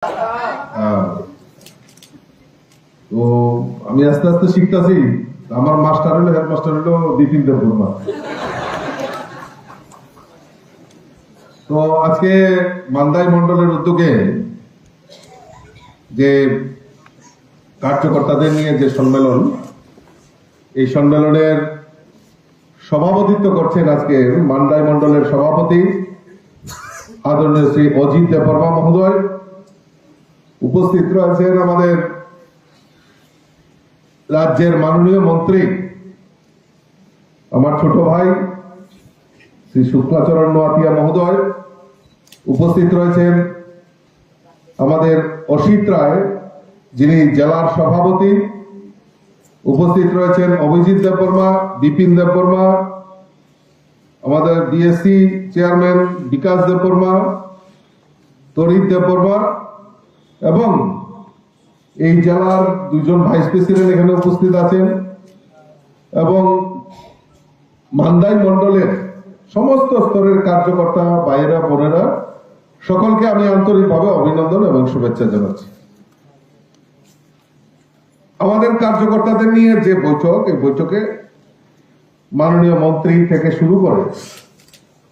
তো আমি আস্তে আস্তে শিখতেছি। আমার মাস্টার হলো হেডমাস্টার হলো বিপিন দেববর্মা। তো আজকে মান্দাই মন্ডলের উদ্যোগে যে কার্যকর্তাদের নিয়ে যে সম্মেলন, এই সম্মেলনের সভাপতিত্ব করছেন আজকে মান্দাই মন্ডলের সভাপতি আদরণীয় শ্রী অজিত দেববর্মা মহোদয়। উপস্থিত রয়েছেন আমাদের রাজ্যের মাননীয় মন্ত্রী আমার ছোট ভাই শ্রী শুক্লাচরণ নোয়াতিয়া মহোদয়। উপস্থিত রয়েছেন আমাদের অসিত রায়, যিনি জেলার সভাপতি। উপস্থিত রয়েছেন অভিজিৎ দেববর্মা, বিপিন দেববর্মা, আমাদের ডিএসসি চেয়ারম্যান বিকাশ দেববর্মা, তরিত দেববর্মা এবং এই জেলার দুজন ভাইস প্রেসিডেন্ট এখানে উপস্থিত আছেন এবং মান্দাই মন্ডলের সমস্ত স্তরের কার্যকর্তা ভাইয়েরা বোনেরা, সকলকে আমি আন্তরিকভাবে অভিনন্দন এবং শুভেচ্ছা জানাচ্ছি। আমাদের কার্যকর্তাদের নিয়ে যে বৈঠক, এই বৈঠকে মাননীয় মন্ত্রী থেকে শুরু করে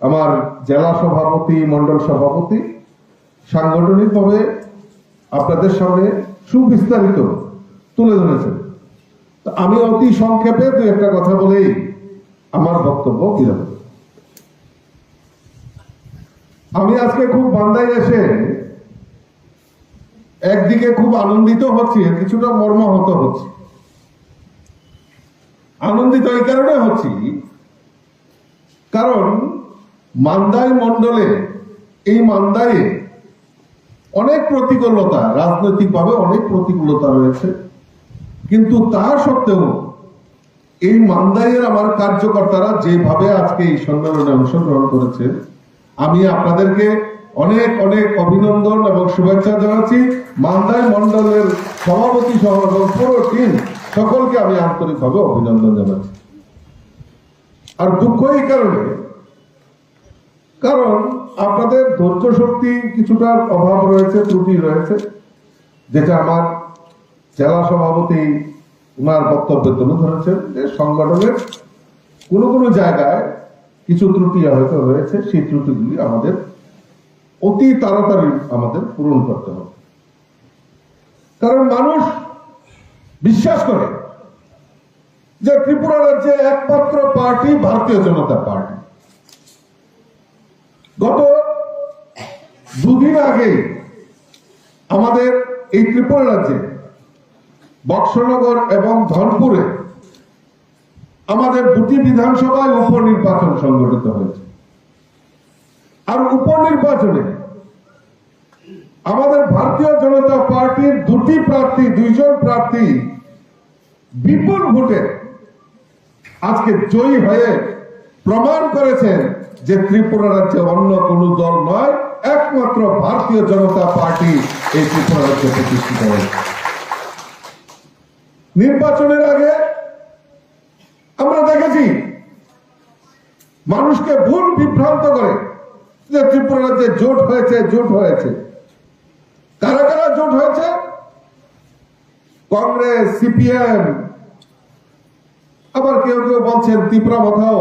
আমার জেলা সভাপতি, মন্ডল সভাপতি সাংগঠনিকভাবে আপনাদের সামনে সুবিস্তারিত তুলে ধরেছেন। আমি অতি সংক্ষেপে দু একটা কথা বলেই আমার বক্তব্য বিরাম। আমি আজকে খুব মান্দায় এসে একদিকে খুব আনন্দিত হচ্ছি, কিছুটা মর্মাহত হচ্ছি। আনন্দিত এই কারণে হচ্ছি কারণ মান্দাই মন্ডলে, এই মান্দায়ে অনেক প্রতিকূলতা, রাজনৈতিকভাবে অনেক প্রতিকূলতা রয়েছে, কিন্তু তা সত্ত্বেও এই মান্দাইয়ের আমার কার্যকর্তারা যেভাবে আজকে এই সম্মেলনে অংশগ্রহণ করেছেন, আমি আপনাদেরকে অনেক অনেক অভিনন্দন এবং শুভেচ্ছা জানাচ্ছি। মান্দাই মন্ডলের সভাপতি সহ এবং পুরো টিম সকলকে আমি আন্তরিকভাবে অভিনন্দন জানাচ্ছি। আর দুঃখ এই কারণে, কারণ আপনাদের ধৈর্য শক্তি কিছুটা অভাব রয়েছে, ত্রুটি রয়েছে, যেটা আমার জেলা সভাপতি ওনার বক্তব্যে তুলে ধরেছেন যে সংগঠনের কোনো কোনো জায়গায় কিছু ত্রুটি হয়তো রয়েছে। সেই ত্রুটিগুলি আমাদের অতি তাড়াতাড়ি আমাদের পূরণ করতে হবে। কারণ মানুষ বিশ্বাস করে যে ত্রিপুরা রাজ্যে একমাত্র পার্টি ভারতীয় জনতা পার্টি। গত দুদিন আগে আমাদের এই ত্রিপুরা রাজ্যে বক্সনগর এবং ধনপুরে আমাদের দুটি বিধানসভায় উপনির্বাচন সংগঠিত হয়েছে। আর উপনির্বাচনে আমাদের ভারতীয় জনতা পার্টির দুইজন প্রার্থী বিপুল ভোটে আজকে জয়ী হয়ে প্রমাণ করেছেন যে ত্রিপুরা রাজ্যে অন্য কোন দল নয়, একমাত্র ভারতীয় জনতা পার্টি এই ত্রিপুরা রাজ্যে প্রতিষ্ঠিত হয়েছে। নির্বাচনের আগে আমরা দেখেছি মানুষকে ভুল বিভ্রান্ত করে যে ত্রিপুরা রাজ্যে জোট হয়েছে। কারা কারা জোট হয়েছে? কংগ্রেস, সিপিএম, আবার কেউ কেউ বলছেন ত্রিপুরা মাথাও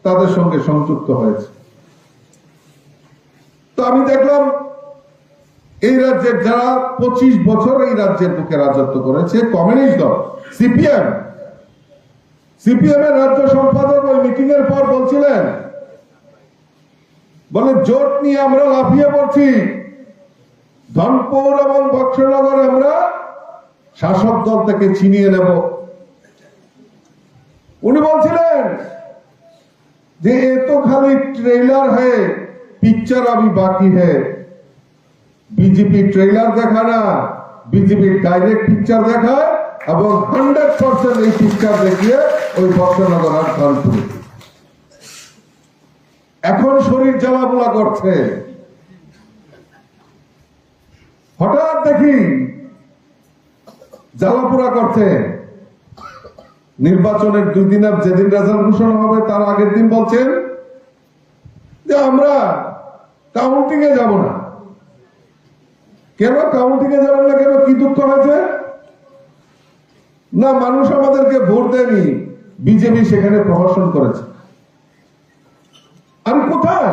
তাদের সঙ্গে সংযুক্ত হয়েছে। তো আমি দেখলাম এই রাজ্যের যারা 25 বছর এই রাজ্যের বুকে রাজত্ব করেছে, কমিউনিস্ট দল সিপিএম এর রাজ্য সম্পাদক ওই মিটিং এর পর বলছিলেন, বলে জোট নিয়ে আমরা লাফিয়ে পড়ছি, ধনপুর এবং বক্সনগর আমরা শাসক দল থেকে ছিনিয়ে নেব। উনি বলছিলেন যে এ তো খালি ট্রেলার है, পিকচার अभी बाकी है। বিজেপি ট্রেলার দেখা না, বিজেপি ডাইরেক্ট পিকচার দেখায় এবং 100% এই পিকচার দেখিয়ে ওই বক্সনগর আর ধনপুর এখন শরীর জ্বালাপোড়া করছে। হঠাৎ দেখি জ্বালাপোড়া করছে। নির্বাচনের 2 দিন যেদিন রেজাল্ট ঘোষণা হবে তার আগের দিন বলছেন যে আমরা কাউন্টিং এ যাব না, কেন কাউন্টিং এ যাবেন না কেন? কি দুঃখ হয়েছে? না, মানুষ আমাদেরকে ভোট দেয়নি, বিজেপি সেখানে প্রহসন করেছে। আর কোথায়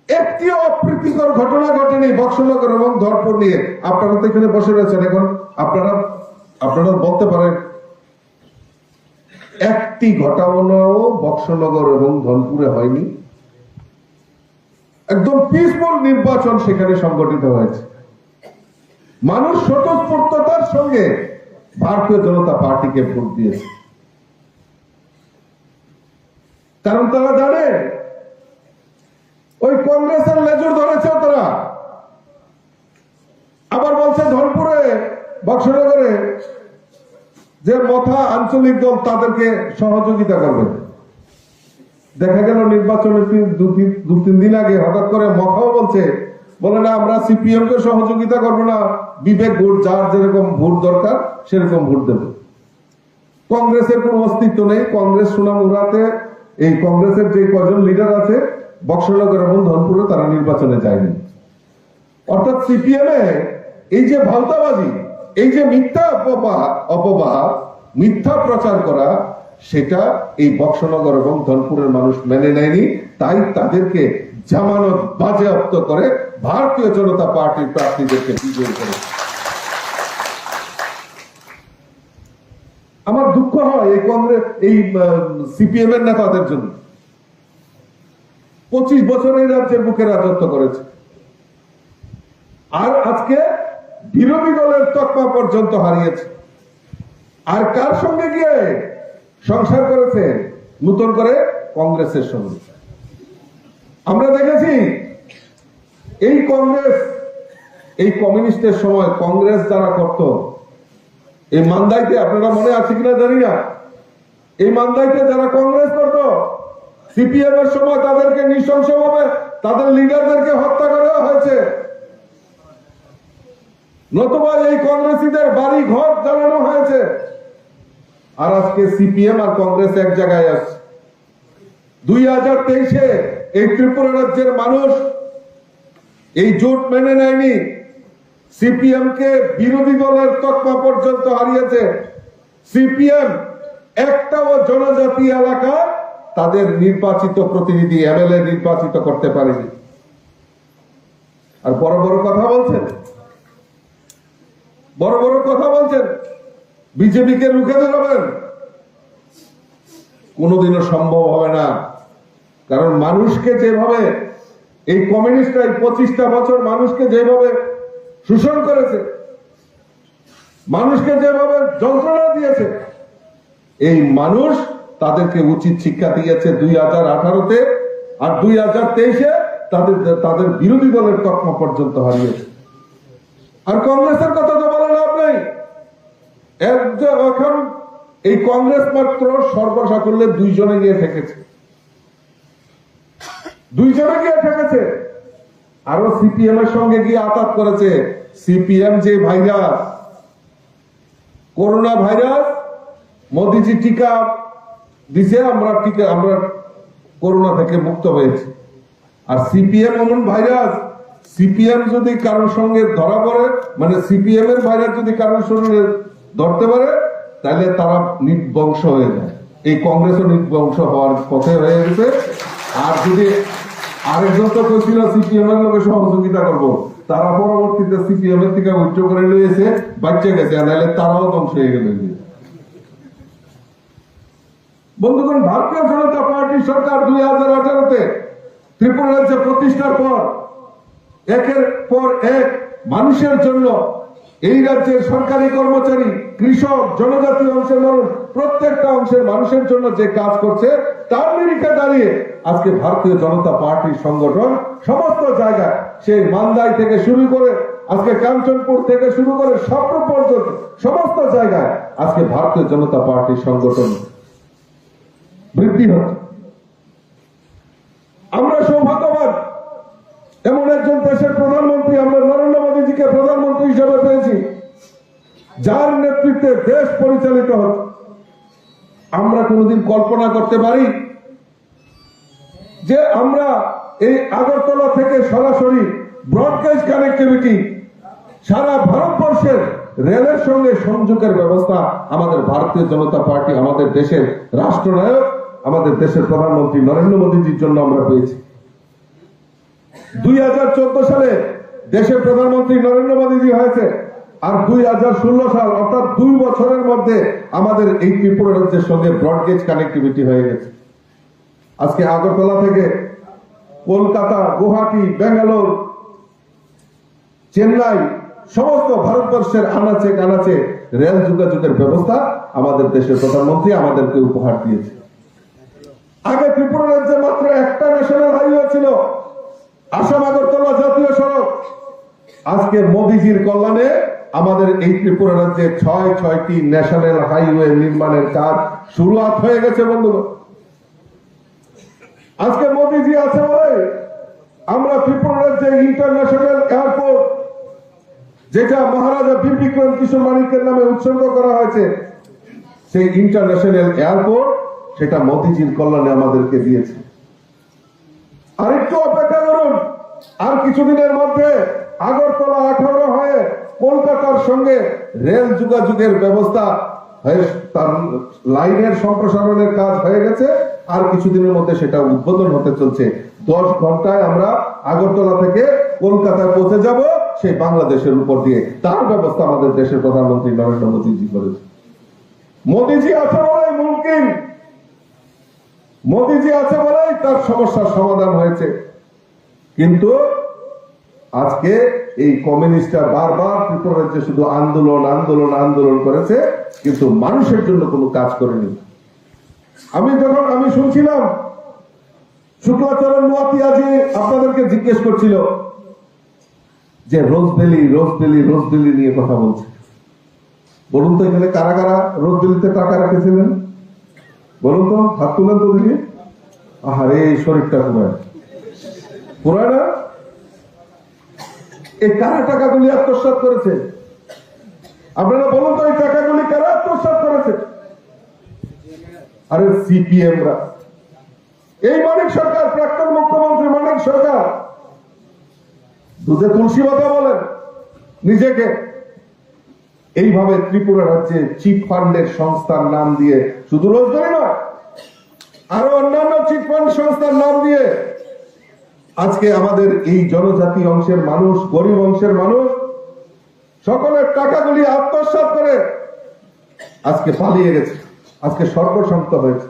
একটি অপ্রীতিকর ঘটনা ঘটেনি বক্সনগর এবং ধরপুর নিয়ে। আপনারা তো এখানে বসে রয়েছেন, এখন আপনারা বলতে পারেন একটি ঘটনাও বক্সনগর এবং ধনপুরে হয়নি। একদম পিসফুল নির্বাচন সেখানে সংগঠিত হয়েছে। মানুষ স্বতঃস্ফূর্ততার সঙ্গে ভারতীয় জনতা পার্টিকে ভোট দিয়েছে, কারণ তারা জানে ওই কংগ্রেসের লেজুর ধরেছে তারা। আবার বলছে ধনপুরে বক্সনগরে যে মথা আঞ্চলিক দল তাদেরকে সহযোগিতা করবে। দেখা গেল নির্বাচনের দু তিন দিন আগে হঠাৎ করে মথাও বলে না, আমরা সিপিএম কে সহযোগিতা করবো না, বিবেক ভোট, যার যেরকম ভোট দরকার সেরকম ভোট দেবে। কংগ্রেসের কোন অস্তিত্ব নেই। কংগ্রেস সুনামুরাতে এই কংগ্রেসের যে কজন লিডার আছে বক্সনগর এবং ধনপুরে তারা নির্বাচনে যায়নি। অর্থাৎ সিপিএম এ এই যে ভাওতাবাজি, এই যে মিথ্যা অপবাদ, মিথ্যা প্রচার করা, সেটা এই বক্সনগর এবং ধনপুরের মানুষ মেনে নেয়নি। তাই তাদেরকে জামানত বাজেয়াপ্ত করে ভারতীয় জনতা পার্টির প্রার্থীদেরকে বিজয়ী করে। আমার দুঃখ হয় এই কংগ্রেস, এই সিপিএম এর নেতাদের জন্য। 25 বছর এই রাজ্যের বুকে রাজত্ব করেছে, আর আজকে বিরোধী দলের তকমা পর্যন্ত হারিয়েছে। আর কার সঙ্গে গিয়ে সংসার করেছে? নতুন করে কংগ্রেসের সঙ্গে। আমরা দেখেছি এই কংগ্রেস, এই কমিউনিস্টের সময় কংগ্রেস যারা করত, এই মান্দাইতে, আপনারা মনে আছে কিনা জানি না, এই মান্দাইতে যারা কংগ্রেস করত সিপিএম এর সময় তাদেরকে নৃশংসভাবে তাদের লিডারদেরকে হত্যা করা হয়েছে, নতুবা এই কংগ্রেসীদের বাড়ি ঘর জ্বালানো হয়েছে। আর আজকে সিপিএম আর কংগ্রেস এক জায়গায় আছে। 2023-এ এই ত্রিপুরা রাজ্যের মানুষ এই জোট মেনে নেয়নি, সিপিএম কে বিরোধী দলের তকমা পর্যন্ত হারিয়েছে। সিপিএম একটাও জনজাতি এলাকা তাদের নির্বাচিত প্রতিনিধি এমএলএ নির্বাচিত করতে পারেনি। আর বড় বড় কথা বলছেন, বিজেপিকে রুখে দাঁড়াবেন, কোনোদিনও সম্ভব হবে না। কারণ মানুষকে যেভাবে এই কমিউনিস্টরা 25টা বছর মানুষকে যেভাবে শোষণ করেছে, মানুষকে যেভাবে যন্ত্রণা দিয়েছে, এই মানুষ তাদেরকে উচিত শিক্ষা দিয়েছে 2018-তে, আর 2023-এ তাদের বিরোধী দলের তকমা পর্যন্ত হারিয়েছে। আর কংগ্রেসের কথা তো বলে লাভ নেই। এখন এই কংগ্রেস মাত্র সর্বসাকুল্যে দুইজনে গিয়ে ঠেকেছে, আরো সিপিএম এর সঙ্গে গিয়ে আঘাত করেছে। সিপিএম যে ভাইরাস, করোনা ভাইরাস, মোদিজি টিকা দিছে, আমরা করোনা থেকে মুক্ত হয়েছি। আর সিপিএম এমন ভাইরাস, সিপিএম যদি কারোর সঙ্গে ধরা পড়ে, মানে সিপিএম এর ভাইরাস যদি কারোর শরীরে ধরতে পারে, তাহলে তারা নির্বংশ হয়ে যায়। এই কংগ্রেসও নির্বংশ হওয়ার পথে হয়ে গেছে। আর যদি আরেকজন তো কইছিল সিপিএম এর লোকের সহযোগিতা করবো, তারা পরবর্তীতে সিপিএম এর থেকে উচ্চ করে লইয়েছে, বাচ্চা গেছে, নাহলে তারাও ধ্বংস হয়ে গেল। বন্ধুগণ, ভারতীয় জনতা পার্টি সরকার 2018-তে ত্রিপুরা রাজ্য প্রতিষ্ঠার পর একের পর এক মানুষের জন্য, এই রাজ্যের সরকারি কর্মচারী, কৃষক, জনজাতি অংশের মানুষ, প্রত্যেকটা অংশের মানুষের জন্য যে কাজ করছে, তার নিরিখে দাঁড়িয়ে আজকে ভারতীয় জনতা পার্টির সংগঠন সমস্ত জায়গায়, সেই মান্দাই থেকে শুরু করে আজকে কাঞ্চনপুর থেকে শুরু করে স্বপ্ন পর্যন্ত সমস্ত জায়গায় আজকে ভারতীয় জনতা পার্টির সংগঠন বৃদ্ধি হচ্ছে। আমরা সৌভাগ্যবান, এমন একজন দেশের প্রধানমন্ত্রী আমরা নরেন্দ্র মোদীজিকে প্রধানমন্ত্রী হিসেবে পেয়েছি, যার নেতৃত্বে দেশ পরিচালিত হচ্ছে। আমরা কোনোদিন কল্পনা করতে পারি যে আমরা এই আগরতলা থেকে সরাসরি ব্রডকাস্ট কানেক্টিভিটি সারা ভারতবর্ষের রেলের সঙ্গে সংযোগের ব্যবস্থা আমাদের ভারতীয় জনতা পার্টি, আমাদের দেশের রাষ্ট্রনায়ক, আমাদের দেশের প্রধানমন্ত্রী নরেন্দ্র মোদীজির জন্য আমরা পেয়েছি। 2014 সালে দেশের প্রধানমন্ত্রী নরেন্দ্র মোদীজি হয়েছে, আর 2016 সাল অর্থাৎ 2 বছরের মধ্যে আমাদের এই ত্রিপুরা রাজ্যের সঙ্গে ব্রডগেজ কানেক্টিভিটি হয়ে গেছে। আজকে আগরতলা থেকে কলকাতা, গুয়াহাটি, বেঙ্গালোর, চেন্নাই সমস্ত ভারতবর্ষের আনাচে কানাচে রেল যোগাযোগের ব্যবস্থা আমাদের দেশের প্রধানমন্ত্রী আমাদেরকে উপহার দিয়েছে। আগে ত্রিপুরা রাজ্যে মাত্র একটা ন্যাশনাল হাইওয়ে ছিল, আসাম আগরতলা জাতীয় সড়ক। আজকে মোদীজির কল্যাণে আমাদের এই ত্রিপুরা রাজ্যে 6টি ন্যাশনাল হাইওয়ে নির্মাণের কাজ শুরুয়াত হয়ে গেছে বন্ধুগণ। আজকে মোদীজি আছে বলে আমরা ত্রিপুরা রাজ্যে ইন্টারন্যাশনাল এয়ারপোর্ট, যেটা মহারাজা বীর বিক্রম কিশোর মানিকের নামে উৎসর্গ করা হয়েছে, সেই ইন্টারন্যাশনাল এয়ারপোর্ট সেটা মোদীজির কল্যাণে আমাদেরকে দিয়েছে। আর একটু অপেক্ষা করুন, আর কিছুদিনের মধ্যে আগরতলা 18 হয়ে কলকাতার সঙ্গে রেল যোগাযোগের ব্যবস্থা হয়ে তার লাইনের সম্প্রসারণের কাজ হয়ে গেছে। আর কিছুদিনের মধ্যে সেটা উদ্বোধন হতে চলছে। 10 ঘন্টায় আমরা আগরতলা থেকে কলকাতায় পৌঁছে যাব সেই বাংলাদেশের উপর দিয়ে। তার ব্যবস্থা আমাদের দেশের প্রধানমন্ত্রী নরেন্দ্র মোদীজি করেছে। মোদীজি আছে বলেই মুমকিন, মোদীজি আছে বলেই তার সমস্যার সমাধান হয়েছে। কিন্তু আজকে এই কমিউনিস্টরা বারবার ত্রিপুরা রাজ্যে শুধু আন্দোলন আন্দোলন আন্দোলন করেছে, কিন্তু মানুষের জন্য কোনো কাজ করেনি। আমি শুনছিলাম শুক্লাচরণ নোয়াতিয়াজি আপনাদেরকে জিজ্ঞেস করছিল যে রোজভ্যালি রোজভ্যালি রোজভ্যালি নিয়ে কথা বলছে। বলুন তো এখানে কারা কারা রোজভ্যালিতে টাকা রেখেছিলেন? বলুন তো, হাত তুলেন তো দেখি। আহারে শরীরটা পুরায় না? এই কারা টাকাগুলি আত্মসাৎ করেছে? আপনারা বলুন তো, এই টাকাগুলি কারা আত্মসাৎ করেছে? আরে সিপিএমরা। এই মানিক সরকার, প্রাক্তন মুখ্যমন্ত্রী মানিক সরকার, দুধে তুলসী পাতা বলেন নিজেকে। এইভাবে ত্রিপুরা রাজ্যে চিট ফান্ডের সংস্থার নাম দিয়ে, শুধু রোজগারি নয়, আরো অন্যান্য চিট ফান্ড সংস্থার নাম দিয়ে আজকে আমাদের এই জনজাতি অংশের মানুষ, গরিব অংশের মানুষ সকলের টাকাগুলি আত্মসাৎ করে আজকে পালিয়ে গেছে, আজকে সর্বসন্ত হয়েছে।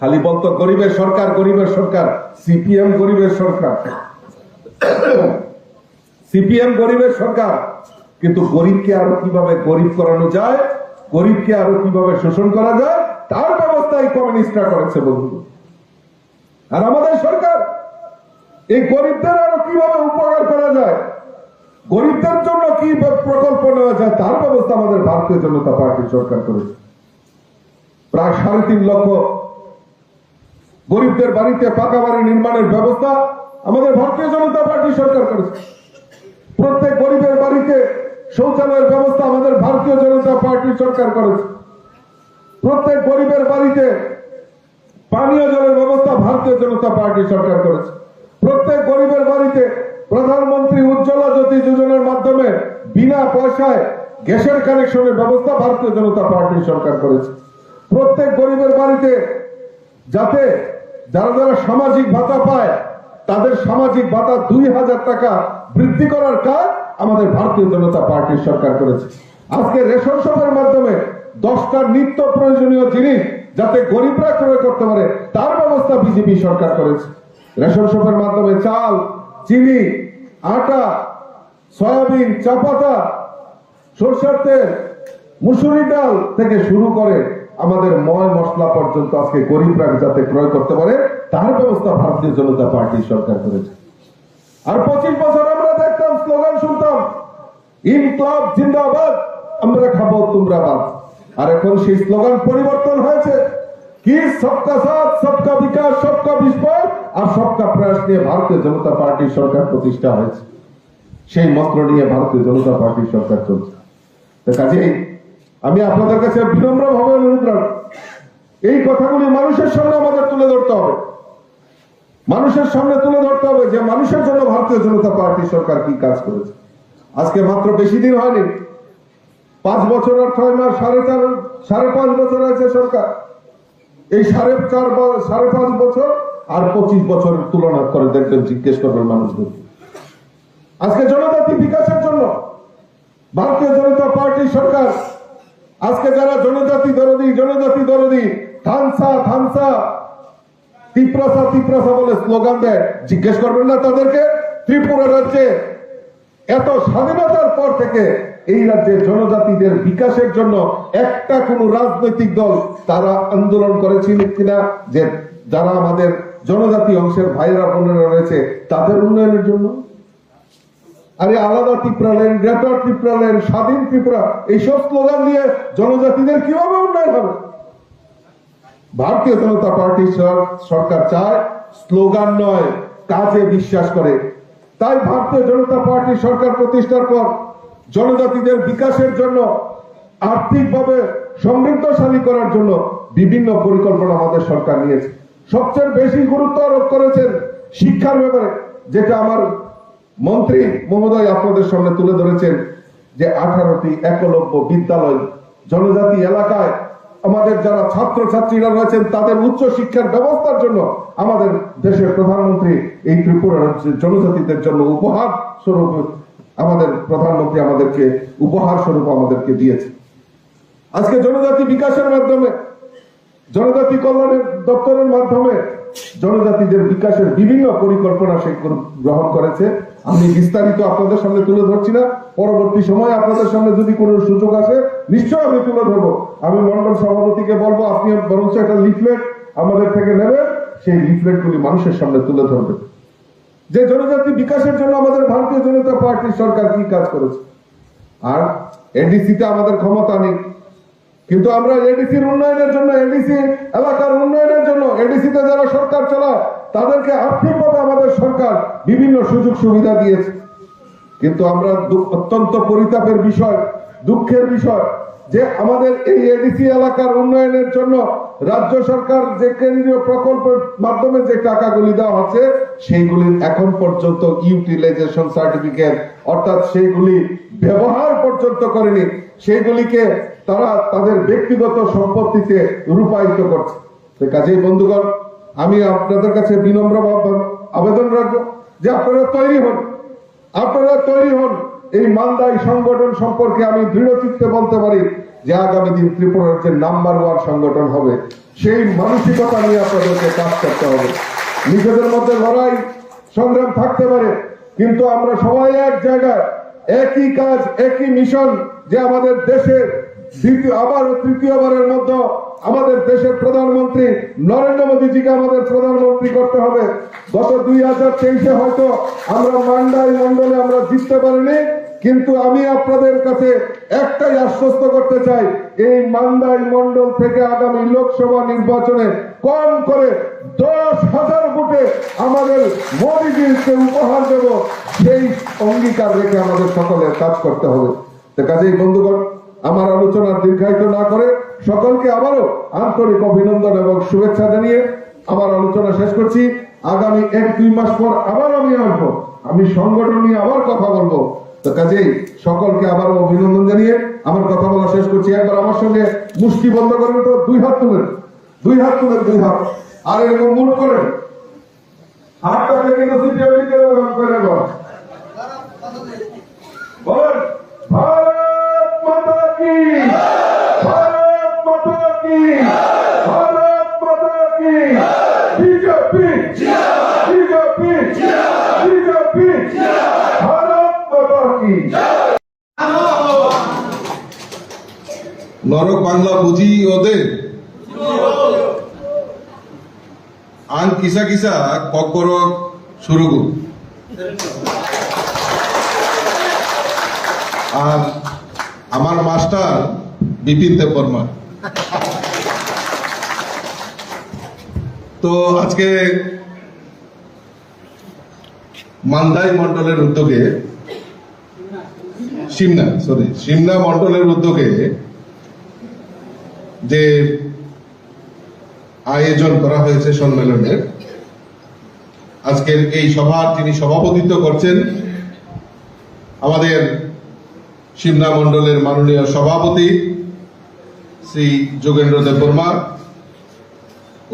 খালি বলতো গরিবের সরকার, গরিবের সরকার, সিপিএম গরিবের সরকার, সিপিএম গরিবের সরকার। কিন্তু গরিবকে আরো কিভাবে গরিব করানো যায়, গরিবকে আরো কিভাবে শোষণ করা যায়, তার ব্যবস্থা এই কমিউনিস্টরা করেছে বন্ধু। আর আমাদের সরকার এই গরিবদের আরো কিভাবে উপকার করা যায়, গরিবদের জন্য কি প্রকল্প নেওয়া যায়, তার ব্যবস্থা আমাদের ভারতীয় জনতা পার্টির সরকার করেছে। প্রায় 3.5 লক্ষ গরিবদের বাড়িতে পাকা বাড়ি নির্মাণের ব্যবস্থা আমাদের ভারতীয় জনতা পার্টি সরকার করেছে। প্রত্যেক গরিবের বাড়িতে শৌচালয়ের ব্যবস্থা আমাদের ভারতীয় জনতা পার্টি সরকার করেছে। প্রত্যেক গরিবের বাড়িতে পানীয় জলের ব্যবস্থা ভারতীয় জনতা পার্টি সরকার করেছে। প্রত্যেক গরিবের বাড়িতে প্রধানমন্ত্রী উজ্জ্বলা জ্যোতি যোজনার মাধ্যমে বিনা পয়সায় গ্যাসের কানেকশনের ব্যবস্থা ভারতীয় জনতা পার্টি সরকার করেছে। প্রত্যেক গরিবের বাড়িতে যাতে যারা যারা সামাজিক ভাতা পায় তাদের সামাজিক ভাতা 2000 টাকা বৃদ্ধি করার কাজ আমাদের ভারতীয় জনতা পার্টির সরকার করেছে। আজকে রেশন শপের মাধ্যমে 10টা নিত্য প্রয়োজনীয় জিনিস যাতে গরিবরা ক্রয় করতে পারে তার ব্যবস্থা বিজেপি সরকার করেছে। রেশন শপের মাধ্যমে চাল, চিনি, আটা, সয়াবিন, চা পাতা, সরষের তেল, মুসুরি ডাল থেকে শুরু করে আমাদের ময় মশলা পর্যন্ত আজকে গরিবরা যাতে ক্রয় করতে পারে তার ব্যবস্থা ভারতীয় জনতা পার্টি সরকার করেছে। আর 25 বছর আমরা দেখতাম, স্লোগান শুনতাম, ইনকলাব জিন্দাবাদ, আমরা খাবো তোমরা বাদ। আর এখন সেই স্লোগান পরিবর্তন হয়েছে কি, সবকা সাথ, সবকা বিকাশ, সবকা বিস্ফোর আর সবকা প্রয়াস নিয়ে ভারতীয় জনতা পার্টির সরকার প্রতিষ্ঠা হয়েছে। সেই মন্ত্র নিয়ে ভারতীয় জনতা পার্টির সরকার চলছে। কাজেই আমি আপনাদের কাছে বিনম্র ভাবে অনুরোধ রাখব, এই কথাগুলি মানুষের সামনে আমাদের তুলে ধরতে হবে। মানুষের সামনে তুলে ধরতে হবে যে মানুষের জন্য ভারতীয় জনতা পার্টি সরকার কি কাজ করেছে। আজকে মাত্র বেশি দিন হয়নি, 5 বছর আর 6 মাস, 5.5 বছর আছে সরকার। এই 5.5 বছর আর 25 বছরের তুলনা করে দেখবেন, জিজ্ঞেস করবেন মানুষদের। আজকে জনজাতি বিকাশের জন্য ভারতীয় জনতা পার্টি সরকার, আজকে যারা জনজাতি দরদি থানসা তিপ্রাসা বলে স্লোগান দেয়, জিজ্ঞেস করবেন না তাদেরকে? ত্রিপুরা রাজ্যে এত স্বাধীনতার পর থেকে এই রাজ্যে জনজাতিদের বিকাশের জন্য একটা কোন রাজনৈতিক দল তারা আন্দোলন করেছিল কিনা, যে যারা আমাদের জনজাতি অংশের ভাইরা বোনেরা রয়েছে তাদের উন্নয়নের জন্য? আরে আলাদা ত্রিপুরাল্যান্ড, গ্রেটার ত্রিপুরাল্যান্ড, স্বাধীন ত্রিপুরা, এইসব স্লোগান দিয়ে জনজাতিদের কিভাবে উন্নয়ন হবে? ভারতীয় জনতা পার্টি সরকার চায় স্লোগান নয়, কাজে বিশ্বাস করে। তাই ভারতীয় জনতা পার্টি সরকার প্রতিষ্ঠার পর জনজাতিদের বিকাশের জন্য, আর্থিকভাবে সমৃদ্ধশালী করার জন্য বিভিন্ন পরিকল্পনা আমাদের সরকার নিয়েছে। সবচেয়ে বেশি গুরুত্ব আরোপ করেছেন শিক্ষার ব্যাপারে, যেটা আমার মন্ত্রী মহোদয় আপনাদের সামনে তুলে ধরেছেন, যে 18টি একলব্য বিদ্যালয় জনজাতি এলাকায় আমাদের যারা ছাত্রছাত্রীরা রয়েছেন তাদের উচ্চ শিক্ষার ব্যবস্থার জন্য আমাদের দেশের প্রধানমন্ত্রী এই ত্রিপুরা রাজ্যের জনজাতিদের জন্য উপহার স্বরূপ আমাদের প্রধানমন্ত্রী আমাদেরকে উপহার স্বরূপ আমাদেরকে দিয়েছে। আজকে জনজাতি বিকাশের মাধ্যমে, জনজাতি কল্যাণের দপ্তরের মাধ্যমে জনজাতিদের বিকাশের বিভিন্ন পরিকল্পনা সে গ্রহণ করেছে। আমি বিস্তারিত আপনাদের সামনে তুলে ধরছি না, পরবর্তী সময় আপনাদের সামনে যদি কোনো সুযোগ আসে নিশ্চয় আমি তুলে ধরবো। আমি মন্ডল সভাপতিকে বলবো আপনি বরঞ্চ একটা লিফলেট আমাদের থেকে নেবেন, সেই লিফলেট গুলি মানুষের সামনে তুলে ধরবেন, যে জনজাতি বিকাশের জন্য আমাদের ভারতীয় জনতা পার্টির সরকার কি কাজ করেছে। আর এডিসিতে আমাদের ক্ষমতা নেই, কিন্তু আমরা এডিসির উন্নয়নের জন্য, এডিসি এলাকার উন্নয়নের জন্য, এডিসিতে যারা সরকার চালায় তাদেরকে আর্থিকভাবে আমাদের সরকার বিভিন্ন সুযোগ সুবিধা দিয়েছে। কিন্তু আমরা অত্যন্ত পরিতাপের বিষয়, দুঃখের বিষয়, যে আমাদের এই এডিসি এলাকার উন্নয়নের জন্য রাজ্য সরকার যে কেন্দ্রীয় প্রকল্পের মাধ্যমে যে টাকাগুলি দেওয়া হচ্ছে সেইগুলির এখন পর্যন্ত ইউটিলাইজেশন সার্টিফিকেট, অর্থাৎ সেইগুলি ব্যবহার পর্যন্ত করেনি, সেইগুলিকে তারা তাদের ব্যক্তিগত সম্পত্তিতে রূপায়িত করছে। কাজেই বন্ধুগণ, আমি আপনাদের কাছে বিনম্র আবেদন রাখবো যে আপনারা তৈরি হন। এই মান্দাই সংগঠন সম্পর্কে আমি দৃঢ় চিত্তে বলতে পারি যে আগামী দিন ত্রিপুরার যে নাম্বার 1 সংগঠন হবে, সেই মানসিকতা নিয়ে আপনাদেরকে কাজ করতে হবে। নিজেদের মধ্যে লড়াই সংগ্রাম থাকতে পারে, কিন্তু আমরা সবাই এক জায়গায়, একই কাজ, একই মিশন, যে আমাদের দেশের তৃতীয়বারের মধ্যে আমাদের দেশের প্রধানমন্ত্রী নরেন্দ্র মোদীজিকে আমাদের প্রধানমন্ত্রী করতে হবে। গত 2023-এ হয়তো আমরা মান্দাই মন্ডলে আমরা জিততে পারিনি, কিন্তু আমি আপনাদের কাছে একটাই আশ্বস্ত করতে চাই, এই মান্দাই মন্ডল থেকে আগামী লোকসভা নির্বাচনে কম করে 10,000 ভোটে আমাদের মোদীজিকে উপহার দেব, সেই অঙ্গীকার রেখে আমাদের সকলের কাজ করতে হবে। কাজেই বন্ধুগণ, আমার আলোচনা দীর্ঘায়িত না করে সকলকে আবারও আন্তরিক অভিনন্দন এবং শুভেচ্ছা জানিয়ে আমার আলোচনা শেষ করছি। আগামী 1-2 মাস পর আবার আমি আসবো, আমি সংগঠন নিয়ে আবার কথা বলবো। তো কাজেই সকলকে আবারও অভিনন্দন জানিয়ে আমার কথা বলা শেষ করছি। একবার আমার সঙ্গে মুষ্টি বন্ধ করেন তো, 2 হাত তুলেন, 2 হাত তুলেন, 2 হাত, আর এরকম মুট করেন, হাতটা থেকে নসিবে করে বলেন ভারত মাতা কি, ভারত মাতা কি, ভারত মাতা কি, বিজেপি, বিজেপি, বিজেপি, ভারত মাতা কি। নরক বাংলা বুঝি ওদের আন কিসা কিসা ককর শুরু আর আমার মাস্টার বিপিন দেববর্মা। তো আজকে মান্দাই মন্ডলের উদ্যোগে, সিমনা মন্ডলের উদ্যোগে যে আয়োজন করা হয়েছে সম্মেলনের, আজকের এই সভার যিনি সভাপতিত্ব করছেন আমাদের সিমনা মণ্ডলের মাননীয় সভাপতি শ্রী যোগেন্দ্র দেববর্মা,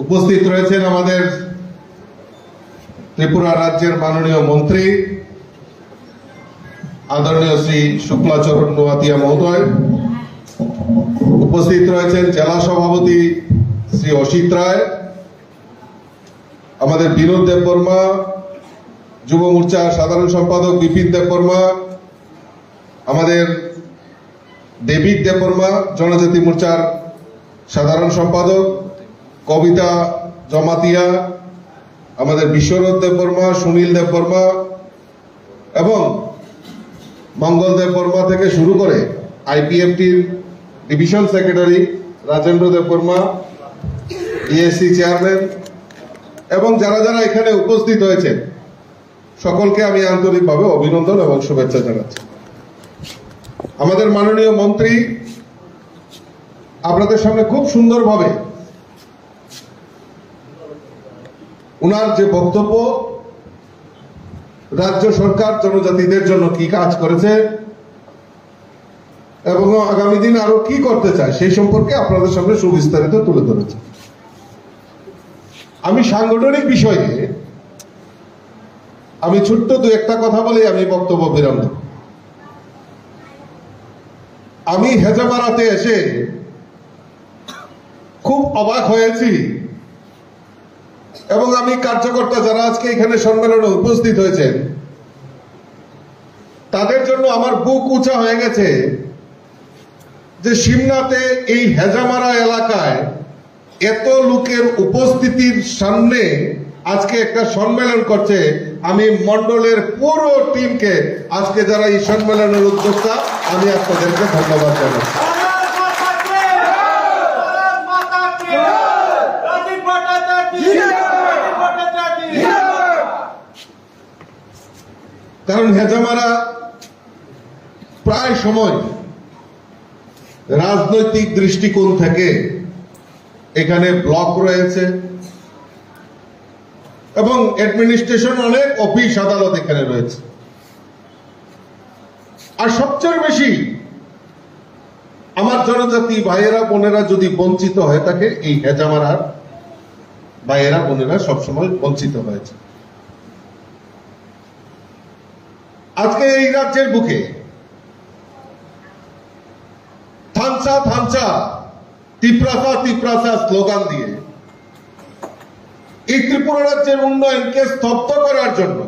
উপস্থিত রয়েছেন আমাদের ত্রিপুরা রাজ্যের মাননীয় মন্ত্রী আদরণীয় শ্রী শুক্লাচরণ নোয়াতিয়া মহোদয়, উপস্থিত রয়েছেন জেলা সভাপতি শ্রী অসিত রায়, আমাদের বিনোদ দেববর্মা, যুব মোর্চার সাধারণ সম্পাদক বিপিন দেববর্মা, আমাদের দেবিক দেববর্মা জনজাতি মোর্চার সাধারণ সম্পাদক, কবিতা জমাতিয়া, আমাদের বিশ্বরথ দেববর্মা, সুনীল দেববর্মা এবং মঙ্গল দেববর্মা থেকে শুরু করে আইপিএফটির division secretary Rajendra Debbarma, DSC chairman এবং যারা যারা এখানে উপস্থিত হয়েছেন সকলকে আমি আন্তরিকভাবে অভিনন্দন এবং শুভেচ্ছা জানাচ্ছি। আমাদের মাননীয় মন্ত্রী আপনাদের সামনে খুব সুন্দরভাবে উনার যে বক্তব্য, রাজ্য সরকার জনজাতিদের জন্য কি কাজ করেছে এবং আগামী দিন আরো কি করতে চায় সেই সম্পর্কে আপনাদের সামনে সুবিস্তারিত তুলে ধরেছে। আমি সাংগঠনিক বিষয়ে আমি ছোট্ট দু একটা কথা বলে আমি বক্তব্য বিরাম দেব। আমি হেজামারাতে এসে খুব অবাক হয়েছি এবং আমি কার্যকর্তা যারা আজকে এখানে সম্মেলনে উপস্থিত হয়েছেন তাদের জন্য আমার বুক উঁচা হয়ে গেছে যে সিমনাতে এই হেজামারা এলাকায় এত লোকের উপস্থিতির সামনে আজকে একটা সম্মেলন করছে। আমি মন্ডলের পুরো টিমকে আজকে যারা এই সম্মেলনের উদ্যোক্তা আমি আপনাদেরকে ধন্যবাদ জানাই। কারণ হেজামারা প্রায় সময় রাজনৈতিক দৃষ্টিকোণ থেকে এখানে ব্লক রয়েছে এবং অ্যাডমিনিস্ট্রেশন অনেক অফিস আদালত এখানে রয়েছে। আর সবচেয়ে বেশি আমার জনজাতি ভাইয়েরা বোনেরা যদি বঞ্চিত হয়ে থাকে এই হেজামারার ভাইয়েরা বোনেরা সবসময় বঞ্চিত হয়েছে। আজকে এই রাজ্যের বুকে থানসা থানসা তিপ্রাসা তিপ্রাসা স্লোগান দিয়ে এই ত্রিপুরা রাজ্যের উন্নয়নকে স্তব্ধ করার জন্য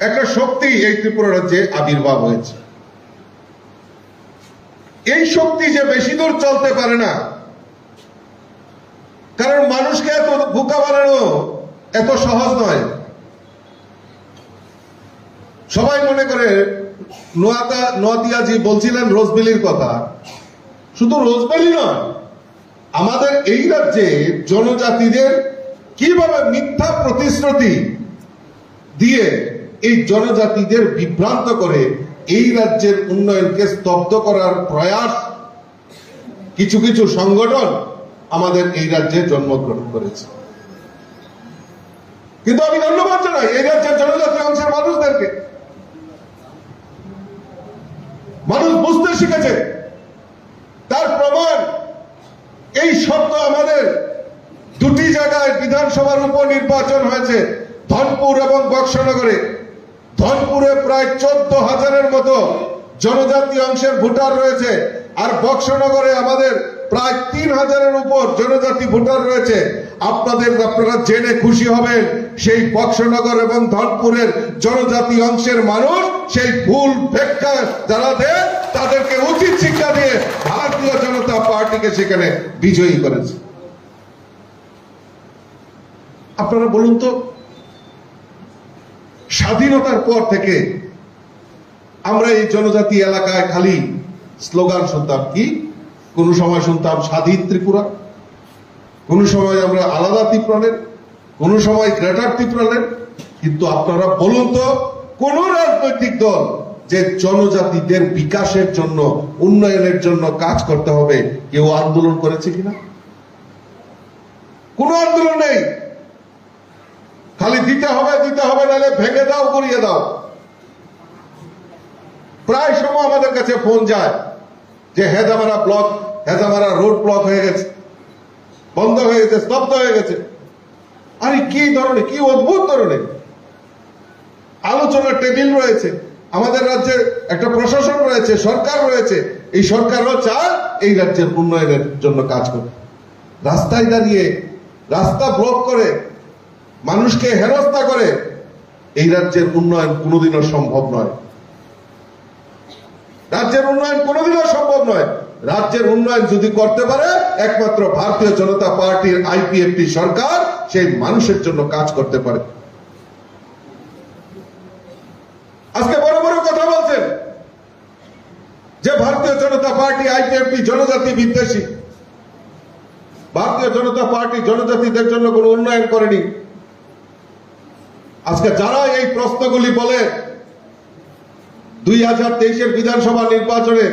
একটা শক্তি এই ত্রিপুরা রাজ্যে আবির্ভাব হয়েছে। এই শক্তি যে বেশি দূর চলতে পারে না, কারণ মানুষকে এত বোকা বানানো এত সহজ নয়। সবাই মনে করে নোয়াতিয়াজি বলছিলেন রোজবেলির কথা, শুধু রোজবেলি নয়, আমাদের এই রাজ্যে জনজাতিদের কিভাবে মিথ্যা প্রতিশ্রুতি দিয়ে এই জনজাতিদের বিভ্রান্ত করে এই রাজ্যের উন্নয়নকে স্তব্ধ করার প্রয়াস কিছু কিছু সংগঠন আমাদের এই রাজ্যে জন্মগ্রহণ করেছে। কিন্তু আমি ধন্যবাদ জানাই এই রাজ্যের জনজাতি অংশের মানুষদেরকে। মানুষ বুঝতে শিখেছে, তার প্রমাণ এই শব্দ আমাদের দুটি জায়গায় বিধানসভার উপনির্বাচন হয়েছে, ধনপুর এবং বক্সনগরে। ধনপুরে প্রায় 14,000-এর মতো জনজাতি অংশের ভোটার রয়েছে, আর বক্সনগরে আমাদের প্রায় 3,000-এর উপর জনজাতি ভোটার রয়েছে। আপনারা জেনে খুশি হবেন, সেই বক্সনগর এবং ধনপুরের জনজাতি অংশের মানুষ সেই ভুল ব্যাখ্যা যারা দেয় তাদেরকে উচিত শিক্ষা দিয়ে ভারতীয় জনতা পার্টিকে সেখানে বিজয়ী করেছে। আপনারা বলুন তো, স্বাধীনতার পর থেকে আমরা এই জনজাতি এলাকায় খালি স্লোগান শুনতাম। কি কোন সময় শুনতাম স্বাধীন ত্রিপুরা, কোন সময় আমরা আলাদা ত্রিপুরালেন, কোন সময় গ্রেটার ত্রিপুরালেন। কিন্তু আপনারা বলুন তো, কোন রাজনৈতিক দল যে জনজাতিদের বিকাশের জন্য উন্নয়নের জন্য কাজ করতে হবে কেউ আন্দোলন করেছে কিনা? কোন আন্দোলন নেই। খালি দিতে হবে নাহলে ভেঙে দাও, গড়িয়ে দাও। প্রায় সময় আমাদের কাছে ফোন যায় যে হেজামারা রোড ব্লক হয়ে গেছে, বন্ধ হয়ে গেছে, স্তব্ধ হয়ে গেছে। আরে কি ধরনের, কি অদ্ভুত ধরনের আলোচনার টেবিল রয়েছে। আমাদের রাজ্যে একটা প্রশাসন রয়েছে, সরকার রয়েছে। এই সরকারও চায় এই রাজ্যের উন্নয়নের জন্য কাজ করতে। রাস্তায় দাঁড়িয়ে রাস্তা ব্লক করে মানুষকে হেনস্থা করে এই রাজ্যের উন্নয়ন কোনোদিনও সম্ভব নয়। রাজ্যের উন্নয়ন কোনোদিনও সম্ভব নয়। রাজ্যের উন্নয়ন যদি করতে পারে একমাত্র ভারতীয় জনতা পার্টির আইপিএফটি সরকার সেই মানুষের জন্য কাজ করতে পারে। আজকে বড় বড় কথা বলছেন যে ভারতীয় জনতা পার্টি আইপিএফটি জনজাতি বিদ্বেষী, ভারতীয় জনতা পার্টি জনজাতিদের জন্য কোনো উন্নয়ন করেনি। আজকে যারা এই প্রশ্নগুলি বলে, 2023-এর বিধানসভা নির্বাচনে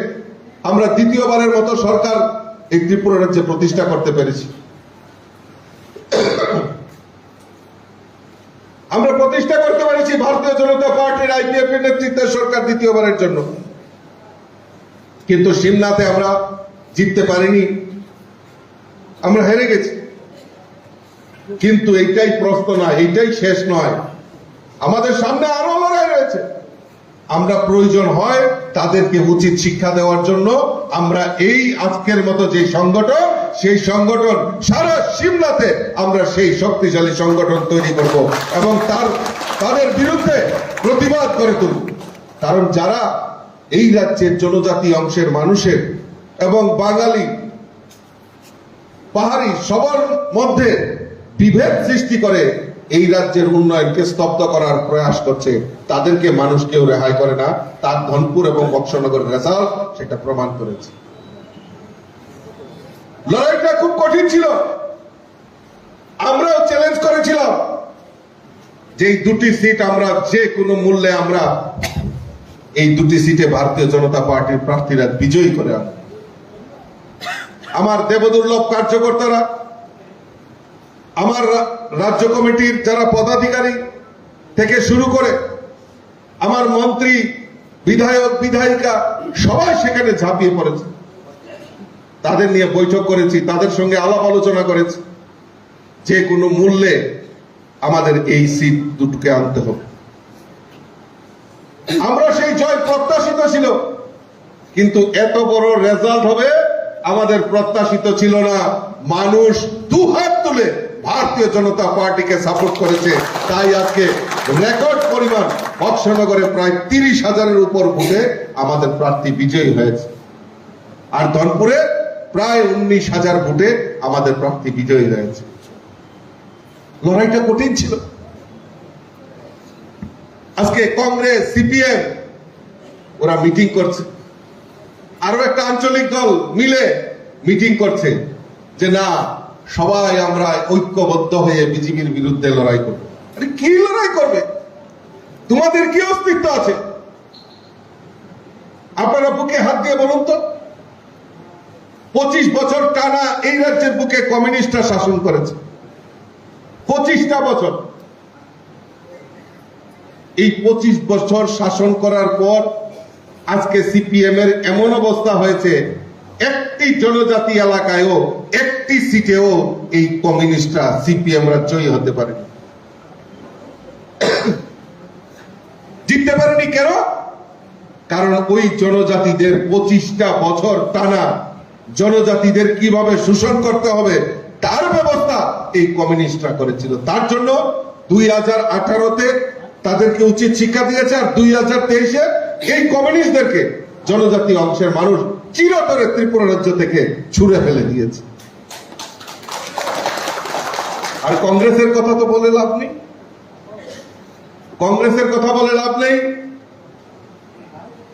আমরা দ্বিতীয়বারের মতো সরকার এই ত্রিপুরা রাজ্যে প্রতিষ্ঠা করতে পেরেছি। আমরা প্রতিষ্ঠা করতে পেরেছি ভারতীয় জনতা পার্টির আইপিএফ নেতৃত্বের সরকার দ্বিতীয়বারের জন্য। কিন্তু সিমনাতে আমরা জিততে পারিনি, আমরা হেরে গেছি। কিন্তু এইটাই প্রশ্ন নয়, এইটাই শেষ নয়, আমাদের সামনে আরো লড়াই রয়েছে। আমরা প্রয়োজন হয় তাদেরকে উচিত শিক্ষা দেওয়ার জন্য আমরা এই আজকের মতো যে সংগঠন, সেই সংগঠন সারা সিমলাতে আমরা সেই শক্তিশালী সংগঠন তৈরি করব এবং তাদের বিরুদ্ধে প্রতিবাদ করে তুলব। কারণ যারা এই রাজ্যের জনজাতি অংশের মানুষের এবং বাঙালি পাহাড়ি সবার মধ্যে বিভেদ সৃষ্টি করে এই রাজ্যের উন্নয়নকে স্তব্ধ করার প্রয়াস করছে, তাদেরকে মানুষ কেউ রেহাই করে না। তার ধনপুর এবং বক্সনগরের রেজাল্ট সেটা প্রমাণ করেছে। লড়াইটা খুব কঠিন ছিল। আমরাও চ্যালেঞ্জ করেছিলাম যে এই দুটি সিট আমরা যে কোনো মূল্যে আমরা এই দুটি সিটে ভারতীয় জনতা পার্টির প্রার্থীরা বিজয়ী করে আনব। আমার দেবদুর্লভ কার্যকর্তারা, আমার রাজ্য কমিটির যারা পদাধিকারী থেকে শুরু করে আমার মন্ত্রী, বিধায়ক, বিধায়িকা সবাই সেখানে ঝাঁপিয়ে পড়েছে। তাদের নিয়ে বৈঠক করেছি, তাদের সঙ্গে আলাপ আলোচনা করেছি, যে কোনো মূল্যে আমাদের এই সিট দুটোকে আনতে হবে। আমরা সেই জয় প্রত্যাশিত ছিল, কিন্তু এত বড় রেজাল্ট হবে আমাদের প্রত্যাশিত ছিল না। মানুষ দুহাত তুলে ভারতীয় জনতা পার্টিকে সাপোর্ট করেছে, তাই আজকে রেকর্ড পরিমাণ বক্সনগরে প্রায় 30,000-এর উপর ভোটে আমাদের প্রার্থী বিজয়ী হয়েছে। আর ধনপুরে প্রায় 19,000 ভোটে আমাদের প্রার্থী বিজয়ী হয়েছে। লড়াইটা কঠিন ছিল। আজকে কংগ্রেস, সিপিএম ওরা মিটিং করছে, আরো একটা আঞ্চলিক দল মিলে মিটিং করছে যে না, সবাই আমরা ঐক্যবদ্ধ হয়ে বিজেপির বিরুদ্ধে লড়াই করব। আরে কি লড়াই করবে? তোমাদের কি অস্তিত্ব আছে? আপনারা বুকে হাত দিয়ে বলুন তো। 25 বছর টানা এই রাজ্যের বুকে কমিউনিস্টরা শাসন করেছে, 25টা বছর। এই 25 বছর শাসন করার পর আজকে সিপিএম এর এমন অবস্থা হয়েছে, একটি জনজাতি এলাকায়ও একটি সিটেও এই কমিউনিস্টরা, সিপিএমরা জয়ী হতে পারে, জিততে পারেনি। কেন? কারণ ওই জনজাতিদের 25টা বছর টানা জনজাতিদের কিভাবে শোষণ করতে হবে তার ব্যবস্থা এই কমিউনিস্টরা করেছিল। তার জন্য 2018-তে তাদেরকে উচিত শিক্ষা দিয়েছে, আর 2023-এ এই কমিউনিস্টদেরকে জনজাতি অংশের মানুষ চিরতরে ত্রিপুরা রাজ্য থেকে ছুড়ে ফেলে দিয়েছে। আর কংগ্রেসের কথা তো বলে লাভ নেই, কংগ্রেসের কথা বলে লাভ নেই।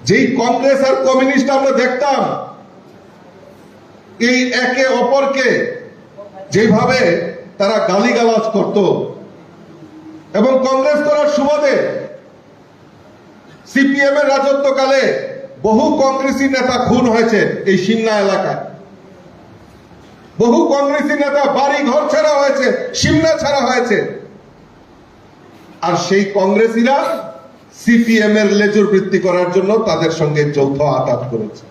যেই কংগ্রেস আর কমিউনিস্ট আমরা দেখতাম এই একে অপরকে যেভাবে তারা গালিগালাজ করত, এবং কংগ্রেস করার সুবাদে সিপিএম এর রাজত্বকালে বহু কংগ্রেসী নেতা খুন হয়েছে এই সিমনা এলাকায়, বহু কংগ্রেসী নেতা বাড়ি ঘর ছাড়া হয়েছে, সিমনা ছাড়া হয়েছে। আর সেই কংগ্রেসীরা সিপিএম এর লেজুর বৃত্তি করার জন্য তাদের সঙ্গে যৌথ আঘাত করেছে।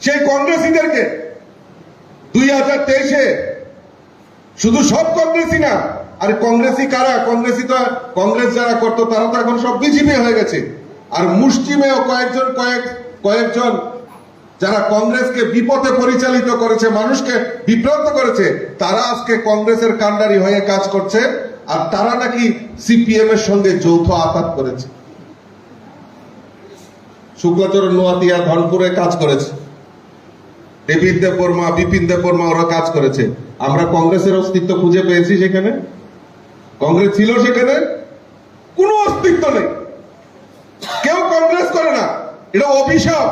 সেই কংগ্রেসীদেরকে 2023-এ শুধু সব কংগ্রেসই না, আর কংগ্রেসী কারা? কংগ্রেস যারা করতো তারা তো এখন সব বিজেপি হয়ে গেছে। আর মুষ্টিমেয় কয়েকজন যারা কংগ্রেসকে বিপথে পরিচালিত করেছে, মানুষকে বিভ্রান্ত করেছে, তারা আজকে কংগ্রেসের কাণ্ডারি হয়ে কাজ করছে। আর তারা নাকি সিপিএম এর সঙ্গে যৌথ আঘাত করেছে। শুক্লাচরণ নোয়াতিয়া ধনপুরে কাজ করেছে, বিপিন দেব বর্মা ওরা কাজ করেছে। আমরা কংগ্রেসের অস্তিত্ব খুঁজে পেয়েছি সেখানে? কংগ্রেস ছিল সেখানে? কোনো অস্তিত্ব নেই। কেউ কংগ্রেস করে না, এটা অভিশাপ।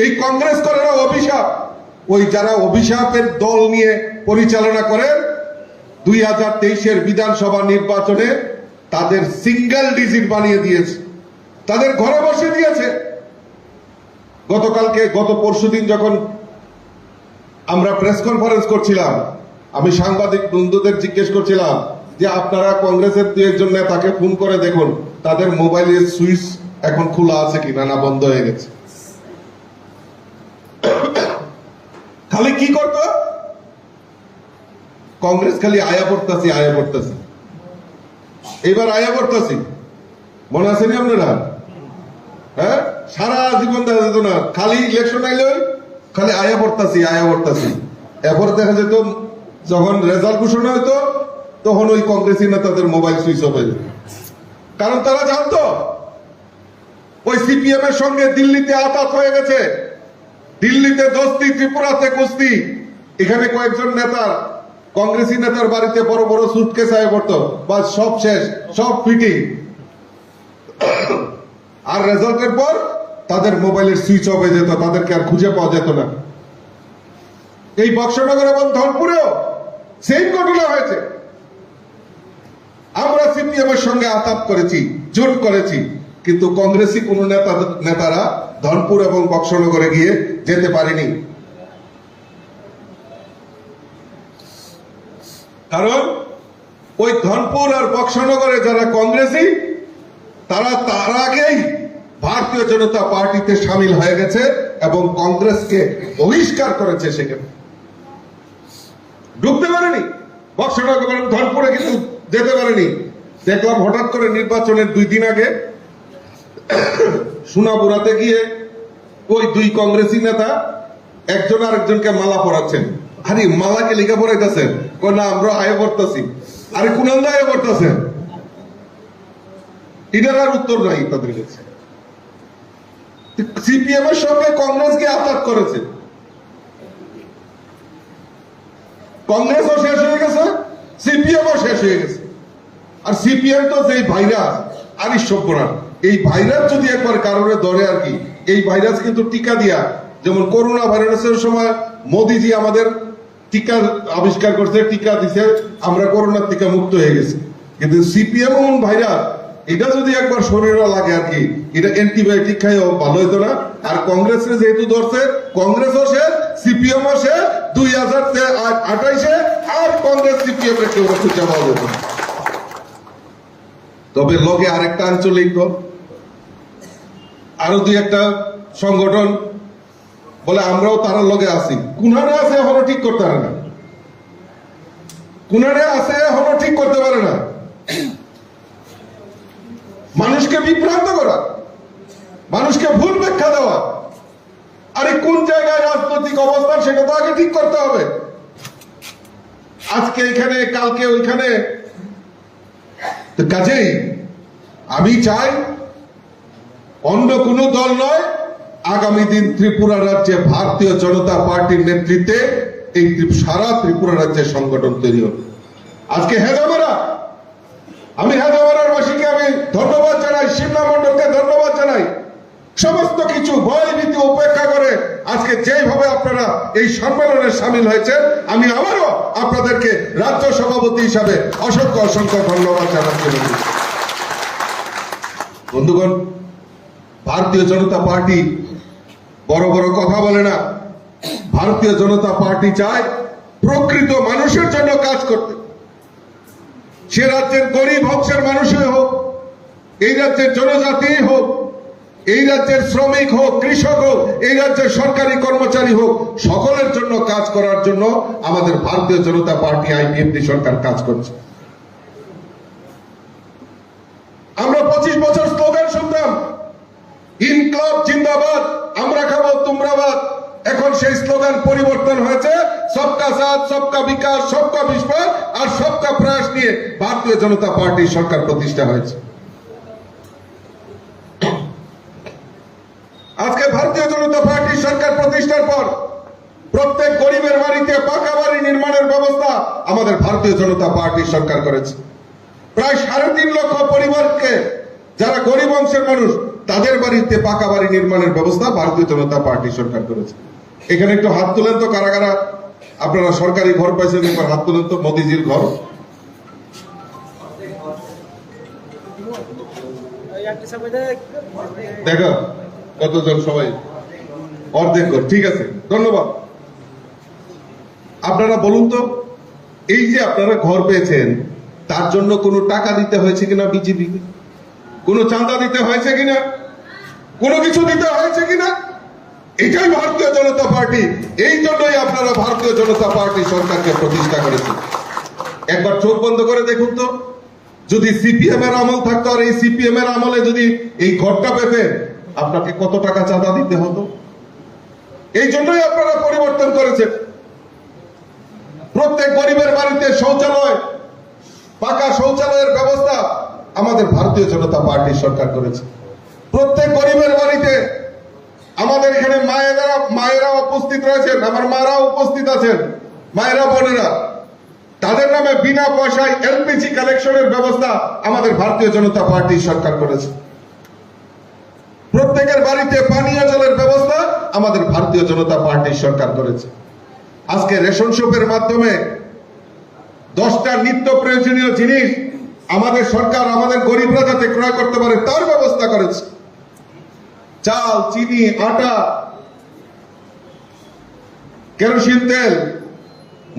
এই কংগ্রেস করে না, অভিশাপ। ওই যারা অভিশাপের দল নিয়ে পরিচালনা করে 2023-এর বিধানসভা নির্বাচনে তাদের সিঙ্গেল ডিজিট বানিয়ে দিয়েছে, তাদের ঘরে বসে দিয়েছে। গত পরশুদিন যখন আমরা প্রেস কনফারেন্স করছিলাম, আমি সাংবাদিক বন্ধুদের জিজ্ঞেস করছিলাম যে আপনারা কংগ্রেসের 2-1 নেতাকে ফোন করে দেখুন তাদের মোবাইলের সুইচ এখন খোলা আছে কিনা, না বন্ধ হয়ে গেছে। খালি কি করতো? কংগ্রেস খালি আয়া পড়তাছি। এবার আয়া পড়তাছি, মনে আছে নি আপনারা? হ্যাঁ, সারা জীবন দেখা যেত না, খালি ইলেকশন আইলে খালি আয়া পড়তাছি। এরপরে দেখা যেত যখন রেজাল্ট ঘোষণা হইতো তখন ওই কংগ্রেসী নেতাদের মোবাইল সুইচ অফ হয়ে যেত। কারণ তারা জানতো ওই সিপিএম এর সঙ্গে দিল্লিতে আঘাত হয়ে গেছে, দিল্লিতে দোস্তি, ত্রিপুরাতে কুস্তি। এখানে কয়েকজন নেতার, কংগ্রেসী নেতার বাড়িতে বড় বড় সুটকেস আয় পড়তো, বা সব শেষ, সব ফিটিং। আর রেজাল্টের পর তাদের মোবাইলের সুইচ অফ হয়ে যেত, তাদেরকে আর খুঁজে পাওয়া যেত না। এই বক্সনগর এবং ধনপুরেও সেম ঘটনা হয়েছে। আমরা সিপিএম এর সঙ্গে আতাপ করেছি, জোট করেছি, কিন্তু কংগ্রেসী কোন নেতারা ধনপুর এবং বক্সনগরে গিয়ে যেতে পারেনি। কারণ ওই ধনপুর আর বক্সনগরে যারা কংগ্রেসী, তারা তার আগেই ভারতীয় জনতা পার্টিতে সামিল হয়ে গেছে এবং কংগ্রেসকে বহিষ্কার করেছে। সেখানে ঢুকতে পারেনি, বক্সনগর এবং ধনপুরে কিন্তু যেতে পারেনি। দেখলাম হঠাৎ করে নির্বাচনের 2 দিন আগে সোনাপুরাতে গিয়ে ওই 2 কংগ্রেসী নেতা একজন আরেকজনকে মালা পরাচ্ছেন। আরে মালাকে লিখা পড়াইতেছেন, না আমরা আয় পড়তেছি। আরে কোন আয় পড়তেছেন? এটার আর উত্তর নাই তাদের কাছে। সিপিএম এর সঙ্গে কংগ্রেসকে আঘাত করেছে। কংগ্রেসও শেষ হয়ে গেছে, সিপিএমও শেষ হয়ে গেছে। আর সিপিএম তো যেই ভাইরাস, আরিশ সভ্যনাথ, এই ভাইরাস যদি একবার কারণে ধরে আর কি, এই ভাইরাস কিন্তু টিকা দিয়া, যেমন করোনা ভাইরাসের সময় মোদিজি আমাদের টিকা আবিষ্কার করছে, টিকা দিছে, আমরা করোনার টিকা মুক্ত হয়ে গেছি। কিন্তু সিপিএম এমন ভাইরাস, এটা যদি একবার শরীরে লাগে আর কি, এটা অ্যান্টিবায়োটিক খাইও ভালো হইতো না। আর কংগ্রেসের যেহেতু ধরছে, কংগ্রেসও শেষ, সিপিএমও শেষ 2028-এ, আর কংগ্রেস সিপিএম এর কেউ খুঁজে পাওয়া যেত না। তবে লগে আরেকটা আঞ্চলিক দল, আরো 2-1টা সংগঠন বলে আমরাও তারা লগে আছি। কুনারে আছে এখনো ঠিক করতে পারে না, কুনারে আছে এখনো ঠিক করতে পারে না। মানুষকে বিভ্রান্ত করা, মানুষকে ভুল ব্যাখ্যা দেওয়া। আরে কোন জায়গায় রাজনৈতিক অবস্থান সেটা তো আগে ঠিক করতে হবে। আজকে এখানে, কালকে ওইখানে। কাজেই আমি চাই অন্য কোন দল নয়, আগামী দিন ত্রিপুরা রাজ্যে ভারতীয় জনতা পার্টির নেতৃত্বে এই সারা ত্রিপুরা রাজ্যের সংগঠন তৈরি হবে। আজকে হেজামারা, আমি হেজামারার বাসীকে আমি ধন্যবাদ জানাই, শিমলা মন্ডলকে ধন্যবাদ জানাই। সমস্ত কিছু ভয় ভীতি উপেক্ষা করে আজকে যেভাবে আপনারা এই সম্মেলনে সামিল হয়েছেন, আমি আবারও আপনাদেরকে রাজ্য সভাপতি হিসাবে অসংখ্য অসংখ্য ধন্যবাদ জানাচ্ছি। বন্ধুগণ, ভারতীয় জনতা পার্টি বড় বড় কথা বলে না। ভারতীয় জনতা পার্টি চায় প্রকৃত মানুষের জন্য কাজ করতে। সে রাজ্যের গরিব অংশের মানুষই হোক, এই রাজ্যের জনজাতি হোক, এই রাজ্যের শ্রমিক হোক, কৃষক হোক, এই রাজ্যের সরকারি কর্মচারী হোক, সকলের জন্য কাজ করার জন্য আমাদের ভারতীয় জনতা পার্টি আইপিএফটি সরকার কাজ করছে। আমরা 25 বছর স্লোগান শুনতাম, ইনকলাব জিন্দাবাদ, আমরা খাবো তোমরা বাদ। এখন সেই স্লোগান পরিবর্তন হয়েছে, সবকা সাথ, সবকা বিকাশ, সবকা বিশ্বাস আর সবকা প্রয়াস নিয়ে ভারতীয় জনতা পার্টির সরকার প্রতিষ্ঠা হয়েছে। আজকে ভারতীয় জনতা পার্টির সরকার প্রতিষ্ঠার পর প্রত্যেক গরিবের বাড়িতে পাকা বাড়ি নির্মাণের ব্যবস্থা আমাদের ভারতীয় জনতা পার্টির সরকার করেছে। প্রায় 3.5 লক্ষ পরিবারকে, যারা গরিব অংশের মানুষ, তাদের বাড়িতে পাকা বাড়ি নির্মাণের ব্যবস্থা ভারতীয় জনতা পার্টি সরকার করেছে। এখানে একটু হাত তুলেন তো, কারা কারা আপনারা সরকারি ঘর পাইছেন, একবার হাত তুলেন তো। মোদিজির ঘর দেখো কতজন, সবাই অর্ধেক ঘর, ঠিক আছে, ধন্যবাদ। আপনারা বলুন তো, এই যে আপনারা ঘর পেয়েছেন, তার জন্য কোনো টাকা দিতে হয়েছে কিনা বিজেপি? কোনো চাঁদা দিতে হয়েছে কিনা? কোনো কিছু দিতে হয়েছে কিনা? এটাই ভারতীয় জনতা পার্টি। এই জন্যই আপনারা ভারতীয় জনতা পার্টি সরকারকে প্রতিষ্ঠা করেছেন। একবার চোখ বন্ধ করে দেখুন তো, যদি সিপিএম এর আমল থাকতো আর এই সিপিএম এর আমলে যদি এই ঘরটা পেতেন, আপনাকে কত টাকা চাঁদা দিতে হতো? এই জন্যই আপনারা পরিবর্তন করেছেন। প্রত্যেক গরিবের বাড়িতে শৌচালয়, পাকা শৌচালয়ের ব্যবস্থা আমাদের ভারতীয় জনতা পার্টির সরকার করেছে। প্রত্যেক গরিবের বাড়িতে আমাদের এখানে মায়েরা উপস্থিত রয়েছেন, আমার মারাও উপস্থিত আছেন, মায়েরা বোনেরা, তাদের নামে বিনা পয়সায় এলপিজি কানেকশনের ব্যবস্থা আমাদের ভারতীয় জনতা পার্টির সরকার করেছে। প্রত্যেকের বাড়িতে পানীয় জলের ব্যবস্থা আমাদের ভারতীয় জনতা পার্টির সরকার করেছে। আজকে রেশন শপের মাধ্যমে 10টা নিত্য প্রয়োজনীয় জিনিস আমাদের সরকার আমাদের গরিবরা যাতে ক্রয় করতে পারে তার ব্যবস্থা করেছে। চাল, চিনি, আটা, কেরোসিন তেল,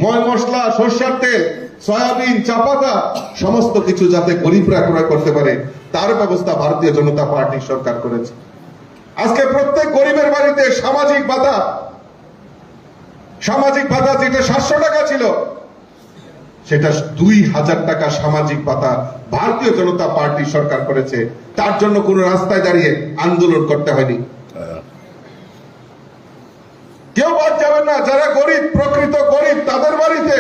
ময় মশলা, সরষের তেল, সয়াবিন, চা পাতা, সমস্ত কিছু যাতে গরিবরা ক্রয় করতে পারে তার ব্যবস্থা ভারতীয় জনতা পার্টি সরকার করেছে। আজকে প্রত্যেক গরিবের বাড়িতে সামাজিক ভাতা যেটা 700 টাকা ছিল, সেটা 2000 টাকা সামাজিক ভাতা ভারতীয় জনতা পার্টি সরকার করেছে। তার জন্য কোন রাস্তায় দাঁড়িয়ে আন্দোলন করতে হয়নি। কেউ বাদ যাবেন না, যারা গরিব, প্রকৃত গরিব, তাদের বাড়িতে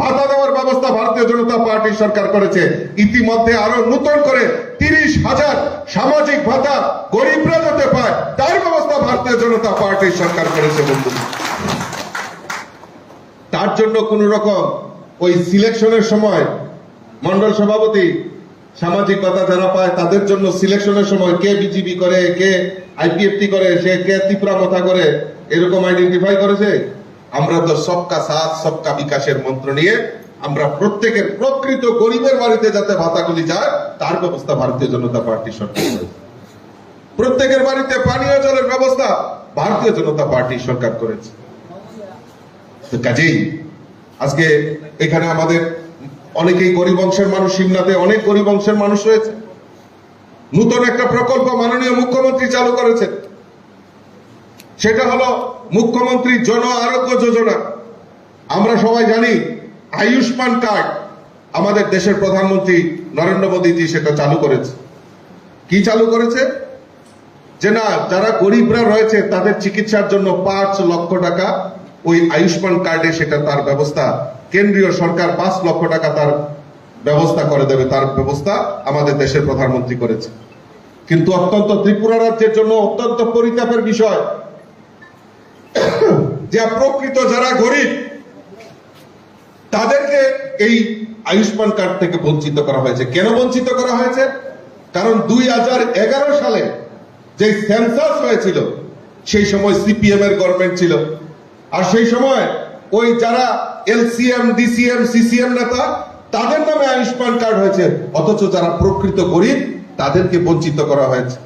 ভাতা দেওয়ার ব্যবস্থা ভারতীয় জনতা পার্টি সরকার করেছে। ইতিমধ্যে আরো নতুন করে 30,000 সামাজিক ভাতা গরিবরা যাতে পায় তার ব্যবস্থা ভারতীয় জনতা পার্টি সরকার করেছে। বন্ধু, তার জন্য কোন রকম ওই সিলেকশনের সময় মন্ডল সভাপতি সামাজিক ভাতা যারা পায় তাদের জন্য সিলেকশনের সময় কে বিজেপি করে, কে আইপিএফটি করে, সে কে ত্রিপুরা মথা করে, এরকম আইডেন্টিফাই করেছে। আমরা তো সবকা সাথ সবকা বিকাশের মন্ত্র নিয়ে আমরা প্রত্যেকের প্রকৃত গরিবের বাড়িতে যাতে ভাতাগুলি যায় তার ব্যবস্থা ভারতীয় জনতা পার্টি সরকার করেছে। প্রত্যেকের বাড়িতে পানীয় জলের ব্যবস্থা ভারতীয় জনতা পার্টি সরকার করেছে। কাজেই আজকে এখানে আমাদের অনেকেই গরিব অংশের মানুষ, সিমনাতে অনেক গরিব অংশের মানুষ রয়েছে। নতুন একটা প্রকল্প মাননীয় মুখ্যমন্ত্রী চালু করেছেন, সেটা হলো মুখ্যমন্ত্রী জন আরোগ্য যোজনা। আমরা সবাই জানি আয়ুষ্মান কার্ড আমাদের দেশের প্রধানমন্ত্রী নরেন্দ্র মোদীজি সেটা চালু করেছে। কি চালু করেছে? যে না, যারা গরিবরা রয়েছে তাদের চিকিৎসার জন্য 5 লক্ষ টাকা ওই আয়ুষ্মান কার্ডে সেটা তার ব্যবস্থা, কেন্দ্রীয় সরকার 5 লক্ষ টাকা তার ব্যবস্থা করে দেবে, তার ব্যবস্থা আমাদের দেশের প্রধানমন্ত্রী করেছে। কিন্তু অত্যন্ত ত্রিপুরা রাজ্যের জন্য অত্যন্ত পরিতাপের বিষয় যে প্রকৃত যারা গরিব তাদেরকে এই আয়ুষ্মান কার্ড থেকে বঞ্চিত করা হয়েছে। কেন বঞ্চিত করা হয়েছে? কারণ 2011 সালে যে সেন্সাস হয়েছিল সেই সময় সিপিএম এর গভর্নমেন্ট ছিল, আর সেই সময় ওই যারা এলসিএম, ডিসিএম, সিসিএম নেতা তাদের নামে আয়ুষ্মান কার্ড হয়েছে, অথচ যারা প্রকৃত গরিব তাদেরকে বঞ্চিত করা হয়েছে।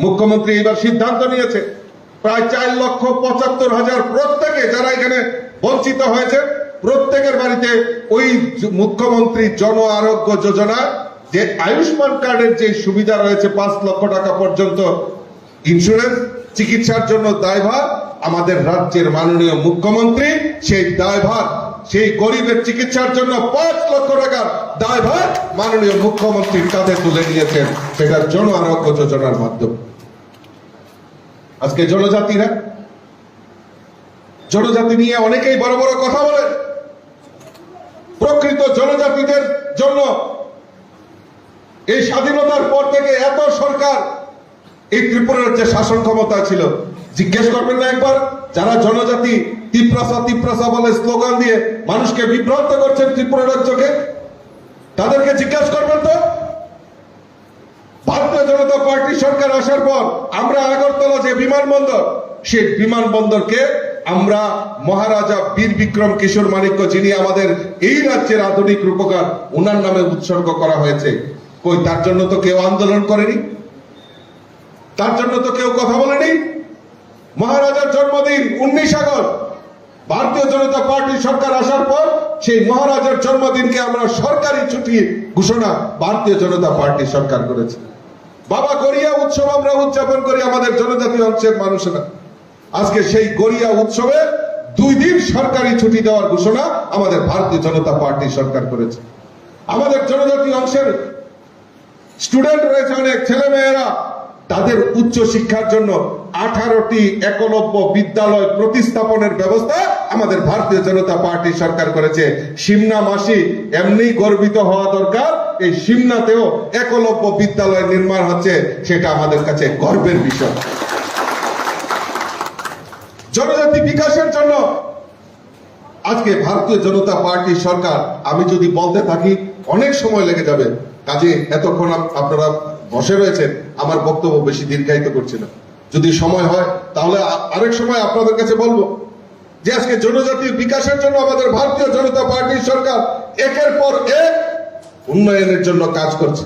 মুখ্যমন্ত্রী এবার সিদ্ধান্ত নিয়েছে প্রায় 4,75,000 প্রত্যেকে যারা এখানে বঞ্চিত হয়েছে প্রত্যেকের বাড়িতে ওই মুখ্যমন্ত্রী জন আরোগ্য যোজনা যে আয়ুষ্মান কার্ডের যে সুবিধা রয়েছে 5 লক্ষ টাকা পর্যন্ত ইন্স্যুরেন্স চিকিৎসার জন্য দায়ভার আমাদের রাজ্যের মাননীয় মুখ্যমন্ত্রী সেই দায়ভার সেই গরিবের চিকিৎসার জন্য 5 লক্ষ টাকার দায়ভার মাননীয় মুখ্যমন্ত্রীর কাঁধে তুলে নিয়েছেন, সেটা জন আরোগ্য যোজনার মাধ্যমে। আজকে জনজাতি নিয়ে অনেকেই বড় বড় কথা বলে। প্রকৃত জনজাতিদের জন্য এই স্বাধীনতার পর থেকে এত সরকার এই ত্রিপুরার যে শাসন ক্ষমতা ছিল, জিজ্ঞেস করবেন না একবার যারা জনজাতি তিপ্রাসা বলে স্লোগান দিয়ে মানুষকে বিভ্রান্ত করছেন ত্রিপুরা রাজ্যকে, তাদেরকে জিজ্ঞাসা করবেন তো। ভারতীয় জনতা পার্টি সরকার আসার পর আমরা আগরতলা যে বিমানবন্দর, সেই বিমানবন্দরকে আমরা মহারাজা বীর বিক্রম কিশোর মাণিক্য, যিনি আমাদের এই রাজ্যের আধুনিক রূপকার, ওনার নামে উৎসর্গ করা হয়েছে। কই তার জন্য তো কেউ আন্দোলন করেনি, তার জন্য তো কেউ কথা বলেনি। মহারাজার জন্মদিন 19 আগস্ট ভারতীয় জনতা পার্টি সরকার আসার পর সেই মহারাজার জন্মদিনকে আমরা সরকারি ছুটি ঘোষণা ভারতীয় জনতা পার্টি সরকার করেছে। বাবা গড়িয়া উৎসব আমরা উদযাপন করি আমাদের জনজাতি অংশের মানুষেরা। আজকে সেই গড়িয়া উৎসবে 2 দিন সরকারি ছুটি দেওয়ার ঘোষণা আমাদের ভারতীয় জনতা পার্টি সরকার করেছে। আমাদের জনজাতি অংশের স্টুডেন্ট রয়েছে অনেক ছেলে মেয়েরা, তাদের উচ্চ শিক্ষার জন্য 18টি একলব্য বিদ্যালয় প্রতিস্থাপনের ব্যবস্থা আমাদের ভারতীয় জনতা পার্টি সরকার করেছে। সিমনা মাসি এমনি গর্বিত হওয়া দরকার, এই সিমনাতেও একলব্য বিদ্যালয় নির্মাণ হচ্ছে, সেটা আমাদের কাছে গর্বের বিষয়। জনজাতি বিকাশের জন্য আজকে ভারতীয় জনতা পার্টি সরকার, আমি যদি বলতে থাকি অনেক সময় লেগে যাবে, কাজে এতক্ষণ আপনারা বসে রয়েছেন, আমার বক্তব্য বেশি দীর্ঘায়িত করছি না। যদি সময় হয় তাহলে আরেক সময় আপনাদের কাছে বলবো যে আজকে জনজাতির বিকাশের জন্য আমাদের ভারতীয় জনতা পার্টির সরকার একের পর এক উন্নয়নের জন্য কাজ করছে।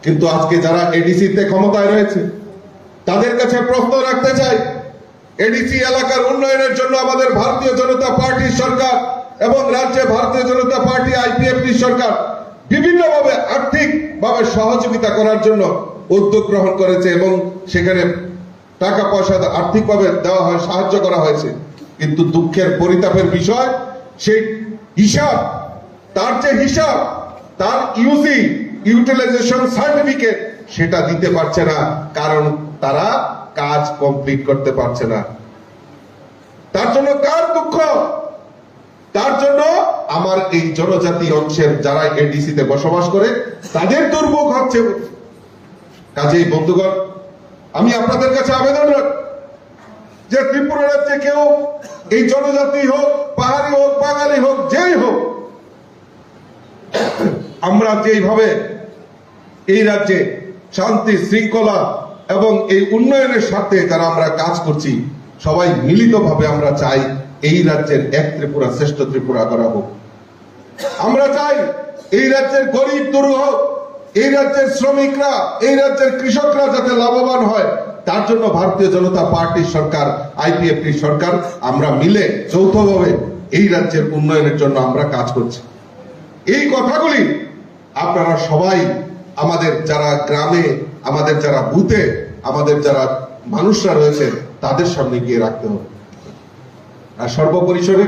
কিন্তু আজকে যারা এডিসি তে ক্ষমতায় রয়েছে তাদের কাছে প্রশ্ন রাখতে চাই, এডিসি এলাকার উন্নয়নের জন্য আমাদের ভারতীয় জনতা পার্টির সরকার এবং রাজ্যে ভারতীয় জনতা পার্টি আইপিএফটি সরকার বিভিন্নভাবে আর্থিক ভাবে সহযোগিতা করার জন্য উদ্যোগ গ্রহণ করেছে এবং সেখানে টাকা পয়সা আর্থিকভাবে দেওয়া হয়, সাহায্য করা হয়েছে। কিন্তু দুঃখের পরিতাপের বিষয়, সেই হিসাব, তার ইউসি ইউটিলাইজেশন সার্টিফিকেট সেটা দিতে পারছে না, কারণ তারা কাজ কমপ্লিট করতে পারছে না। তার জন্য কার দুঃখ? তার জন্য আমার এই জনজাতি অংশের যারা এডিসি তে বসবাস করে তাদের দুর্ভোগ হচ্ছে। কাজেই বন্ধুগণ, আমি আপনাদের কাছে আবেদন রাখি যে ত্রিপুরা রাজ্যে কেউ এই জনজাতি হোক, পাহাড়ি হোক, বাঙালি হোক, যেই হোক, আমরা যেইভাবে এই রাজ্যে শান্তি শৃঙ্খলা এবং এই উন্নয়নের সাথে যারা আমরা কাজ করছি, সবাই মিলিতভাবে আমরা চাই এই রাজ্যের এক ত্রিপুরা শ্রেষ্ঠ ত্রিপুরা করা হোক। আমরা চাই এই রাজ্যের গরিব দূর হোক, এই রাজ্যের শ্রমিকরা, এই রাজ্যের কৃষকরা যাতে লাভবান হয়, তার জন্য ভারতীয় জনতা পার্টির সরকার, আইপিএফটি সরকার, আমরা মিলে যৌথভাবে এই রাজ্যের উন্নয়নের জন্য আমরা কাজ করছি। এই কথাগুলি আপনারা সবাই আমাদের যারা গ্রামে, আমাদের যারা বুথে, আমাদের যারা মানুষরা রয়েছে তাদের সামনে গিয়ে রাখতে হবে। আর সর্বোপরিসরে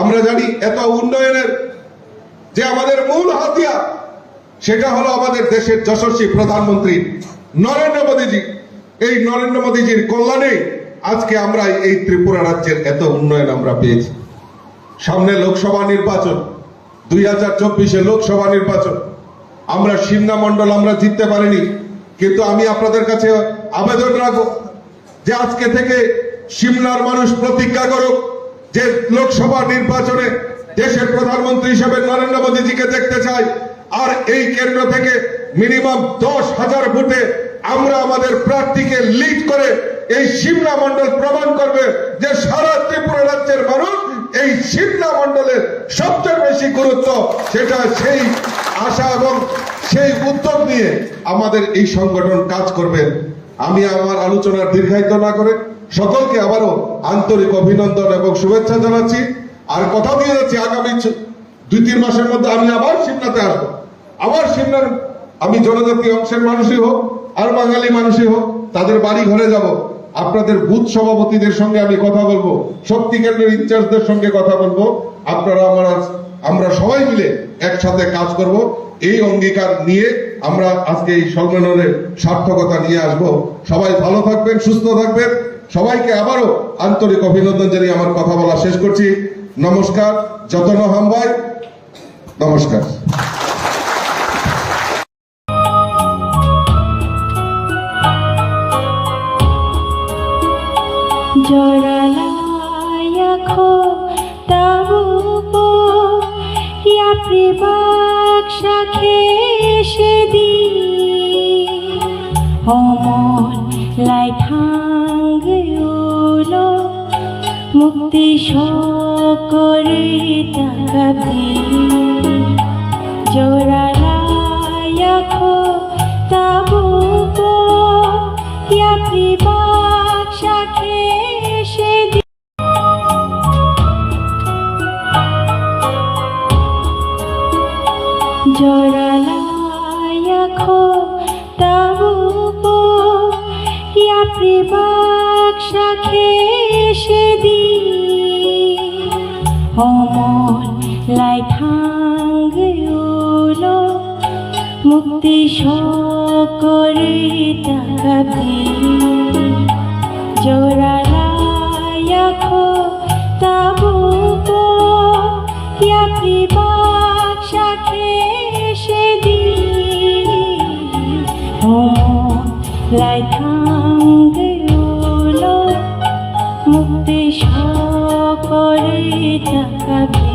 আমরা জানি এত উন্নয়নের যে আমাদের মূল হাতিয়ার, সেটা হলো আমাদের দেশের যশস্বী প্রধানমন্ত্রী নরেন্দ্র মোদীজি। এই নরেন্দ্র মোদীজির কল্যাণে আজকে আমরা এই ত্রিপুরা রাজ্যের এত উন্নয়ন আমরা পেয়েছি। সামনে লোকসভা নির্বাচন, 2024 লোকসভা নির্বাচন, আমরা সিমনা মন্ডল আমরা জিততে পারিনি, কিন্তু আমি আপনাদের কাছে আবেদন রাখবো যে আজকে থেকে সিমলার মানুষ প্রতিজ্ঞা করুক যে লোকসভা নির্বাচনে দেশের প্রধানমন্ত্রী হিসেবে নরেন্দ্র মোদীজিকে দেখতে চাই। আর এই কেন্দ্র থেকে মিনিমাম 10,000 ভোটে আমরা আমাদের প্রার্থীকে লিড করে এই সিমলা মন্ডল প্রমাণ করবে যে সারা ত্রিপুরা রাজ্যের মানুষ এই সিমলা মন্ডলের সবচেয়ে বেশি গুরুত্ব, সেটা সেই আশা এবং সেই উদ্যোগ নিয়ে আমাদের এই সংগঠন কাজ করবেন। আমি আমার আলোচনার দীর্ঘায়িত না করে সকলকে আবারও আন্তরিক অভিনন্দন এবং শুভেচ্ছা জানাচ্ছি। আর কথা দিয়ে যাচ্ছি আগামী 2-3 মাসের মধ্যে আমি আবার সিমনাতে আসবো। আবার সিমনার আমি জনজাতি অংশের মানুষই হোক আর বাঙালি মানুষই হোক তাদের বাড়ি ঘরে যাব, আপনাদের বুথ সভাপতিদের সঙ্গে আমি কথা বলবো, শক্তি কেন্দ্রের ইনচার্জদের সঙ্গে কথা বলবো, আপনারা আমরা সবাই মিলে একসাথে কাজ করব। এই অঙ্গীকার নিয়ে আমরা আজকে এই সম্মেলনের সার্থকতা নিয়ে আসব। সবাই ভালো থাকবেন, সুস্থ থাকবেন। সবাইকে আবারও আন্তরিক অভিনন্দন জানিয়ে আমার কথা বলা শেষ করছি। নমস্কার, যতন হামবাই, নমস্কার। Joralayaco tabupo ya pribaksha kheshedi homon lai thangeulo mukti shokore takabi Joralayaco tabupo ya pribaksha kheshedi Joralayaco tabupo ya pribaksha kheshedi homon lai thangeulo mukti shokore takabi Joralayaco tabupo ya pribaksha kheshedi homon lai thangeulo mukti shokore takabi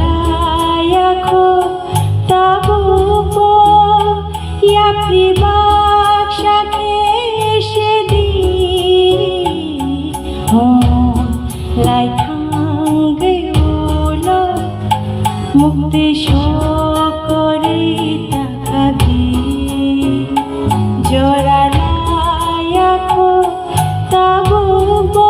Joralayaco tabupo ya pribaksha kheshedi homon lai thangeulo mukti shokore takabi Joralayaco tabupo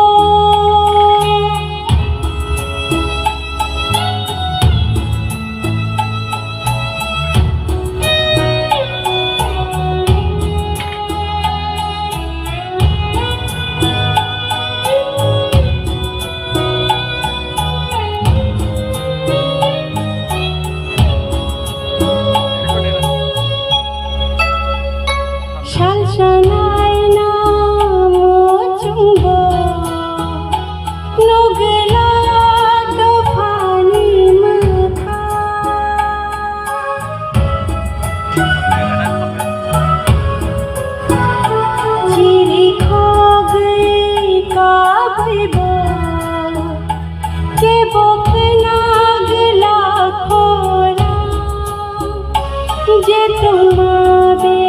যে তোমাবে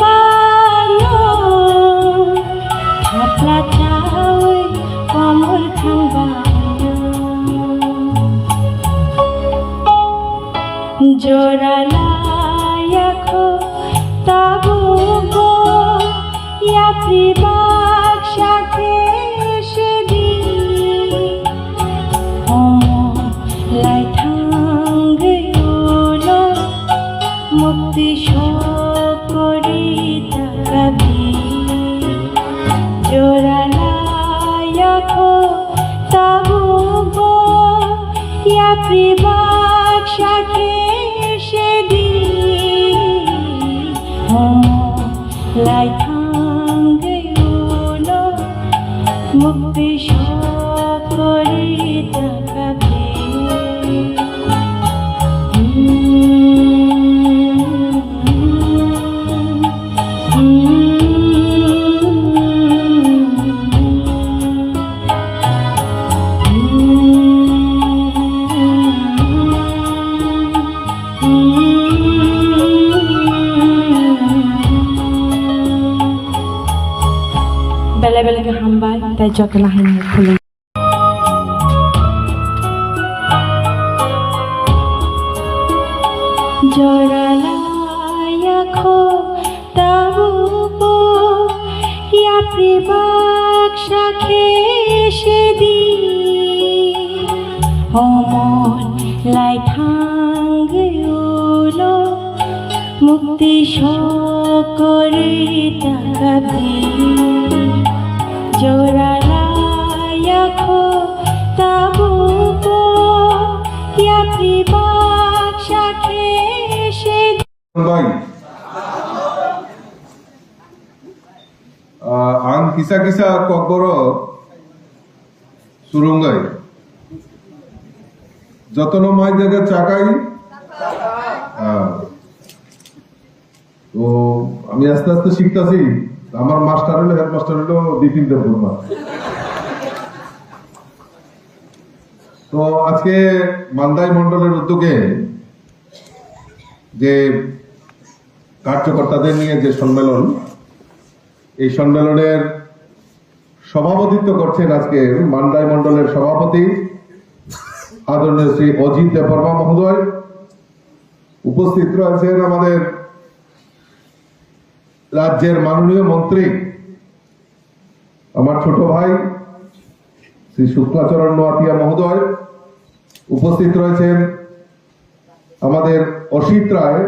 বানো থাপলা চাই কমল খাঙ্গানো জোরালায়াখো তাবু গো ইয়া প্রিবাক সাথে সেদি লাই থাঙ্গেলো মুক্তি শোকরি তাকাবি জোরালায়াখো তাবু গো ইয়া প্রিবাক সাথে সেদি লাই থাঙ্গেলো মুক্তি শোকরি তাকাবি বেলা বেলাকে হামবাই তাই যত নাহিনী খুলে জোরালায়াখো তাবু গো ইয়া প্রিবাক সাথে সেদি অমন লাই থাঙ্গেলো মুক্তি শোকরি তাকাবি জোরালায়াখো তাবু গো ইয়া প্রিবাক সাথে সেদি ভাই আং কিসা কিসা ককর সুরঙ্গাই যতন মাই জায়গা চাকাই তো আমি আস্তে আস্তে শিখতেছি আমার মাস্টার হলো হেডমাস্টার হলো বিপিন দেববর্মা তো আজকে মান্দাই মন্ডলের উদ্যোগে যে কার্যকর্তাদের নিয়ে যে সম্মেলন এই সম্মেলনের সভাপতিত্ব করছেন আজকে মান্দাই মন্ডলের সভাপতি আদরণীয় শ্রী অজিত দেববর্মা মহোদয় উপস্থিত রয়েছেন আমাদের রাজ্যের মাননীয় মন্ত্রী আমার ছোট ভাই শ্রী শুক্লাচরণ নোয়াতিয়া মহোদয় উপস্থিত রয়েছেন আমাদের অসিত রায়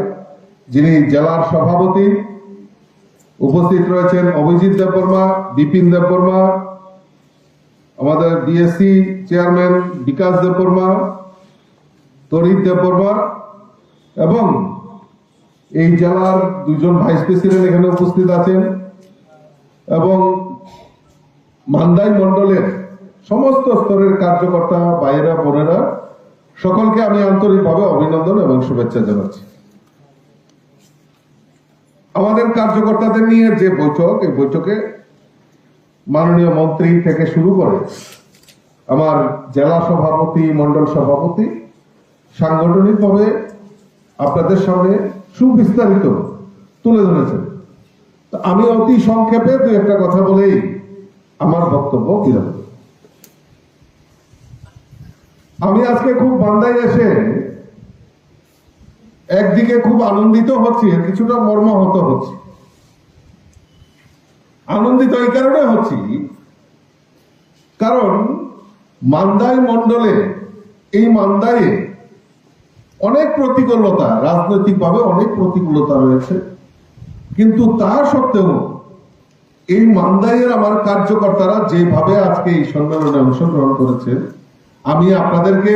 যিনি জেলার সভাপতি উপস্থিত রয়েছেন অভিজিৎ দেববর্মা বিপিন দেববর্মা আমাদের ডিএসসি চেয়ারম্যান বিকাশ দেববর্মা তরিত দেববর্মা এবং এই জেলার দুজন ভাইস প্রেসিডেন্ট এখানে উপস্থিত আছেন এবং মান্দাই মন্ডলের সমস্ত স্তরের কার্যকর্তা ভাইয়েরা বোনেরা সকলকে আমি আন্তরিকভাবে অভিনন্দন এবং শুভেচ্ছা জানাচ্ছি। আমাদের কার্যকর্তাদের নিয়ে যে বৈঠক এই বৈঠকে মাননীয় মন্ত্রী থেকে শুরু করে আমার জেলা সভাপতি মন্ডল সভাপতি সাংগঠনিকভাবে আপনাদের সামনে সুবিস্তারিত তুলে ধরেছেন। আমি অতি সংক্ষেপে দু একটা কথা বলেই আমার বক্তব্য বিরাম। আমি আজকে খুব বান্দায় এসে একদিকে খুব আনন্দিত হচ্ছি কিছুটা মর্মাহত হচ্ছি। আনন্দিত এই কারণে হচ্ছি কারণ মান্দাই মন্ডলে এই মান্দায়ে অনেক প্রতিকূলতা রাজনৈতিকভাবে অনেক প্রতিকূলতা রয়েছে কিন্তু তা সত্ত্বেও এই মান্দাইয়ের আমার কার্যকর্তারা যেভাবে আজকে এই সম্মেলনে অংশগ্রহণ করেছে আমি আপনাদেরকে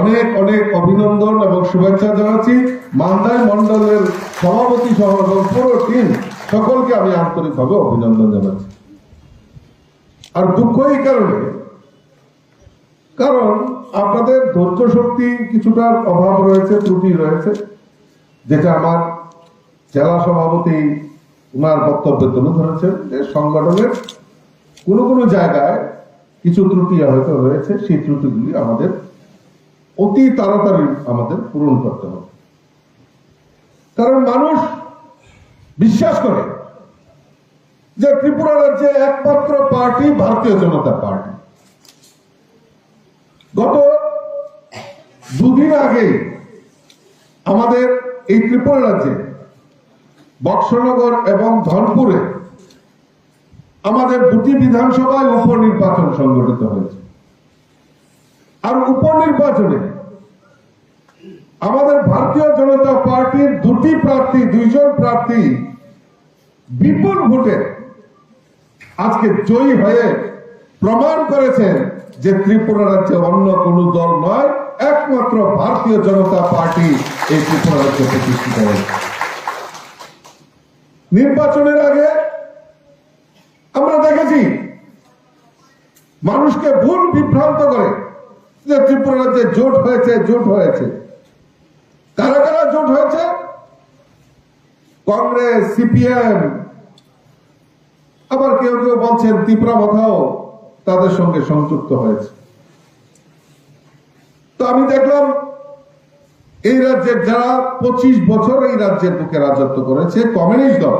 অনেক অনেক অভিনন্দন এবং শুভেচ্ছা জানাচ্ছি। মান্দাই মন্ডলের সভাপতি সহ এবং পুরো টিম সকলকে আমি আন্তরিকভাবে অভিনন্দন জানাচ্ছি। আর দুঃখ এই কারণে কারণ আপনাদের ধৈর্য শক্তি কিছুটা অভাব রয়েছে ত্রুটি রয়েছে যেটা আমার জেলা সভাপতি ওনার বক্তব্যে তুলে ধরেছেন যে সংগঠনের কোনো কোনো জায়গায় কিছু ত্রুটি হয়তো রয়েছে সেই ত্রুটিগুলি আমাদের অতি তাড়াতাড়ি আমাদের পূরণ করতে হবে। কারণ মানুষ বিশ্বাস করে যে ত্রিপুরা রাজ্যে একমাত্র পার্টি ভারতীয় জনতা পার্টি। গত দুদিন আগে আমাদের এই ত্রিপুরা রাজ্যে বক্সনগর এবং ধনপুরে আমাদের দুটি বিধানসভায় উপনির্বাচন সংগঠিত হয়েছে। আর উপনির্বাচনে আমাদের ভারতীয় জনতা পার্টির দুইজন প্রার্থী বিপুল ভোটে আজকে জয়ী হয়ে প্রমাণ করেছেন যে ত্রিপুরা রাজ্যে অন্য কোন দল নয়, একমাত্র ভারতীয় জনতা পার্টি এই ত্রিপুরা রাজ্যে প্রতিষ্ঠিত হয়েছে। নির্বাচনের আগে আমরা দেখেছি মানুষকে ভুল বিভ্রান্ত করে যে ত্রিপুরা রাজ্যে জোট হয়েছে। কারা কারা জোট হয়েছে? কংগ্রেস, সিপিএম, আবার কেউ কেউ বলছেন ত্রিপুরা মাথাও তাদের সঙ্গে সংযুক্ত হয়েছে। তো আমি দেখলাম এই রাজ্যের যারা 25 বছর এই রাজ্যের বুকে রাজত্ব করেছে, কমিউনিস্ট দল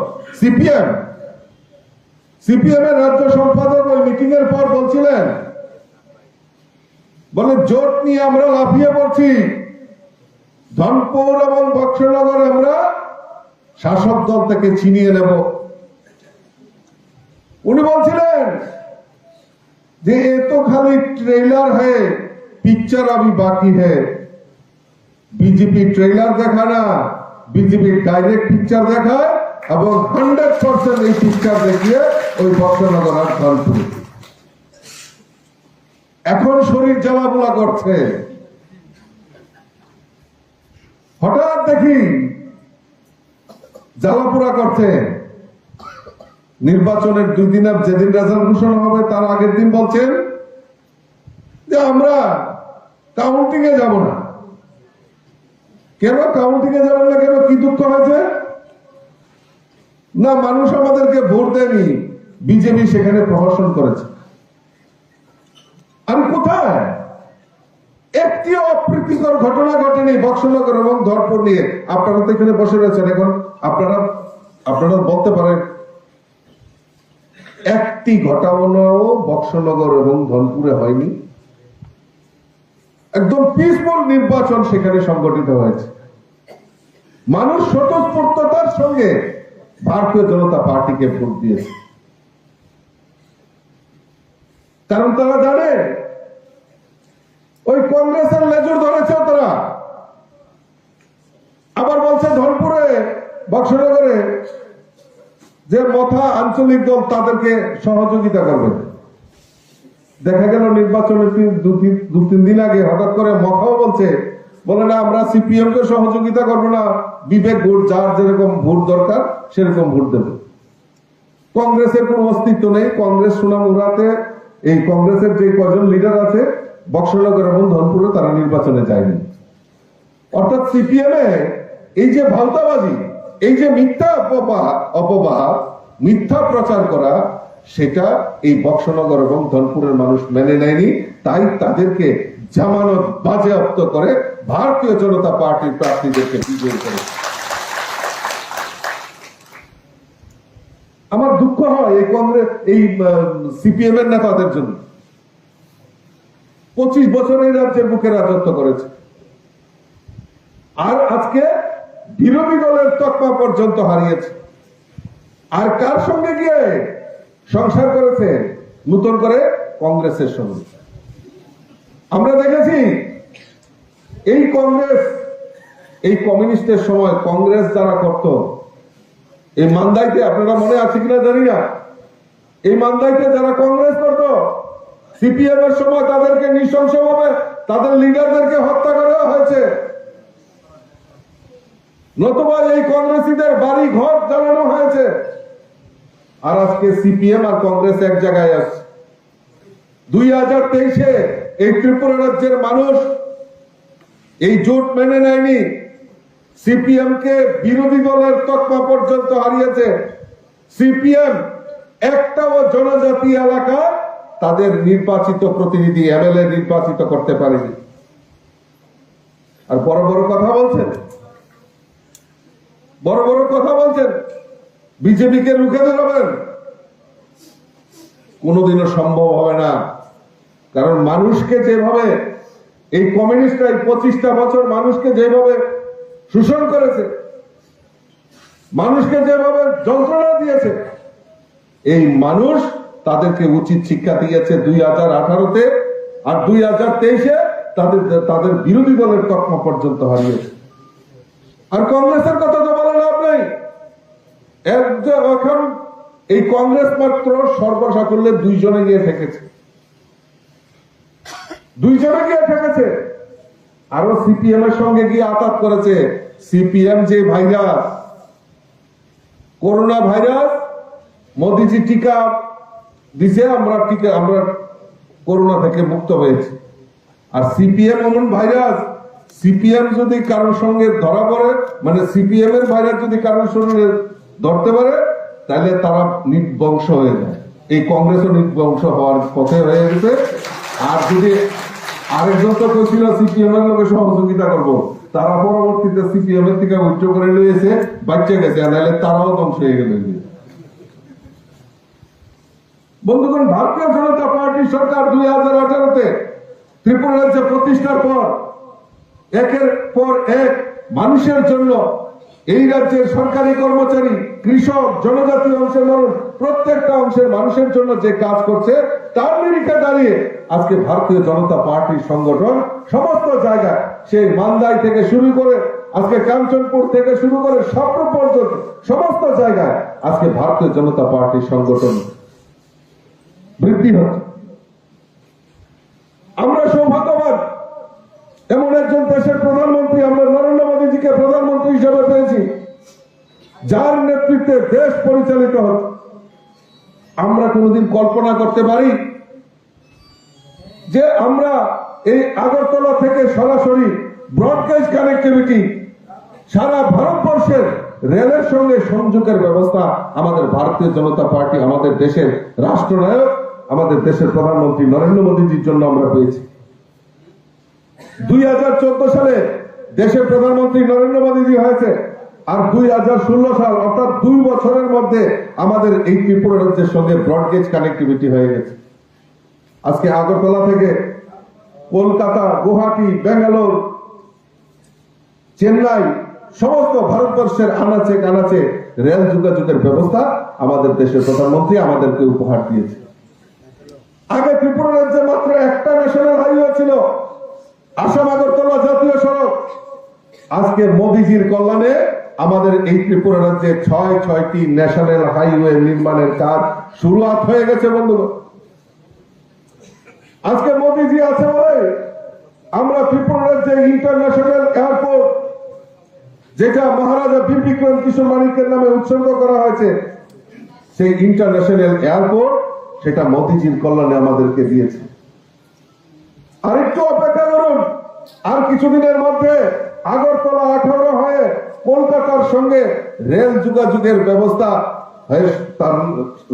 সিপিএম এর রাজ্য সম্পাদক ওই মিটিং এর পর বলছিলেন, বলে জোট নিয়ে আমরা লাফিয়ে পড়ছি, ধনপুর এবং বক্সনগর আমরা শাসক দল থেকে ছিনিয়ে নেব। উনি বলছিলেন যে এ তো খালি ট্রেলার হ্যায়, পিকচার আবি বাকি হ্যায়। বিজেপি ট্রেলার দেখা না, বিজেপি ডাইরেক্ট পিকচার দেখায় এবং 100% এই পিকচার দেখিয়ে ওই বক্সনগর আর ধনপুর এখন শরীর জ্বালাপোড়া করছে। হঠাৎ দেখি জ্বালাপোড়া করছে। নির্বাচনের 2 দিন যেদিন রেজাল্ট ঘোষণা হবে তার আগের দিন বলছেন যে আমরা কাউন্টিং এ যাব না। কেন কাউন্টিং এ যাবেন না? কেন, কি দুঃখ হয়েছে? না, মানুষ আমাদেরকে ভোট দেয়নি, বিজেপি সেখানে প্রহসন করেছে। আমি কোথায়? একটি অপ্রীতিকর ঘটনা ঘটেনি বক্সনগর এবং ধনপুর নিয়ে। আপনারা তো এখানে বসে রয়েছেন, এখন আপনারা বলতে পারেন একটি ঘটনাও বক্সনগর এবং ধনপুরে হয়নি। একদম পিসফুল নির্বাচন সেখানে সংগঠিত হয়েছে। মানুষ স্বতঃস্ফূর্ততার সঙ্গে ভারতীয় জনতা পার্টিকে ভোট দিয়েছে, কারণ তারা জানে ওই কংগ্রেসের লেজুর ধরেছে তারা। আবার বলছে ধনপুরে, বক্সনগরে যে মথা আঞ্চলিক দল তাদেরকে সহযোগিতা করবে। দেখা গেল নির্বাচনের 2-3 দিন আগে হঠাৎ করে মথাও বলে না, আমরা সিপিএম কে সহযোগিতা করবো না, বিবেক ভোট, যার যেরকম ভোট দরকার সেরকম ভোট দেবে। কংগ্রেসের কোন অস্তিত্ব নেই। কংগ্রেস সুনামুড়াতে এই কংগ্রেসের যে কজন লিডার আছে বক্সনগর এবং ধনপুরে তারা নির্বাচনে যায়নি। অর্থাৎ সিপিএম এ এই যে ভাওতাবাজি, এই যে মিথ্যা অপবাদ, মিথ্যা প্রচার করা, সেটা এই বক্সনগর এবং ধনপুরের মানুষ মেনে নেয়নি। তাই তাদেরকে জামানত বাজেয়াপ্ত করে ভারতীয় জনতা পার্টির প্রার্থীদেরকে বিজয়ী করে। আমার দুঃখ হয় এই কংগ্রেস, এই সিপিএম এর নেতাদের জন্য। 25 বছর এই রাজ্যের বুকে রাজত্ব করেছে, আর আজকে বিরোধী দলের তকমা পর্যন্ত হারিয়েছে। আর কার সঙ্গে গিয়ে সংসার করেছে? নতুন করে কংগ্রেসের সঙ্গে। আমরা দেখেছি এই কংগ্রেস, এই কমিউনিস্টের সময় কংগ্রেস যারা করত, এই মান্দাইতে, আপনারা মনে আছে কিনা জানি না, এই মান্দাইতে যারা কংগ্রেস করত, সিপিএম এর সময় তাদেরকে নৃশংসভাবে তাদের লিডারদেরকে হত্যা করা হয়েছে, নতুবা এই কংগ্রেসীদের বাড়ি ঘর জ্বালানো হয়েছে। আর আজকে সিপিএম আর কংগ্রেস এক জায়গায় আছে। 2023-এ এই ত্রিপুরা রাজ্যের মানুষ এই জোট মেনে নেয়নি, সিপিএম কে বিরোধী দলের তকমা পর্যন্ত হারিয়েছে। সিপিএম একটাও জনজাতি এলাকা তাদের নির্বাচিত প্রতিনিধি এমএলএ নির্বাচিত করতে পারেনি। আর বড় বড় কথা বলছেন। বড় বড় কথা বলছেন, বিজেপিকে রুখে দাঁড়াবেন, কোনোদিনও সম্ভব হবে না। কারণ মানুষকে যেভাবে এই কমিউনিস্টরা 25টা বছর মানুষকে যেভাবে শোষণ করেছে, মানুষকে যেভাবে যন্ত্রণা দিয়েছে, এই মানুষ তাদেরকে উচিত শিক্ষা দিয়েছে 2018-তে, আর 2023-এ তাদের বিরোধী দলের তকমা পর্যন্ত হারিয়েছে। আর কংগ্রেসের কথা তো বলে লাভ নেই। এখন এই কংগ্রেস মাত্র সর্বসাকুল্যে দুইজনে গিয়ে ঠেকেছে, আরো সিপিএম এর সঙ্গে গিয়ে আঘাত করেছে। সিপিএম যে ভাইরাস, করোনা ভাইরাস, মোদিজি টিকা দিছে, আমরা করোনা থেকে মুক্ত হয়েছি। আর সিপিএম এমন ভাইরাস, সিপিএম যদি কারোর সঙ্গে ধরা পড়ে, মানে সিপিএম এর ভাইরাস যদি কারোর শরীরে ধরতে পারে, তাহলে তারা নির্বংশ হয়ে যায়। এই কংগ্রেসও নির্বংশ হওয়ার পথে হয়ে গেছে। আর যদি আরেকজন তো কেছিল সিপিএম এর লোকের সহযোগিতা করবো, তারা পরবর্তীতে সিপিএম এর থেকে উচ্চ করে লইয়েছে, বাচ্চা গেছে, নাহলে তারাও ধ্বংস হয়ে গেল। বন্ধুগণ, ভারতীয় জনতা পার্টির সরকার 2018-তে ত্রিপুরা রাজ্য প্রতিষ্ঠার পর একের পর এক মানুষের জন্য, এই রাজ্যের সরকারি কর্মচারী, কৃষক, জনজাতি অংশের মানুষ, প্রত্যেকটা অংশের মানুষের জন্য যে কাজ করছে, তার নিরিখে দাঁড়িয়ে আজকে ভারতীয় জনতা পার্টির সংগঠন সমস্ত জায়গায়, সেই মান্দাই থেকে শুরু করে আজকে কাঞ্চনপুর থেকে শুরু করে স্বপ্ন পর্যন্ত সমস্ত জায়গায় আজকে ভারতীয় জনতা পার্টির সংগঠন বৃদ্ধি হচ্ছে। আমরা সৌভাগ্যবান, এমন একজন দেশের প্রধানমন্ত্রী আমরা নরেন্দ্র মোদীজিকে প্রধানমন্ত্রী হিসেবে পেয়েছি, যার নেতৃত্বে দেশ পরিচালিত হচ্ছে। আমরা কোনোদিন কল্পনা করতে পারি যে আমরা এই আগরতলা থেকে সরাসরি ব্রডগেজ কানেক্টিভিটি সারা ভারতবর্ষের রেলের সঙ্গে সংযোগের ব্যবস্থা আমাদের ভারতীয় জনতা পার্টি, আমাদের দেশের রাষ্ট্রনায়ক, আমাদের দেশের প্রধানমন্ত্রী নরেন্দ্র মোদীজির জন্য আমরা পেয়েছি। 2014 সালে দেশের প্রধানমন্ত্রী নরেন্দ্র মোদীজি হয়েছে, আর 2016 সাল অর্থাৎ 2 বছরের মধ্যে আমাদের এই ত্রিপুরা রাজ্যের সঙ্গে ব্রডগেজ কানেক্টিভিটি হয়ে গেছে। আজকে আগরতলা থেকে কলকাতা, গুয়াহাটি, বেঙ্গালোর, চেন্নাই, সমস্ত ভারতবর্ষের আনাচে কানাচে রেল যোগাযোগের ব্যবস্থা আমাদের দেশের প্রধানমন্ত্রী আমাদেরকে উপহার দিয়েছে। আগে ত্রিপুরা রাজ্যে মাত্র একটা ন্যাশনাল হাইওয়ে ছিল, আসাম আগরতলা জাতীয় সড়ক। আজকে মোদীজির কল্যাণে আমাদের এই ত্রিপুরা রাজ্যে 6টি ন্যাশনাল হাইওয়ে নির্মাণের কাজ শুরুয়াত হয়ে গেছে। বন্ধুগণ, আজকে মোদীজি আছে বলে আমরা ত্রিপুরা রাজ্যে ইন্টারন্যাশনাল এয়ারপোর্ট, যেটা মহারাজা বীর বিক্রম কিশোর মানিকের নামে উৎসর্গ করা হয়েছে, সেই ইন্টারন্যাশনাল এয়ারপোর্ট সেটা মোদীজির কল্যাণে আমাদেরকে দিয়েছে। আরেকটু অপেক্ষা করুন, আর কিছুদিনের মধ্যে আগরতলা 18 হয়ে কলকাতার সঙ্গে রেল যোগাযোগের ব্যবস্থা হয়ে তার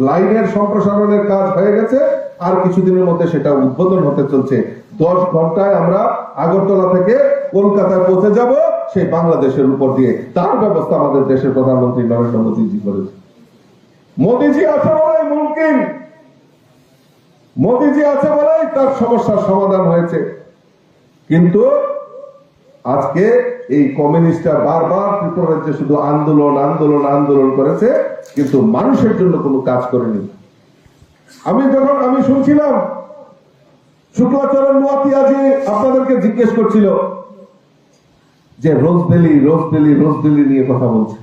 লাইনের সম্প্রসারণের কাজ হয়ে গেছে। আর কিছুদিনের মধ্যে সেটা উদ্বোধন হতে চলছে। 10 ঘন্টায় আমরা আগরতলা থেকে কলকাতায় পৌঁছে যাব, সেই বাংলাদেশের উপর দিয়ে। তার ব্যবস্থা আমাদের দেশের প্রধানমন্ত্রী নরেন্দ্র মোদীজি করেছে। মোদীজি আছে বলেই মুমকিন, মোদীজি আছে বলেই তার সমস্যার সমাধান হয়েছে। কিন্তু আজকে এই কমিউনিস্টরা বারবার ত্রিপুরা রাজ্যে শুধু আন্দোলন আন্দোলন আন্দোলন করেছে, কিন্তু মানুষের জন্য কোনো কাজ করেনি। আমি শুনছিলাম শুক্লাচরণ নোয়াতিয়াজি আপনাদেরকে জিজ্ঞেস করছিল যে রোজবেলি নিয়ে কথা বলছে।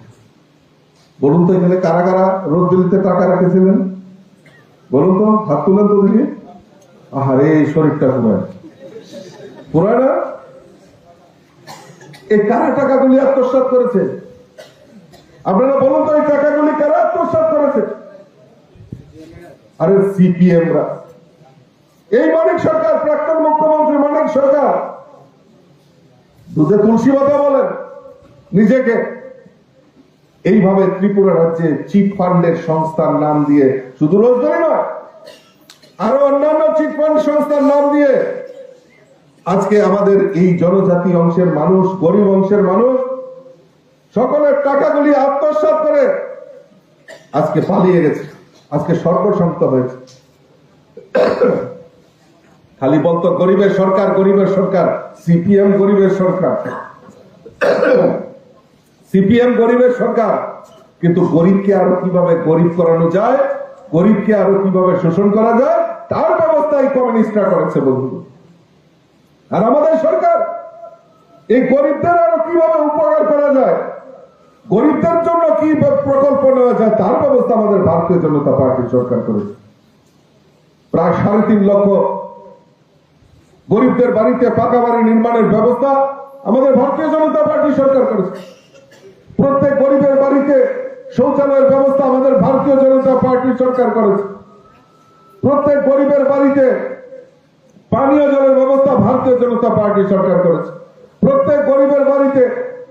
বলুন তো এখানে কারা কারা রোজবেলিতে টাকা রেখেছিলেন? বলুন তো, হাত তুলেন তো দেখি। আহারে, এই শরীরটা পুরায় না? এই কারা টাকাগুলি আত্মসাৎ করেছে? আপনারা বলুন তো, এই টাকাগুলি কারা আত্মসাৎ করেছে? আরে সিপিএমরা। এই মানিক সরকার, প্রাক্তন মুখ্যমন্ত্রী মানিক সরকার, দুধে তুলসী পাতা বলেন নিজেকে। এইভাবে ত্রিপুরা রাজ্যে চিট ফান্ডের সংস্থার নাম দিয়ে, শুধু রোজগারি নয়, আরো অন্যান্য চিট ফান্ড সংস্থার নাম দিয়ে আজকে আমাদের এই জনজাতি অংশের মানুষ, গরিব অংশের মানুষ সকলের টাকাগুলি আত্মসাৎ করে আজকে পালিয়ে গেছে, আজকে সর্বসন্ত হয়েছে। খালি বলতো গরিবের সরকার, গরিবের সরকার, সিপিএম গরিবের সরকার, সিপিএম গরিবের সরকার। কিন্তু গরিবকে আরো কিভাবে গরিব করানো যায়, গরিবকে আরো কিভাবে শোষণ করা যায়, তার ব্যবস্থাই কমিউনিস্টরা করেছে বন্ধু। আর আমাদের সরকার এই গরিবদের আরো কিভাবে উপকার করা যায়, গরিবদের জন্য কি প্রকল্প নেওয়া যায়, তার ব্যবস্থা আমাদের ভারতীয় জনতা পার্টির সরকার করেছে। প্রায় 3.5 লক্ষ গরিবদের বাড়িতে পাকা বাড়ি নির্মাণের ব্যবস্থা আমাদের ভারতীয় জনতা পার্টি সরকার করেছে। প্রত্যেক গরিবের বাড়িতে শৌচালয়ের ব্যবস্থা আমাদের ভারতীয় জনতা পার্টি সরকার করেছে। প্রত্যেক গরিবের বাড়িতে পানীয় জলের ব্যবস্থা ভারতীয় জনতা পার্টি সরকার করেছে। প্রত্যেক গরিবের বাড়িতে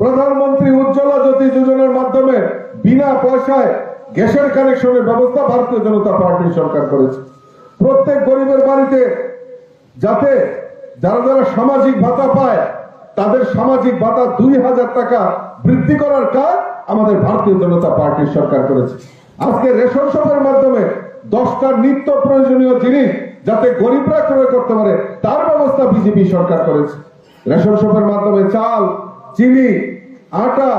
প্রধানমন্ত্রী উজ্জ্বলা জ্যোতি যোজনার মাধ্যমে বিনা পয়সায় গ্যাসের কানেকশনের ব্যবস্থা ভারতীয় জনতা পার্টি সরকার করেছে। প্রত্যেক গরিবের বাড়িতে যাতে যারা যারা সামাজিক ভাতা পায় তাদের সামাজিক ভাতা 2000 টাকা বৃদ্ধি করার কাজ আমাদের ভারতীয় জনতা পার্টির সরকার করেছে। আজকে রেশন শপের মাধ্যমে 10টা নিত্য প্রয়োজনীয় জিনিস যাতে গরিবরা ক্রয় করতে পারে তার ব্যবস্থা বিজেপি সরকার করেছে। রেশন শপের মাধ্যমে চাল, চিনি, আটা,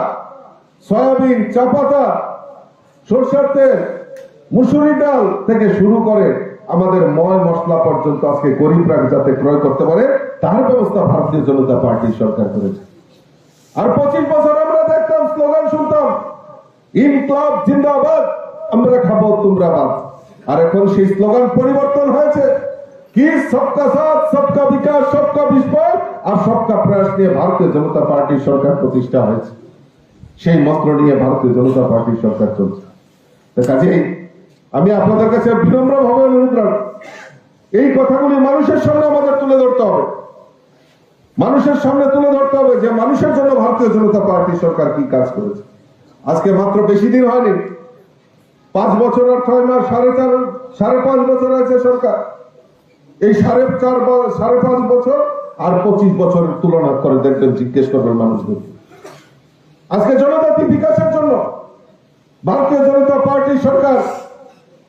সয়াবিন, চা পাতা, সরষের তেল, মুসুরি ডাল থেকে শুরু করে আমাদের ময় মশলা পর্যন্ত আজকে গরিবরা যাতে ক্রয় করতে পারে তার ব্যবস্থা ভারতীয় জনতা পার্টির সরকার করেছে। আর 25 বছর আমরা দেখতাম, স্লোগান শুনতাম, ইনকলাব জিন্দাবাদ, আমরা খাবো তোমরা বাদ। আর এখন সেই স্লোগান পরিবর্তন হয়েছে কি, সবকা সাথ, সবকা বিকাশ, সবকা বিস্ফোরণ আর সবকা প্রয়াস নিয়ে ভারতীয় জনতা পার্টির সরকার প্রতিষ্ঠা হয়েছে। সেই মন্ত্র নিয়ে ভারতীয় জনতা পার্টির সরকার চলছে। কাজেই আমি আপনাদের কাছে বিনম্র ভাবে অনুরোধ রাখব, এই কথাগুলি মানুষের সামনে আমাদের তুলে ধরতে হবে, মানুষের সামনে তুলে ধরতে হবে যে মানুষের জন্য ভারতীয় জনতা পার্টি সরকার কি কাজ করেছে। আজকে মাত্র বেশি দিন হয়নি, 5 বছর আর 6 মাস, 5.5 বছর আছে সরকার। এই 5.5 বছর আর 25 বছরের তুলনা করে দেখবেন, জিজ্ঞেস করবেন মানুষদের। আজকে জনজাতি বিকাশের জন্য ভারতীয় জনতা পার্টি সরকার,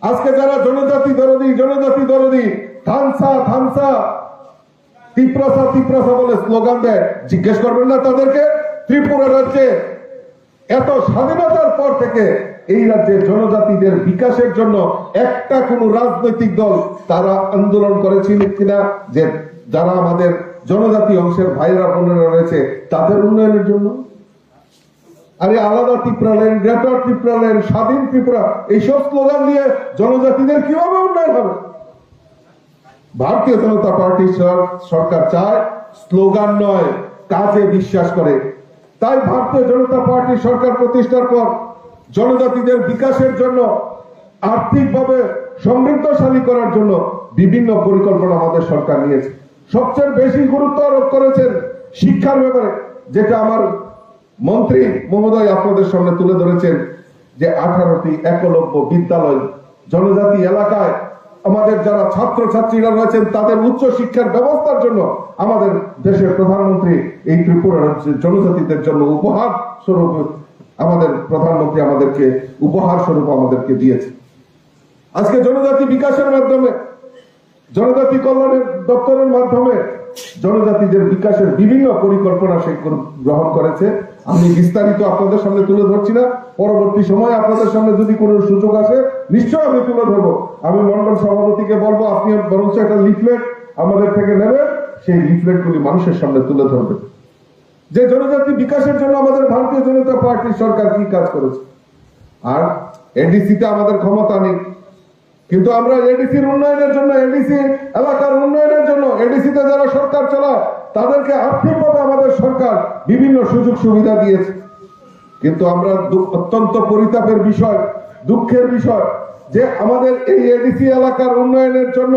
আজকে যারা জনজাতি দরদি থানসা তিপ্রাসা বলে স্লোগান দেয়, জিজ্ঞেস করবেন না তাদেরকে ত্রিপুরা রাজ্যে এত স্বাধীনতার পর থেকে এই রাজ্যের জনজাতিদের বিকাশের জন্য একটা কোন রাজনৈতিক দল তারা আন্দোলন করেছিল কিনা, যে যারা আমাদের জনজাতি অংশের ভাইরা বোনেরা রয়েছে তাদের উন্নয়নের জন্য? আরে আলাদা ত্রিপুরাল্যান্ড, গ্রেটার ত্রিপুরাল্যান্ড, স্বাধীন ত্রিপুরা, এইসব স্লোগান দিয়ে জনজাতিদের কিভাবে উন্নয়ন হবে? ভারতীয় জনতা পার্টি সরকার চায় স্লোগান নয়, কাজে বিশ্বাস করে। তাই ভারতীয় জনতা পার্টি সরকার প্রতিষ্ঠার পর জনজাতিদের বিকাশের জন্য, আর্থিকভাবে সমৃদ্ধশালী করার জন্য বিভিন্ন পরিকল্পনা আমাদের সরকার নিয়েছে। সবচেয়ে বেশি গুরুত্ব আরোপ করেছেন শিক্ষার ব্যাপারে, যেটা আমার মন্ত্রী মহোদয় আপনাদের সামনে তুলে ধরেছেন, যে 18টি একলব্য বিদ্যালয় জনজাতি এলাকায় আমাদের যারা ছাত্র ছাত্রীরা রয়েছেন তাদের উচ্চ শিক্ষার ব্যবস্থার জন্য আমাদের দেশের প্রধানমন্ত্রী এই ত্রিপুরা রাজ্যের জনজাতিদের জন্য উপহার স্বরূপ আমাদের প্রধানমন্ত্রী আমাদেরকে উপহার স্বরূপ আমাদেরকে দিয়েছে। আজকে জনজাতি বিকাশের মাধ্যমে, জনজাতি কল্যাণের দপ্তরের মাধ্যমে জনজাতিদের বিকাশের বিভিন্ন পরিকল্পনা সে গ্রহণ করেছে। আমি বিস্তারিত আপনাদের সামনে তুলে ধরছি না, পরবর্তী সময় আপনাদের সামনে যদি কোনো সুযোগ আসে নিশ্চয় আমি তুলে ধরবো। আমি মন্ডল সভাপতিকে বলবো আপনি বরঞ্চ একটা লিফলেট আমাদের থেকে নেবেন, সেই লিফলেট গুলি মানুষের সামনে তুলে ধরবেন যে জনজাতি বিকাশের জন্য আমাদের ভারতীয় জনতা পার্টির সরকার কি কাজ করেছে। আর এডিসিতে আমাদের ক্ষমতা নেই, কিন্তু আমরা এডিসির উন্নয়নের জন্য, এডিসি এলাকার উন্নয়নের জন্য, এডিসিতে যারা সরকার চালায় তাদেরকে আর্থিকভাবে আমাদের সরকার বিভিন্ন সুযোগ সুবিধা দিয়েছে। কিন্তু আমরা অত্যন্ত পরিতাপের বিষয়, দুঃখের বিষয় যে আমাদের এই এডিসি এলাকার উন্নয়নের জন্য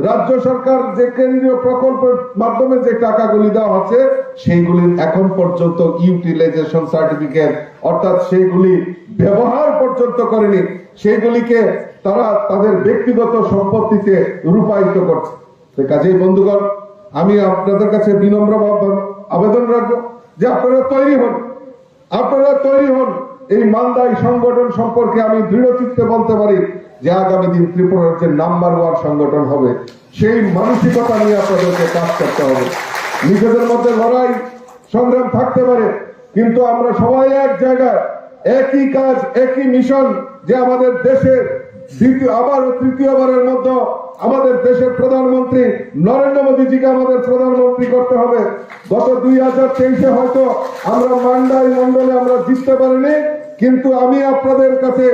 রাজ্য সরকার যে কেন্দ্রীয় প্রকল্পের মাধ্যমে যে টাকাগুলি দেওয়া হচ্ছে সেইগুলির এখন পর্যন্ত ইউটিলাইজেশন সার্টিফিকেট, অর্থাৎ সেইগুলি ব্যবহার পর্যন্ত করেনি, সেইগুলিকে তারা তাদের ব্যক্তিগত সম্পত্তিতে রূপায়িত করছে। কাজেই বন্ধুগণ, আমি আপনাদের কাছে বিনম্র আবেদন রাখবো যে আপনারা তৈরি হন, আপনারা তৈরি হন। এই মান্দাই সংগঠন সম্পর্কে আমি দৃঢ়চিত্তে বলতে পারি যে আগামী দিন ত্রিপুরার যে নাম্বার 1 সংগঠন হবে, সেই মানসিকতা নিয়ে আপনাদেরকে কাজ করতে হবে। নিজেদের মধ্যে লড়াই সংগ্রাম থাকতে পারে, কিন্তু আমরা সবাই এক জায়গায়, একই কাজ, একই মিশন, যে আমাদের দেশের তৃতীয়বারের মধ্যে আমাদের দেশের প্রধানমন্ত্রী নরেন্দ্র মোদীজিকে আমাদের প্রধানমন্ত্রী করতে হবে। গত 2023-এ হয়তো আমরা মান্দাই মন্ডলে আমরা জিততে পারিনি, কিন্তু আমি আপনাদের কাছে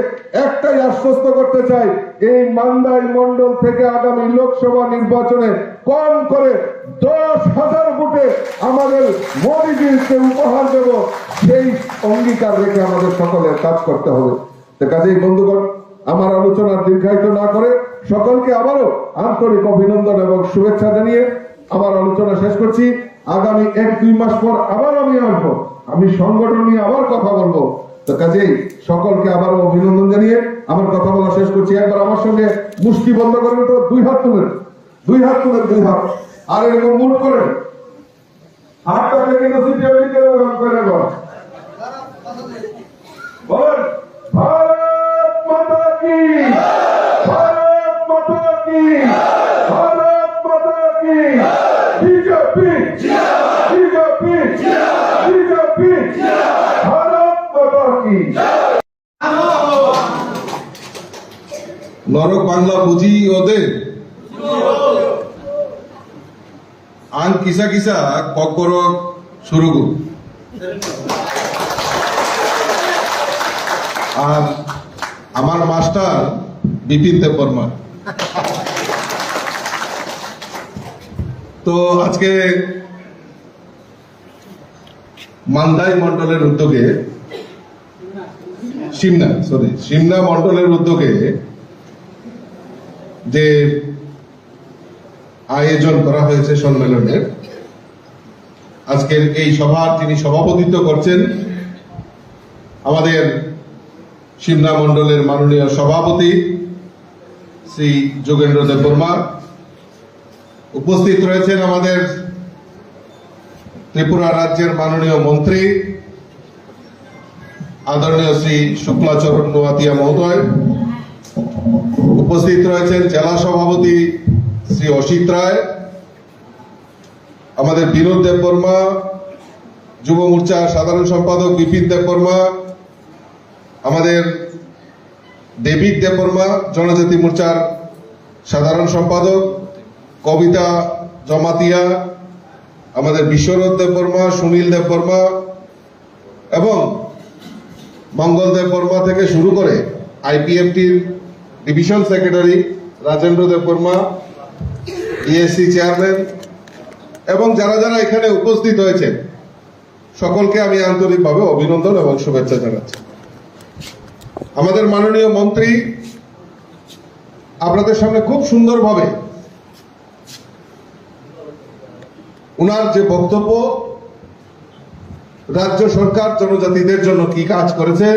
একটাই আশ্বস্ত করতে চাই, এই মান্দাই মন্ডল থেকে আগামী লোকসভা নির্বাচনে কম করে 10,000 ভোটে আমাদের মোদীজিকে উপহার দেব, সেই অঙ্গীকার রেখে আমাদের সকলের কাজ করতে হবে। তো কাজেই বন্ধুগণ, আমার আলোচনা দীর্ঘায়িত না করে সকলকে আবারও আন্তরিক অভিনন্দন এবং শুভেচ্ছা জানিয়ে আমার আলোচনা শেষ করছি। আগামী 1-2 মাস পর আবার আমি আসবো, আমি সংগঠন নিয়ে আবার কথা বলবো। তো কাজেই সকলকে আবারও অভিনন্দন জানিয়ে আমার কথা বলা শেষ করছি। একবার আমার সঙ্গে মুষ্টি বন্ধ করেন তো, 2 হাত তুলেন, 2 হাত তুলেন, 2 হাত, আর এরকম মুঠ করেন, হাতটাকে কিন্তু সিটে ওইদিকে করে বলেন, ভারত মাতা কি, ভারত মাতা কি, ভারত মাতা কি, বিজেপি, বিজেপি, বিজেপি, ভারত মাতা কি। নরক বাংলা বুঝি ওদের আন কিসা কিসা ককর শুরু আর আমার মাস্টার বিপিন দেববর্মা। তো আজকে মান্দাই মন্ডলের উদ্যোগে সিমনা মন্ডলের উদ্যোগে যে আয়োজন করা হয়েছে সম্মেলনের, আজকের এই সভার যিনি সভাপতিত্ব করছেন আমাদের সিমনা মন্ডলের মাননীয় সভাপতি শ্রী যোগেন্দ্র দেববর্মা, উপস্থিত রয়েছেন আমাদের ত্রিপুরা রাজ্যের মাননীয় মন্ত্রী আদরণীয় শ্রী শুক্লাচরণ নোয়াতিয়া মহোদয়, উপস্থিত রয়েছেন জেলা সভাপতি শ্রী অসিত রায়, আমাদের বিনোদ দেববর্মা, যুব মোর্চার সাধারণ সম্পাদক বিপিন দেববর্মা, আমাদের দেবিক দেববর্মা জনজাতি মোর্চার সাধারণ সম্পাদক, কবিতা জমাতিয়া, আমাদের বিশ্বরথ দেববর্মা, সুনীল দেববর্মা এবং মঙ্গল দেববর্মা থেকে শুরু করে আইপিএফটির division secretary Rajendra Debbarma, ESC chairman এবং যারা যারা এখানে উপস্থিত হয়েছেন সকলকে আমি আন্তরিকভাবে অভিনন্দন এবং শুভেচ্ছা জানাচ্ছি। আমাদের মাননীয় মন্ত্রী আপনাদের সামনে খুব সুন্দরভাবে উনার যে বক্তব্য, রাজ্য সরকার জনজাতিদের জন্য কি কাজ করেছে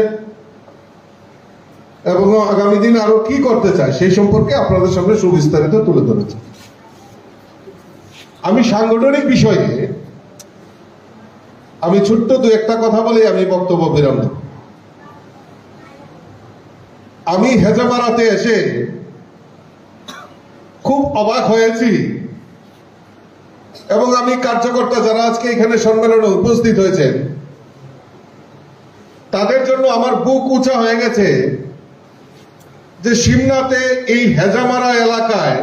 এবং আগামী দিন আরো কি করতে চায় সেই সম্পর্কে আপনাদের সামনে সুবিস্তারিত তুলে ধরেছে। আমি সাংগঠনিক বিষয়ে আমি ছোট্ট 2-1টা কথা বলে আমি বক্তব্য বিরাম দেব। আমি হেজামারাতে এসে খুব অবাক হয়েছি এবং আমি কার্যকর্তা যারা আজকে এখানে সম্মেলনে উপস্থিত হয়েছেন তাদের জন্য আমার বুক উঁচা হয়ে গেছে যে সিমনাতে এই হেজামারা এলাকায়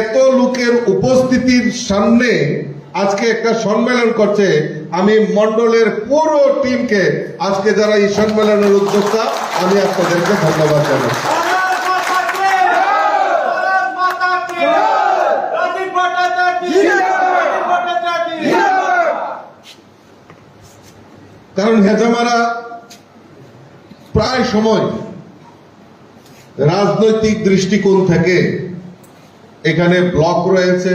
এত লোকের উপস্থিতির সামনে আজকে একটা সম্মেলন করছে। আমি মন্ডলের পুরো টিমকে আজকে যারা এই সম্মেলনের উদ্যোক্তা আমি আপনাদেরকে ধন্যবাদ জানাচ্ছি। কারণ হেজামারা প্রায় সময় রাজনৈতিক দৃষ্টিকোণ থেকে এখানে ব্লক রয়েছে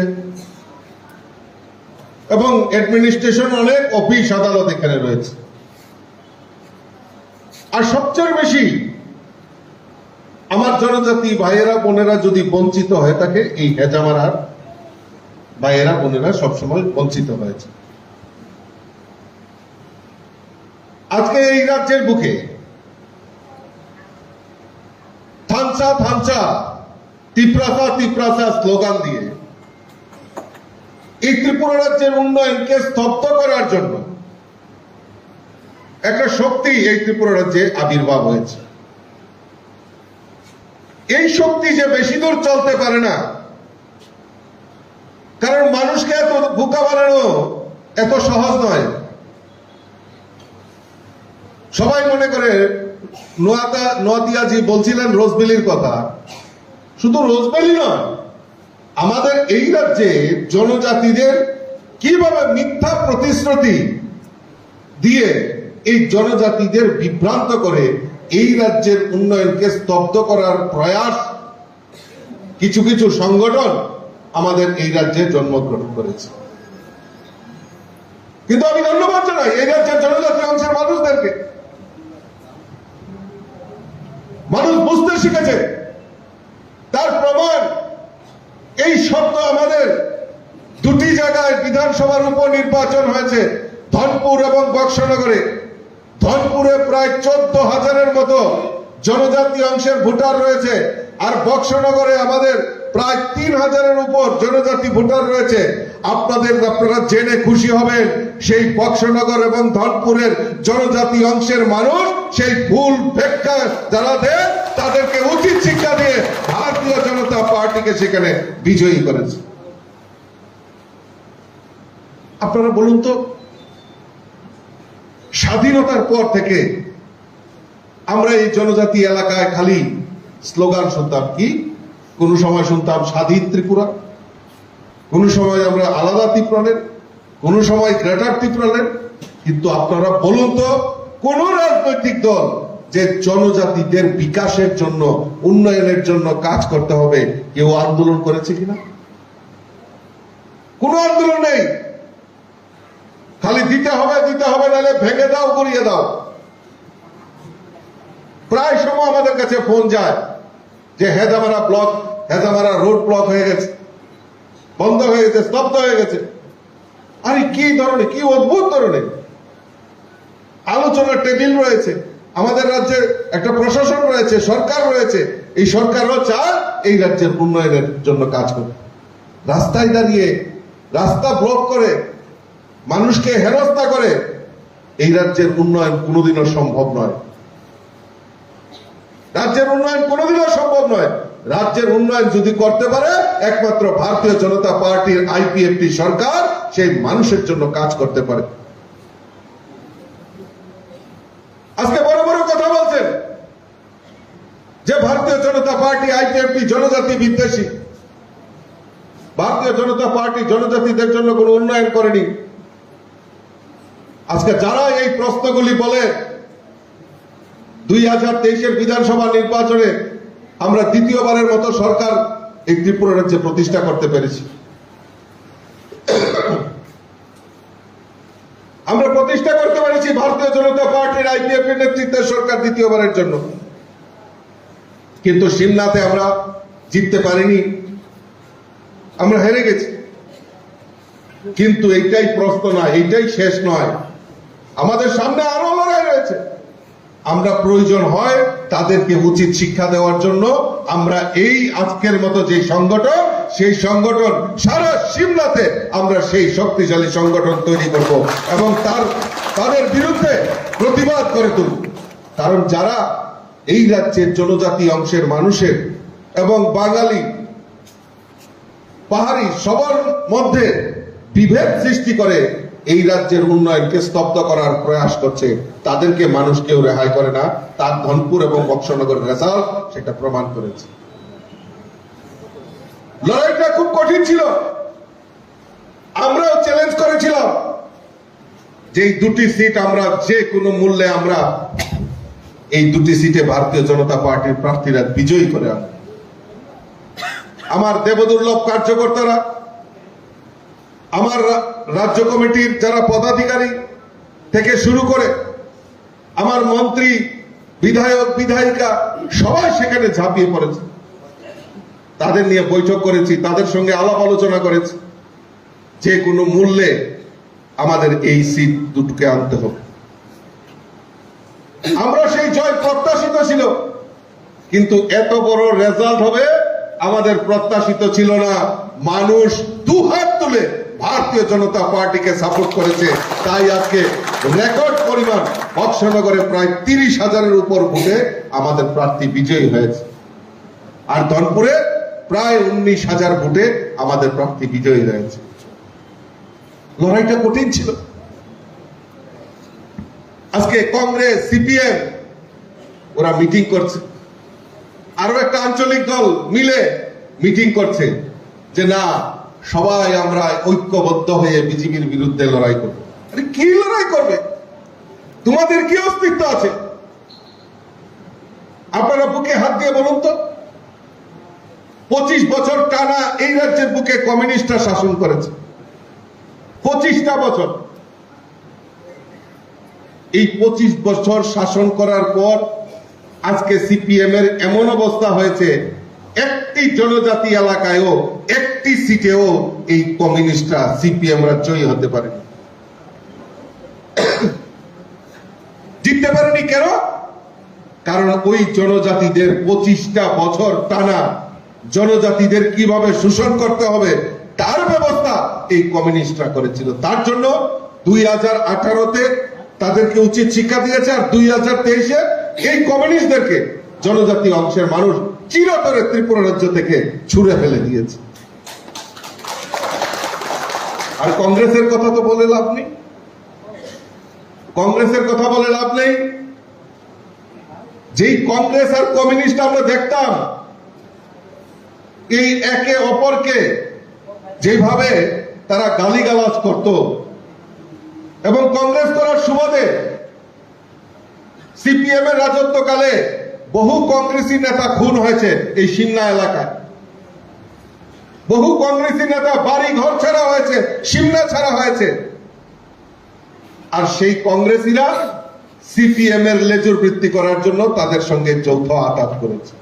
এবং অ্যাডমিনিস্ট্রেশন অনেক অফিস আদালত এখানে রয়েছে। আর সবচেয়ে বেশি আমার জনজাতি ভাইয়েরা বোনেরা যদি বঞ্চিত হয়ে থাকে, এই হেজামারার ভাইয়েরা বোনেরা সবসময় বঞ্চিত হয়েছে। আজকে এই রাজ্যের বুকে থানসা থানসা তিপ্রাসা তিপ্রাসা স্লোগান দিয়ে এই ত্রিপুরা রাজ্যের উন্নয়নকে স্তব্ধ করার জন্য একটা শক্তি এই ত্রিপুরা রাজ্যে আবির্ভাব হয়েছে। এই শক্তি যে বেশি দূর চলতে পারে না, কারণ মানুষকে এত বোকা বানানো এত সহজ নয়। সবাই মনে করে নোয়াতিয়াজি বলছিলেন রোজবেলির কথা, শুধু রোজবেলি নয়, আমাদের এই রাজ্যে জনজাতিদের কিভাবে মিথ্যা প্রতিশ্রুতি দিয়ে এই জনজাতিদের বিভ্রান্ত করে এই রাজ্যের উন্নয়নকে স্তব্ধ করার প্রয়াস কিছু কিছু সংগঠন আমাদের এই রাজ্যে জন্মগ্রহণ করেছে। কিন্তু আমি ধন্যবাদ জানাই এই রাজ্যের জনজাতি অংশের মানুষদেরকে। মানুষ বুঝতে শিখেছে, তার প্রমাণ এই শব্দ আমাদের দুটি জায়গায় বিধানসভার উপনির্বাচন হয়েছে, ধনপুর এবং বক্সনগরে। ধনপুরে প্রায় 14,000-এর মতো জনজাতি অংশের ভোটার রয়েছে, আর বক্সনগরে আমাদের প্রায় 3,000-এর উপর জনজাতি ভোটার রয়েছে। আপনারা জেনে খুশি হবেন, সেই বক্সনগর এবং ধনপুরের জনজাতি অংশের মানুষ সেই ভুল ব্যাখ্যা যারা দেয় তাদেরকে উচিত শিক্ষা দিয়ে ভারতীয় জনতা পার্টিকে সেখানে বিজয়ী করেছে। আপনারা বলুন তো, স্বাধীনতার পর থেকে আমরা এই জনজাতি এলাকায় খালি স্লোগান শুনতাম। কি কোন সময় শুনতাম স্বাধীন ত্রিপুরা, কোন সময় আমরা আলাদা ত্রিপুরানের, কোন সময় গ্রেটার ত্রিপুরানের। কিন্তু আপনারা বলুন তো, কোন রাজনৈতিক দল যে জনজাতিদের বিকাশের জন্য উন্নয়নের জন্য কাজ করতে হবে কেউ আন্দোলন করেছে কিনা? কোন আন্দোলন নেই। খালি দিতে হবে নাহলে ভেঙে দাও, করিয়ে দাও। প্রায় সময় আমাদের কাছে ফোন যায় যে হেদামারা রোড ব্লক হয়ে গেছে, বন্ধ হয়ে গেছে, স্তব্ধ হয়ে গেছে। আরে কি ধরনের, কি অদ্ভুত ধরনের আলোচনার টেবিল রয়েছে। আমাদের রাজ্যে একটা প্রশাসন রয়েছে, সরকার রয়েছে। এই সরকারও চায় এই রাজ্যের উন্নয়নের জন্য কাজ করতে। রাস্তায় দাঁড়িয়ে রাস্তা ব্লক করে মানুষকে হেনস্থা করে এই রাজ্যের উন্নয়ন কোনোদিনও সম্ভব নয়। রাজ্যের উন্নয়ন কোনোদিনও সম্ভব নয়। রাজ্যের উন্নয়ন যদি করতে পারে একমাত্র ভারতীয় জনতা পার্টির আইপিএফটি সরকার সেই মানুষের জন্য কাজ করতে পারে। আজকে বড় বড় কথা বলছেন যে ভারতীয় জনতা পার্টি আইপিএফটি জনজাতি বিদ্বেষী, ভারতীয় জনতা পার্টি জনজাতিদের জন্য কোনো উন্নয়ন করেনি। আজকে যারা এই প্রশ্নগুলি বলে, 2023-এর বিধানসভা নির্বাচনে আমরা দ্বিতীয়বারের মতো সরকার এই ত্রিপুরা রাজ্যে প্রতিষ্ঠা করতে পেরেছি। আমরা প্রতিষ্ঠা করতে পেরেছি ভারতীয় জনতা পার্টির আইপিএফের নেতৃত্বের সরকার দ্বিতীয়বারের জন্য। কিন্তু সিমনাতে আমরা জিততে পারিনি, আমরা হেরে গেছি। কিন্তু এইটাই প্রশ্ন নয়, এইটাই শেষ নয়, আমাদের সামনে আরো লড়াই রয়েছে। আমরা প্রয়োজন হয় তাদেরকে উচিত শিক্ষা দেওয়ার জন্য আমরা এই আজকের মতো যে সংগঠন, সেই সংগঠন সারা সিমলাতে আমরা সেই শক্তিশালী সংগঠন তৈরি করব এবং তাদের বিরুদ্ধে প্রতিবাদ করে তুলব। কারণ যারা এই রাজ্যের জনজাতি অংশের মানুষের এবং বাঙালি পাহাড়ি সবার মধ্যে বিভেদ সৃষ্টি করে এই রাজ্যের উন্নয়নকে স্তব্ধ করার প্রয়াস করছে, তাদেরকে মানুষ কেউ রেহাই করে না। তার ধনপুর এবং বক্সনগরের রেজাল্ট সেটা প্রমাণ করেছে। লড়াইটা খুব কঠিন ছিল। আমরাও চ্যালেঞ্জ করেছিলাম যে এই দুটি সিট আমরা যে কোনো মূল্যে আমরা এই দুটি সিটে ভারতীয় জনতা পার্টির প্রার্থীরা বিজয়ী করে আনব। আমার দেবদুর্লভ কার্যকর্তারা, আমার রাজ্য কমিটির যারা পদাধিকারী থেকে শুরু করে আমার মন্ত্রী, বিধায়ক, বিধায়িকা সবাই সেখানে ঝাঁপিয়ে পড়েছে। তাদের নিয়ে বৈঠক করেছি, তাদের সঙ্গে আলাপ আলোচনা করেছি, যে কোনো মূল্যে আমাদের এই সিট দুটোকে আনতে হবে। আমরা সেই জয় প্রত্যাশিত ছিল, কিন্তু এত বড় রেজাল্ট হবে আমাদের প্রত্যাশিত ছিল না। মানুষ দুহাত তুলে ভারতীয় জনতা পার্টিকে সাপোর্ট করেছে, তাই আজকে রেকর্ড পরিমাণ বক্সনগরে প্রায় 30,000-এর উপর ভোটে আমাদের প্রার্থী বিজয়ী হয়েছে, আর ধনপুরে প্রায় 19,000 ভোটে আমাদের প্রার্থী বিজয়ী হয়েছে। লড়াইটা কঠিন ছিল। আজকে কংগ্রেস, সিপিএম ওরা মিটিং করছে, আরো একটা আঞ্চলিক দল মিলে মিটিং করছে যে না, সবাই আমরা ঐক্যবদ্ধ হয়ে বিজেপির বিরুদ্ধে লড়াই করব। আরে কি লড়াই করবে? তোমাদের কি অস্তিত্ব আছে? আপনারা বুকে হাত দিয়ে বলুন তো। 25 বছর টানা এই রাজ্যের বুকে কমিউনিস্টরা শাসন করেছে, 25টা বছর। এই 25 বছর শাসন করার পর আজকে সিপিএম এর এমন অবস্থা হয়েছে, একটি জনজাতি এলাকায়ও একটি সিটেও এই কমিউনিস্টরা, সিপিএমরা জয়ী হতে পারেনি। জিততে পারেনি কেন? কারণ ওই জনজাতিদের 25টা বছর টানা জনজাতিদের কিভাবে শোষণ করতে হবে তার ব্যবস্থা এই কমিউনিস্টরা করেছিল। তার জন্য 2018-তে তাদেরকে উচিত শিক্ষা দিয়েছে, আর 2023-এ এই কমিউনিস্টদেরকে জনজাতি অংশের মানুষ চিরতরে ত্রিপুরা রাজ্য থেকে ছুড়ে ফেলে দিয়েছে। আর কংগ্রেসের কথা তো বলে লাভ নেই, কংগ্রেসের কথা বলে লাভ নেই। যেই কংগ্রেস আর কমিউনিস্ট আমরা দেখতাম এই একে অপরকে যেভাবে তারা গালিগালাজ করত, এবং কংগ্রেস করার সুবাদে সিপিএম এর রাজত্বকালে বহু কংগ্রেসী নেতা খুন হয়েছে এই সিমনা এলাকায়, বহু কংগ্রেসী নেতা বাড়ি ঘর ছাড়া হয়েছে, সিমনা ছাড়া হয়েছে। আর সেই কংগ্রেসীরা সিপিএম এর লেজুর বৃত্তি করার জন্য তাদের সঙ্গে যৌথ আঘাত করেছে।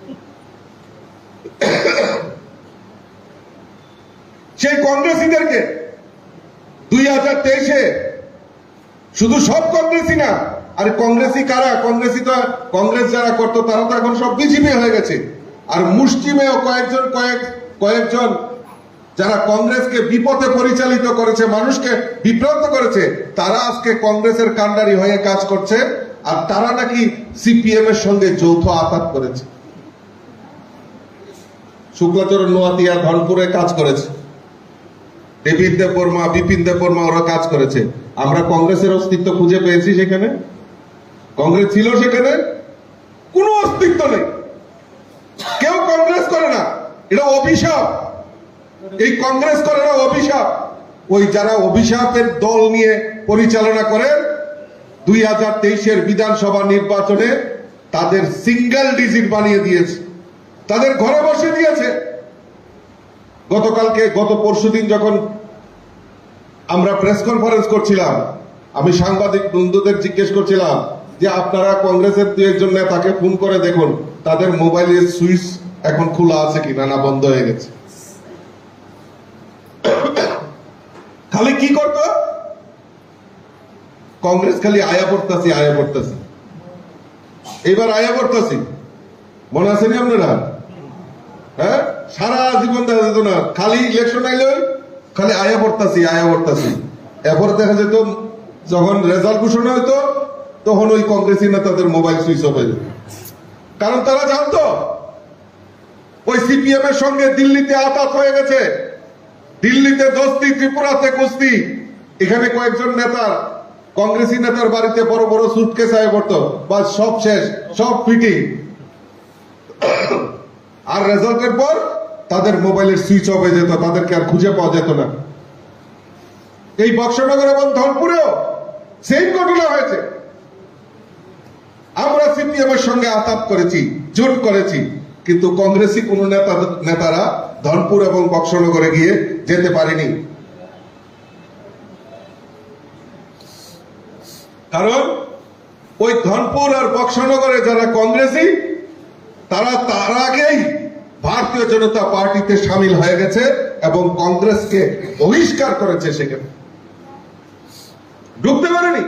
সেই কংগ্রেসীদেরকে 2023-এ শুধু সব কংগ্রেসী না, আর কংগ্রেসী কারা? কংগ্রেসী তো কংগ্রেস যারা করতো তারা তো এখন সব বিজেপি হয়ে গেছে। আর মুষ্টিমেয় কয়েকজন যারা কংগ্রেসকে বিপথে পরিচালিত করেছে, মানুষকে বিভ্রান্ত করেছে, তারা আজকে কংগ্রেসের কাণ্ডারি হয়ে কাজ করছে, আর তারা নাকি সিপিএম এর সঙ্গে যৌথ আঘাত করেছে। শুক্লাচরণ নোয়াতিয়া ধনপুরে কাজ করেছে, ডেভিড দেববর্মা, বিপিন দেববর্মা ওরা কাজ করেছে। আমরা কংগ্রেসের অস্তিত্ব খুঁজে পেয়েছি সেখানে? কংগ্রেস ছিল সেখানে? কোনো অস্তিত্ব নেই। কেউ কংগ্রেস করে না, এটা অভিশাপ। এই কংগ্রেস করে না, অভিশাপ। ওই যারা অভিশাপের দল নিয়ে পরিচালনা করে 2023-এর বিধানসভা নির্বাচনে তাদের সিঙ্গেল ডিজিট বানিয়ে দিয়েছে, তাদের ঘরে বসে দিয়েছে। গত পরশুদিন যখন আমরা প্রেস কনফারেন্স করছিলাম, আমি সাংবাদিক বন্ধুদের জিজ্ঞেস করছিলাম যে আপনারা কংগ্রেসের 2-1 নেতাকে ফোন করে দেখুন তাদের মোবাইলের সুইচ এখন খোলা আছে কিনা, না বন্ধ হয়ে গেছে। খালি কি করতো? কংগ্রেস খালি আয়া পড়তাছি। এবার আয়া পড়তাছি, মনে আছে নি আপনারা? হ্যাঁ, সারা জীবন দেখা যেত না, খালি ইলেকশন আইলে খালি আয়া পড়তাছি। এরপর দেখা যেত যখন রেজাল্ট ঘোষণা হইতো তখন ওই কংগ্রেসী নেতাদের মোবাইল সুইচ অফ হয়ে যেত। কারণ তারা জানতো ওই সিপিএম এর সঙ্গে দিল্লিতে আঘাত হয়ে গেছে, দিল্লিতে দোস্তি, ত্রিপুরাতে কুস্তি। এখানে কয়েকজন নেতার, কংগ্রেসী নেতার বাড়িতে বড় বড় সুটকেস আয় পড়তো, বা সব শেষ, সব ফিটিং। আর রেজাল্টের পর তাদের মোবাইলের সুইচ অফ হয়ে যেত, তাদেরকে আর খুঁজে পাওয়া যেত না। এই বক্সনগর এবং ধনপুরেও সেম ঘটনা হয়েছে। আমরা সিপিএম এর সঙ্গে আতাপ করেছি, জোট করেছি, কিন্তু কংগ্রেসী কোন নেতারা ধনপুর এবং বক্সনগরে গিয়ে যেতে পারেনি। কারণ ওই ধনপুর আর বক্সনগরে যারা কংগ্রেসী তারা তার আগেই ভারতীয় জনতা পার্টিতে সামিল হয়ে গেছে এবং কংগ্রেসকে বহিষ্কার করেছে, সেখানে ঢুকতে পারেনি।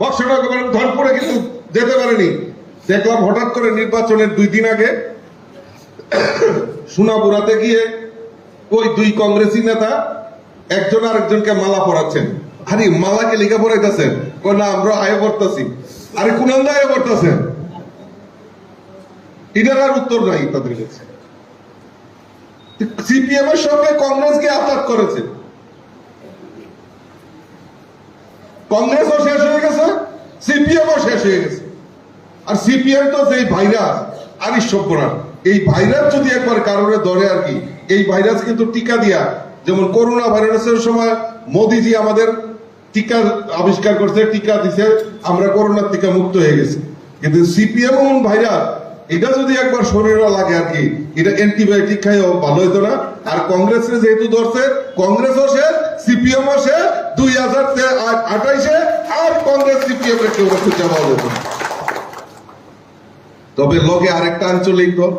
বক্সনগর এবং ধনপুরে কিন্তু যেতে পারেনি। দেখলাম হঠাৎ করে নির্বাচনের 2 দিন আগে সোনাপুরাতে গিয়ে ওই 2 কংগ্রেসী নেতা একজন আরেকজনকে মালা পরাচ্ছেন। আরে মালাকে লিখা পড়াইতেছেন, না আমরা আয় পড়তেছি। আরে কোন আয় পড়তেছেন? এটার আর উত্তর নাই তাদের কাছে। সিপিএম এর সঙ্গে কংগ্রেসকে আঘাত করেছে। কংগ্রেসও শেষ হয়ে গেছে, সিপিএমও শেষ হয়ে গেছে। আর সিপিএম তো যেই ভাইরাস, আর সভ্যনাথ, এই ভাইরাস যদি একবার কারণে ধরে আর কি, এই ভাইরাস কিন্তু টিকা দিয়া, যেমন করোনা ভাইরাসের সময় মোদিজি আমাদের টিকা আবিষ্কার করছে, টিকা দিছে, আমরা করোনার টিকা মুক্ত হয়ে গেছি। কিন্তু সিপিএম এমন ভাইরাস, এটা যদি একবার শরীরে লাগে আর কি, এটা অ্যান্টিবায়োটিক খাইও ভালো হইতো না। আর কংগ্রেসে যেহেতু ধরছে, কংগ্রেসও শেষ, সিপিএমও শেষ 2028-এ, আর কংগ্রেস সিপিএম এর কেউ খুঁজে পাওয়া যেত না। তবে লগে আরেকটা আঞ্চলিক দল,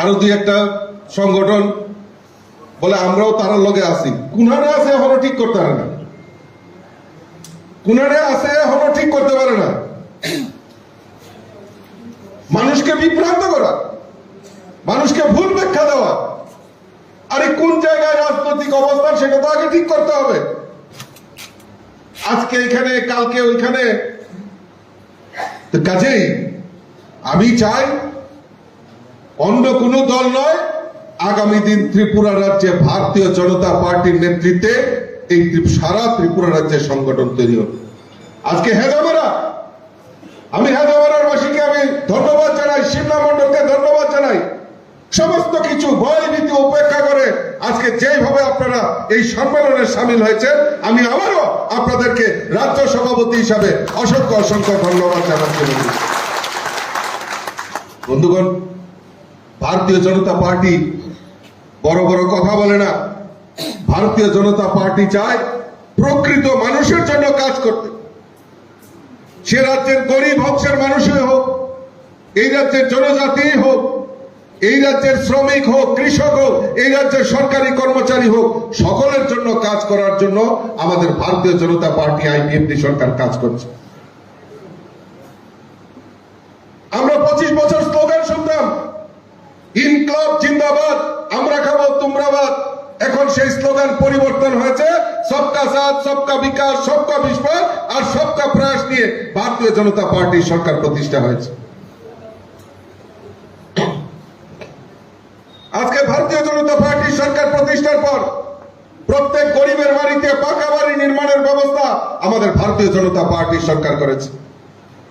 আরো 2-1টা সংগঠন বলে আমরাও তার লগে আছি। কুনারে আছে এখনো ঠিক করতে পারে না, কুনারে আছে এখনো ঠিক করতে পারে না। মানুষকে বিভ্রান্ত করা, মানুষকে ভুল ব্যাখ্যা দেওয়া। আরে কোন জায়গায় রাজনৈতিক অবস্থান সেটা তো আগে ঠিক করতে হবে। আজকে এখানে, কালকে ওইখানে। কাজেই আমি চাই অন্য কোন দল নয়, আগামী দিন ত্রিপুরা রাজ্যে ভারতীয় জনতা পার্টির নেতৃত্বে এই সারা ত্রিপুরা রাজ্যের সংগঠন তৈরি হবে। আজকে হেদামারা, আমি হেদামারার বাসীকে আমি ধন্যবাদ জানাই, শিমলা মন্ডলকে ধন্যবাদ জানাই। সমস্ত কিছু ভয় ভীতি উপেক্ষা করে আজকে যেভাবে আপনারা এই সম্মেলনে সামিল হয়েছেন, আমি আবারও আপনাদেরকে রাজ্য সভাপতি হিসাবে অসংখ্য অসংখ্য ধন্যবাদ জানাচ্ছি। বন্ধুগণ, ভারতীয় জনতা পার্টি বড় বড় কথা বলে না। ভারতীয় জনতা পার্টি চায় প্রকৃত মানুষের জন্য কাজ করতে। সে রাজ্যের গরিব বংশের মানুষই হোক, এই রাজ্যের জনজাতি হোক, এই রাজ্যের শ্রমিক হোক, কৃষক হোক, এই রাজ্যের সরকারি কর্মচারী হোক, সকলের জন্য কাজ করার জন্য আমাদের ভারতীয় জনতা পার্টি আইপিএফটি সরকার কাজ করছে। আমরা 25 বছর স্লোগান শুনতাম, ইনকলাব জিন্দাবাদ, আমরা খাবো তোমরাবাদ। এখন সেই স্লোগান পরিবর্তন হয়েছে, সবকা সাথ, সবকা বিকাশ, সবকা বিশ্বাস আর সবকা প্রয়াস নিয়ে ভারতীয় জনতা পার্টির সরকার প্রতিষ্ঠা হয়েছে। আজকে ভারতীয় জনতা পার্টির সরকার প্রতিষ্ঠার পর প্রত্যেক গরিবের বাড়িতে পাকা বাড়ি নির্মাণের ব্যবস্থা আমাদের ভারতীয় জনতা পার্টির সরকার করেছে।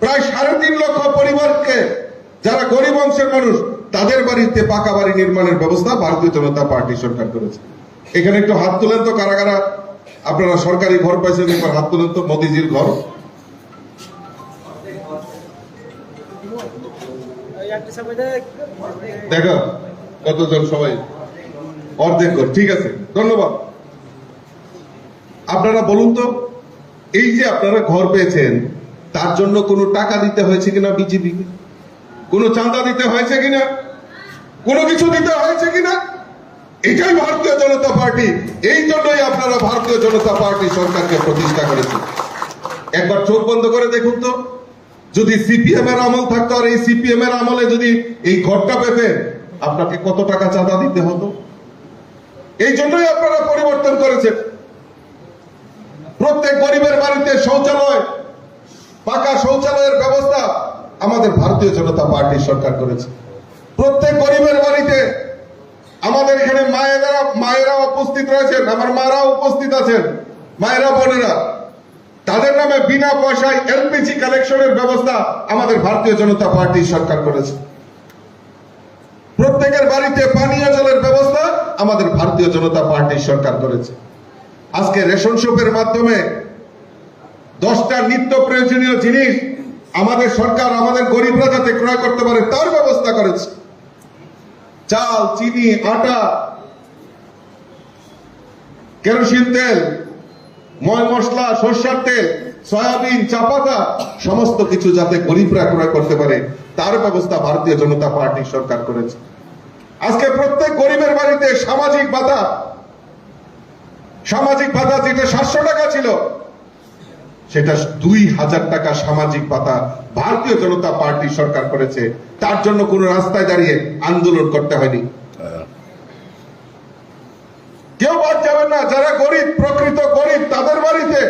প্রায় 3.5 লক্ষ পরিবারকে, যারা গরিব অংশের মানুষ, তাদের বাড়িতে পাকা বাড়ি নির্মাণের ব্যবস্থা ভারতীয় জনতা পার্টি সরকার করেছে। এখানে একটু হাত তুলেন তো, কারা কারা আপনারা সরকারি ঘর পাইছেন, একবার হাত তুলেন তো। মোদিজির ঘর দেখো কতজন, সবাই অর্ধেক ঘর, ঠিক আছে, ধন্যবাদ। আপনারা বলুন তো, এই যে আপনারা ঘর পেয়েছেন, তার জন্য কোনো টাকা দিতে হয়েছে কিনা বিজেপিকে? কোনো চাঁদা দিতে হয়েছে কিনা? কোনো কিছু দিতে হয়েছে কিনা? এটাই ভারতীয় জনতা পার্টি। এই জন্যই আপনারা ভারতীয় জনতা পার্টি সরকারকে প্রতিষ্ঠা করেছে। একবার চোখ বন্ধ করে দেখুন তো, যদি সিপিএম এর আমল থাকতো আর এই সিপিএম এর আমলে যদি এই ঘরটা পেতেন, আপনাকে কত টাকা চাঁদা দিতে হতো? এই জন্যই আপনারা পরিবর্তন করেছেন। প্রত্যেক গরিবের বাড়িতে শৌচালয়, পাকা শৌচালয়ের ব্যবস্থা আমাদের ভারতীয় জনতা পার্টির সরকার করেছে। প্রত্যেক গরিবের বাড়িতে আমাদের এখানে মায়েরা উপস্থিত রয়েছেন, আমার মারা উপস্থিত আছেন, মায়েরা বোনেরা, তাদের নামে বিনা পয়সায় এলপিজি কানেকশনের ব্যবস্থা আমাদের ভারতীয় জনতা পার্টির সরকার করেছে। প্রত্যেকের বাড়িতে পানীয় জলের ব্যবস্থা আমাদের ভারতীয় জনতা পার্টির সরকার করেছে। আজকে রেশন শপের মাধ্যমে 10টা নিত্য প্রয়োজনীয় জিনিস আমাদের সরকার আমাদের গরিবরা যাতে ক্রয় করতে পারে তার ব্যবস্থা করেছে। চাল, চিনি, আটা, কেরোসিন তেল, ময় মশলা, সরষের তেল, সয়াবিন, চা পাতা, সমস্ত কিছু যাতে গরিবরা ক্রয় করতে পারে তার ব্যবস্থা ভারতীয় জনতা পার্টি সরকার করেছে। আজকে প্রত্যেক গরিবের বাড়িতে সামাজিক ভাতা যেটা 700 টাকা ছিল, সেটা 2000 টাকা সামাজিক ভাতা ভারতীয় জনতা পার্টি সরকার করেছে। তার জন্য কোনো রাস্তায় দাঁড়িয়ে আন্দোলন করতে হয়নি। কেউ বাদ যাবেন না, যারা গরিব, প্রকৃত গরিব, তাদের বাড়িতে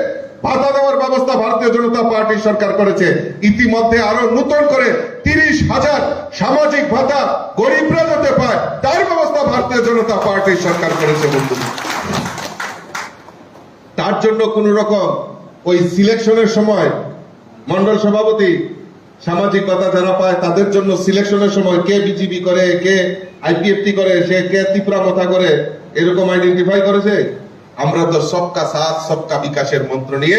ভাতা দেওয়ার ব্যবস্থা ভারতীয় জনতা পার্টি সরকার করেছে। ইতিমধ্যে আরো নতুন করে 30,000 সামাজিক ভাতা গরিবরা যাতে পায় তার ব্যবস্থা ভারতীয় জনতা পার্টি সরকার করেছে বন্ধু। তার জন্য কোন রকম ওই সিলেকশনের সময় মন্ডল সভাপতি সামাজিক ভাতা যারা পায় তাদের জন্য সিলেকশনের সময় কে বিজিবি করে, কে আইপিএফটি করে, সে কে ত্রিপুরা মথা করে, এরকম আইডেন্টিফাই করেছে। আমরা তো সবকা সাথ সবকা বিকাশের মন্ত্র নিয়ে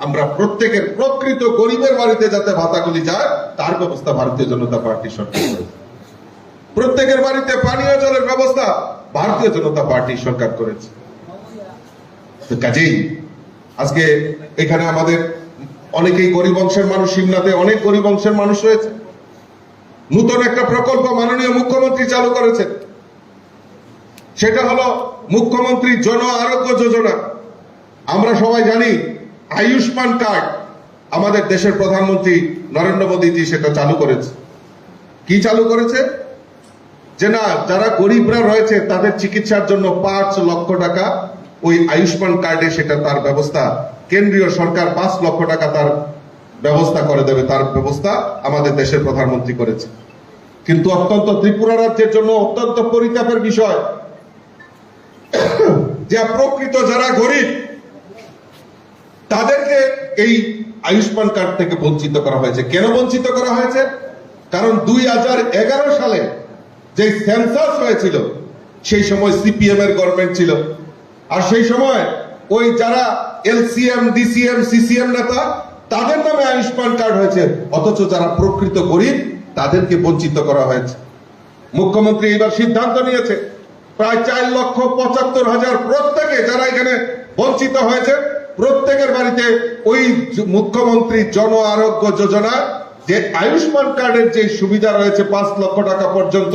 আমরা প্রত্যেকের প্রকৃত গরিবের বাড়িতে যাতে ভাতাগুলি যায় তার ব্যবস্থা ভারতীয় জনতা পার্টি সরকার করেছে। প্রত্যেকের বাড়িতে পানীয় জলের ব্যবস্থা ভারতীয় জনতা পার্টি সরকার করেছে। কাজেই আজকে এখানে আমাদের অনেকেই গরিব অংশের মানুষ, সিমনাতে অনেক গরিব অংশের মানুষ রয়েছে। নতুন একটা প্রকল্প মাননীয় মুখ্যমন্ত্রী চালু করেছেন, সেটা হলো মুখ্যমন্ত্রী জন আরোগ্য যোজনা। আমরা সবাই জানি আয়ুষ্মান কার্ড আমাদের দেশের প্রধানমন্ত্রী নরেন্দ্র মোদীজি সেটা চালু করেছে। কি চালু করেছে? যে না, যারা গরিবরা রয়েছে তাদের চিকিৎসার জন্য 5 লক্ষ টাকা ওই আয়ুষ্মান কার্ডে সেটা তার ব্যবস্থা, কেন্দ্রীয় সরকার 5 লক্ষ টাকা তার ব্যবস্থা করে দেবে, তার ব্যবস্থা আমাদের দেশের প্রধানমন্ত্রী করেছে। কিন্তু অত্যন্ত ত্রিপুরা রাজ্যের জন্য অত্যন্ত পরিতাপের বিষয় যে প্রকৃত যারা গরিব তাদেরকে এই আয়ুষ্মান কার্ড থেকে বঞ্চিত করা হয়েছে। কেন বঞ্চিত করা হয়েছে? কারণ 2011 সালে যে সেন্সাস হয়েছিল সেই সময় সিপিএম এর গভর্নমেন্ট ছিল, আর সেই সময় ওই যারা এলসিএম, ডিসিএম, সিসিএম নেতা তাদের নামে আয়ুষ্মান কার্ড হয়েছে, অথচ যারা প্রকৃত গরিব তাদেরকে বঞ্চিত করা হয়েছে। মুখ্যমন্ত্রী এবার সিদ্ধান্ত নিয়েছে প্রায় 4,75,000 প্রত্যেকে যারা এখানে বঞ্চিত হয়েছে প্রত্যেকের বাড়িতে ওই মুখ্যমন্ত্রী জন আরোগ্য যোজনা যে আয়ুষ্মান কার্ডের যে সুবিধা রয়েছে 5 লক্ষ টাকা পর্যন্ত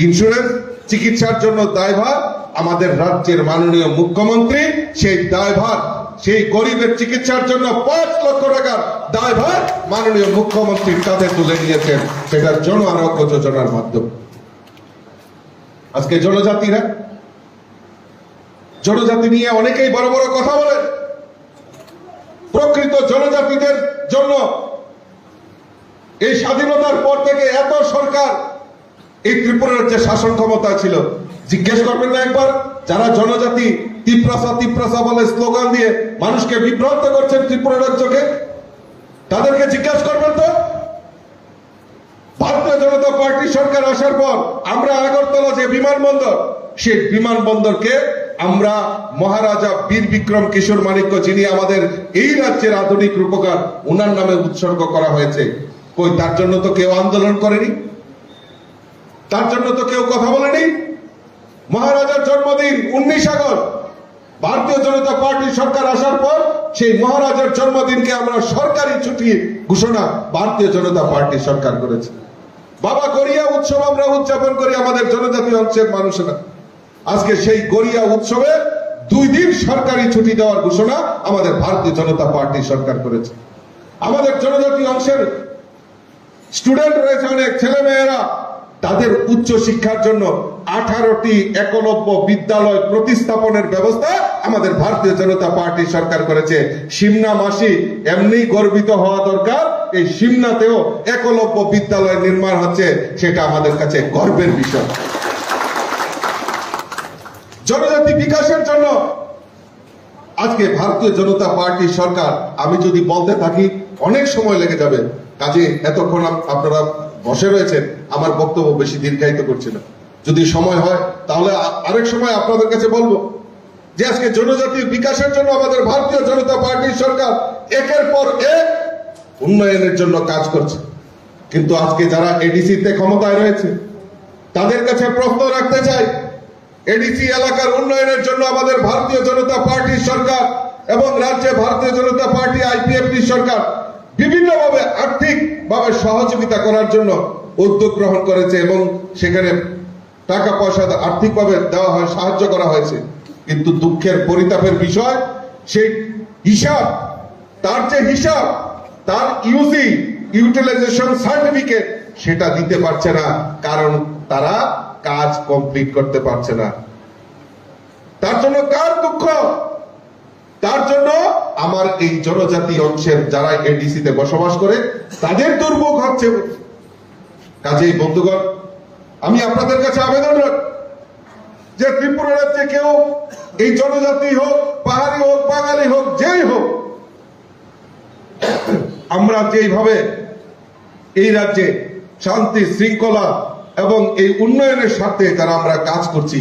ইন্স্যুরেন্স, চিকিৎসার জন্য দায়ভার আমাদের রাজ্যের মাননীয় মুখ্যমন্ত্রী সেই দায়ভার, সেই গরিবের চিকিৎসার জন্য 5 লক্ষ টাকার দায়ভার মাননীয় মুখ্যমন্ত্রীর কাঁধে তুলে নিয়েছেন, সেটা জন আরোগ্য যোজনার মাধ্যমে। আজকে জনজাতি নিয়ে অনেকেই বড় বড় কথা বলেন। প্রকৃত জনজাতিদের জন্য এই স্বাধীনতার পর থেকে এত সরকার এই ত্রিপুরার যে শাসন ক্ষমতা ছিল, জিজ্ঞেস করবেন না একবার যারা জনজাতি তিপ্রাসা বলে স্লোগান দিয়ে মানুষকে বিভ্রান্ত করছেন ত্রিপুরা রাজ্যকে, তাদেরকে জিজ্ঞেস করবেন তো। ভারতীয় জনতা পার্টি সরকার আসার পর আমরা আগরতলা যে বিমানবন্দর, সেই বিমানবন্দরকে আমরা মহারাজা বীর বিক্রম কিশোর মাণিক্য, যিনি আমাদের এই রাজ্যের আধুনিক রূপকার, ওনার নামে উৎসর্গ করা হয়েছে। কই তার জন্য তো কেউ আন্দোলন করেনি, তার জন্য তো কেউ কথা বলেনি। মহারাজার জন্মদিন 19 আগস্ট ভারতীয় জনতা পার্টি সরকার আসার পর সেই মহারাজার জন্মদিনকে আমরা সরকারি ছুটি ঘোষণা ভারতীয় জনতা পার্টি সরকার করেছে। বাবা গড়িয়া উৎসব আমরা উদযাপন করি আমাদের জনজাতি অংশের মানুষেরা। আজকে সেই গড়িয়া উৎসবে 2 দিন সরকারি ছুটি দেওয়ার ঘোষণা আমাদের ভারতীয় জনতা পার্টি সরকার করেছে। আমাদের জনজাতি অংশের স্টুডেন্ট রয়েছে অনেক ছেলে মেয়েরা, তাদের উচ্চ শিক্ষার জন্য 18টি একলব্য বিদ্যালয় প্রতিস্থাপনের ব্যবস্থা আমাদের ভারতীয় জনতা পার্টি সরকার করেছে। সিমনা মাসি এমনি গর্বিত হওয়া দরকার, এই সিমনাতেও একলব্য বিদ্যালয় নির্মাণ হচ্ছে, সেটা আমাদের কাছে গর্বের বিষয়। জনজাতি বিকাশের জন্য আজকে ভারতীয় জনতা পার্টি সরকার, আমি যদি বলতে থাকি অনেক সময় লেগে যাবে, কাজে এতক্ষণ আপনারা বসে রয়েছেন, আমার বক্তব্য বেশি দীর্ঘায়িত করছি না। যদি সময় হয় তাহলে আরেক সময় আপনাদের কাছে বলবো যে আজকে জনজাতির বিকাশের জন্য আমাদের ভারতীয় জনতা পার্টির সরকার একের পর এক উন্নয়নের জন্য কাজ করছে। কিন্তু আজকে যারা এডিসি তে ক্ষমতায় রয়েছে তাদের কাছে প্রশ্ন রাখতে চাই, এডিসি এলাকার উন্নয়নের জন্য আমাদের ভারতীয় জনতা পার্টির সরকার এবং রাজ্যে ভারতীয় জনতা পার্টি আইপিএফটি সরকার বিভিন্নভাবে আর্থিকভাবে সহযোগিতা করার জন্য উদ্যোগ গ্রহণ করেছে এবং সেখানে টাকা পয়সা আর্থিকভাবে দেওয়া হয়, সাহায্য করা হয়েছে। কিন্তু দুঃখের পরিতাপের বিষয়, সেই হিসাব তার যে হিসাব, তার ইউজি ইউটিলাইজেশন সার্টিফিকেট সেটা দিতে পারছে না, কারণ তারা কাজ কমপ্লিট করতে পারছে না। তার জন্য কার দুঃখ? তার জন্য আমার এই জনজাতি অংশের যারা এডিসি তে বসবাস করে তাদের দুর্ভোগ হচ্ছে। কাজেই বন্ধুগণ, আমি আপনাদের কাছে আবেদন রাখি যে ত্রিপুরা রাজ্যে কেউ এই জনজাতি হোক, পাহাড়ি হোক, বাঙালি হোক, যেই হোক, আমরা যেইভাবে এই রাজ্যে শান্তি শৃঙ্খলা এবং এই উন্নয়নের স্বার্থে যারা আমরা কাজ করছি,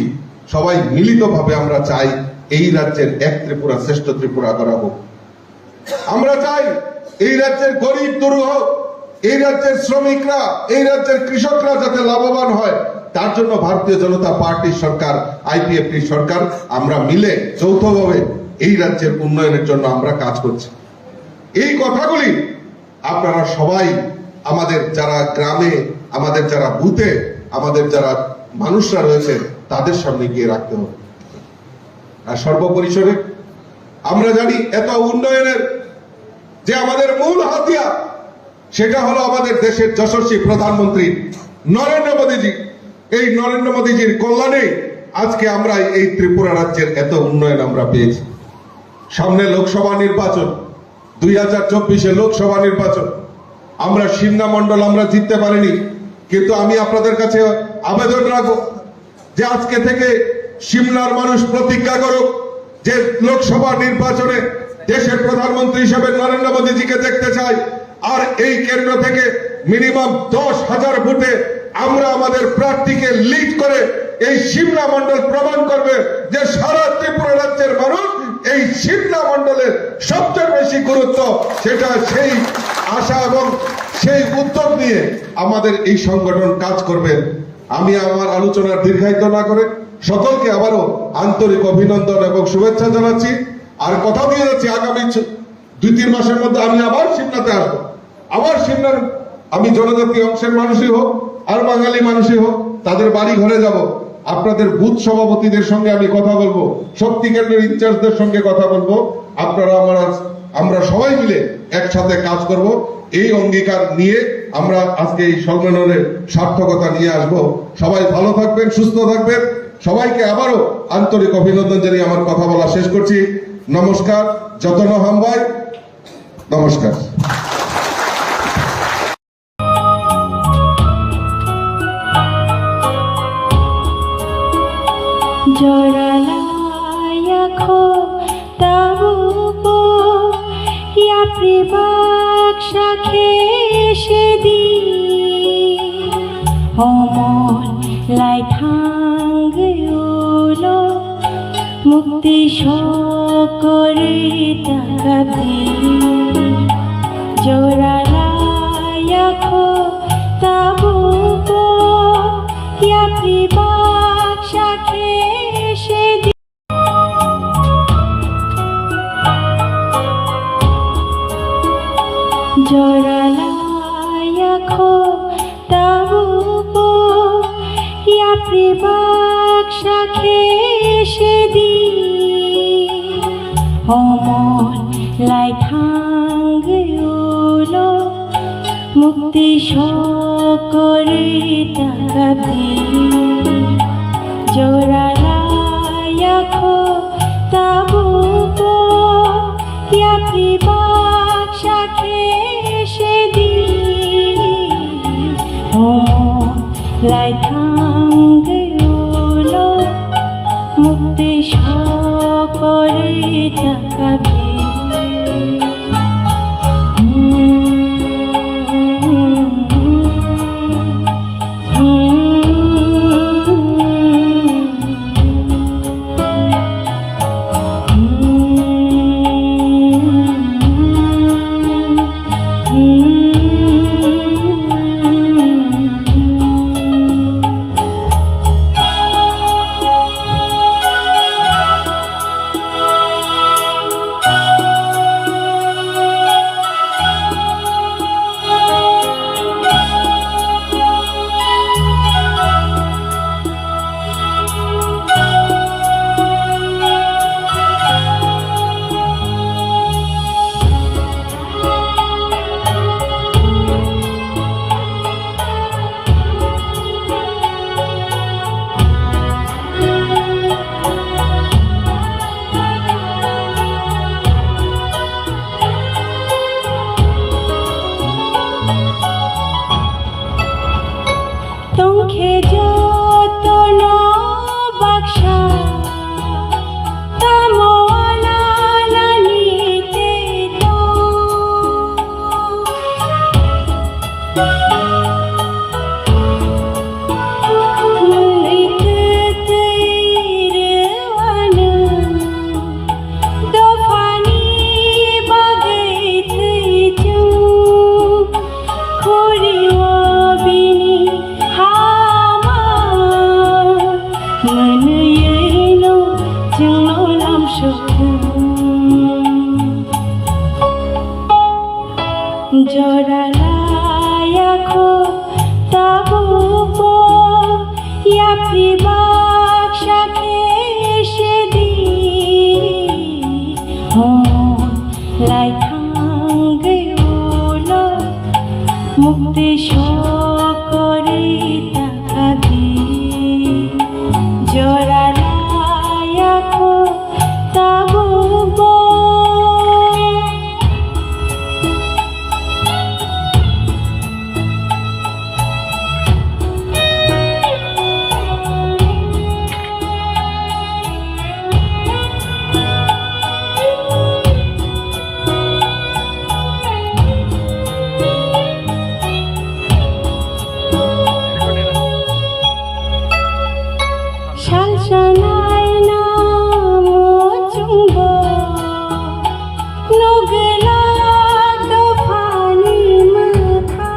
সবাই মিলিতভাবে আমরা চাই এই রাজ্যের এক ত্রিপুরা শ্রেষ্ঠ ত্রিপুরা করা হোক। আমরা চাই এই রাজ্যের গরিব দূর হোক, এই রাজ্যের শ্রমিকরা, এই রাজ্যের কৃষকরা যাতে লাভবান হয়, তার জন্য ভারতীয় জনতা পার্টির সরকার, আইপিএফটি সরকার, আমরা মিলে যৌথভাবে এই রাজ্যের উন্নয়নের জন্য আমরা কাজ করছি। এই কথাগুলি আপনারা সবাই আমাদের যারা গ্রামে, আমাদের যারা বুথে, আমাদের যারা মানুষরা রয়েছে তাদের সামনে গিয়ে রাখতে হবে। আর সর্বোপরিসরে আমরা জানি এত উন্নয়নের যে আমাদের মূল হাতিয়ার, সেটা হলো আমাদের দেশের যশস্বী প্রধানমন্ত্রী নরেন্দ্র মোদীজি। এই নরেন্দ্র মোদীজির কল্যাণে আজকে আমরা এই ত্রিপুরা রাজ্যের এত উন্নয়ন আমরা পেয়েছি। সামনে লোকসভা নির্বাচন, 2024-এ লোকসভা নির্বাচন। আমরা সিমনা মন্ডল আমরা জিততে পারিনি, কিন্তু আমি আপনাদের কাছে আবেদন রাখবো যে আজকে থেকে সিমলার মানুষ প্রতিজ্ঞা করুক যে লোকসভা নির্বাচনে দেশের প্রধানমন্ত্রী হিসেবে নরেন্দ্র মোদীজিকে দেখতে চাই। আর এই কেন্দ্র থেকে মিনিমাম 10,000 ভোটে আমরা আমাদের প্রার্থীকে লিড করে এই সিমলা মন্ডল প্রমাণ করবে যে সারা ত্রিপুরা রাজ্যের মানুষ এই সিমলা মন্ডলের সবচেয়ে বেশি গুরুত্ব, সেটা সেই আশা এবং সেই উদ্যোগ নিয়ে আমাদের এই সংগঠন কাজ করবে। আমি আমার আলোচনার দীর্ঘায়িত না করে সকলকে আবারও আন্তরিক অভিনন্দন এবং শুভেচ্ছা জানাচ্ছি। আর কথা দিয়ে যাচ্ছি, আগামী 2-3 মাসের মধ্যে আমি আবার সিমলাতে আসবো। আবার সিমলার আমি জনজাতি অংশের মানুষই হোক আর বাঙালি মানুষই হোক, তাদের বাড়ি ঘরে যাব। আপনাদের বুথ সভাপতিদের সঙ্গে আমি কথা বলবো, শক্তি কেন্দ্রের ইনচার্জদের সঙ্গে কথা বলবো। আপনারা আমরা সবাই মিলে একসাথে কাজ করব। এই অঙ্গীকার নিয়ে আমরা আজকে এই সম্মেলনের সার্থকতা নিয়ে আসব। সবাই ভালো থাকবেন, সুস্থ থাকবেন। সবাইকে আবারও আন্তরিক অভিনন্দন জানিয়ে আমার কথা বলা শেষ করছি। নমস্কার, যতন হামবাই, নমস্কার। জরালায়াখো তাবুপো ইয়া প্রিবাক্ষাখে সেদি অমন লাইথাঙ্গুলো মুক্তি সকরে তাকাবি জরালায়াখো তাবুপো ইয়া প্রিবাক্ষাখে সেদি জরালায়াখো তাবুপো ইয়া প্রিবাক্ষাখে সেদি অমন লাইথাঙ্গুলো মুক্তি সকরে তাকাবি জরালায়াখো তাবুপো ইয়া প্রিবাক্ষাখে সেদি অমন লাইথাঙ্গুলো মুক্তি সকরে তাকাবি মুখে যত বাক্সা তামোয়ানা নানিতে তো Joralaya-ko tabuko ya pribak shakeshedi hon lai thangeulo mukti shokori takabi Joralaya-ko tabuko Shalshanay na mo chungbo nugla tufani matha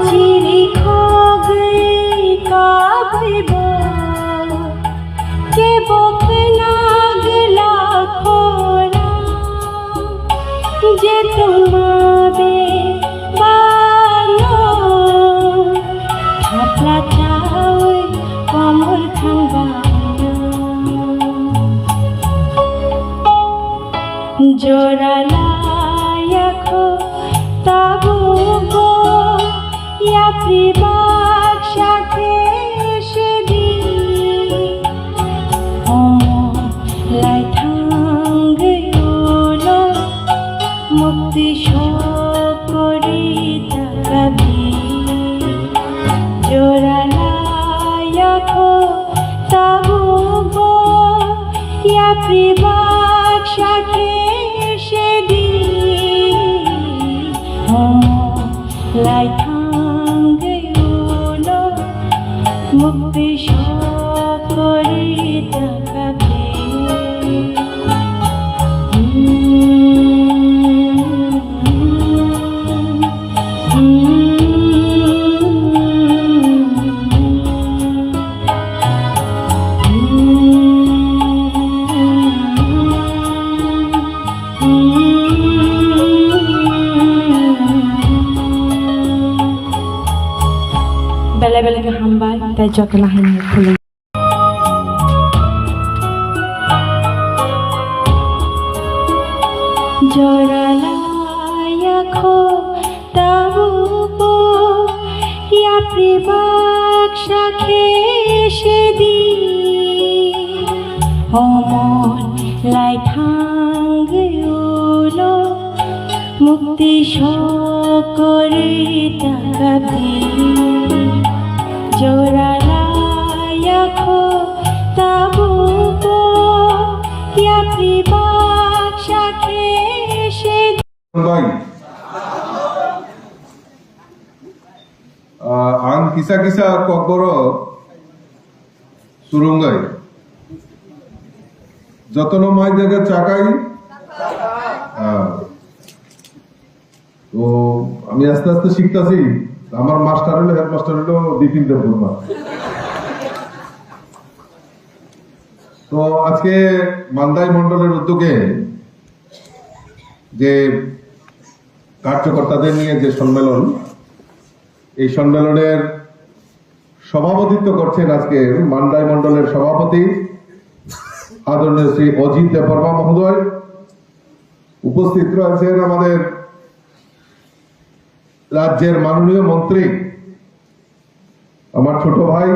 chiri kho gayi kabhibo ke bok nagla khora je tumare Joralaya-ko tabuko ya pribak shakeshedi hon lai thangeulo mukti shokori takabi Joralaya-ko tabuko ya pribak shakeshedi lai thangeulo mukti shokori takabi Bela-bela ke hamba tay jot nahin phulung Joralaya-ko tabuko ya pribak shakeshedi homon lai thangeulo mukti shokori takabi Joralaya-ko tabuko ya pribak shakeshedi ভাই আং কিসা কিসা ককবর সুরঙ্গাই যতন মাই জায়গা চাকাই তো আমি আস্তে আস্তে শিখতেছি আমার মাস্টার হলো হেডমাস্টার হলো বিপিন দেববর্মা তো আজকে মান্দাই মন্ডলের উদ্যোগে যে কার্যকর্তাদের নিয়ে যে সম্মেলন এই সম্মেলনের সভাপতিত্ব করছেন আজকে মান্দাই মন্ডলের সভাপতি আদরণীয় শ্রী অজিত দেববর্মা মহোদয় উপস্থিত রয়েছেন আমাদের রাজ্যের মাননীয় মন্ত্রী আমার ছোট ভাই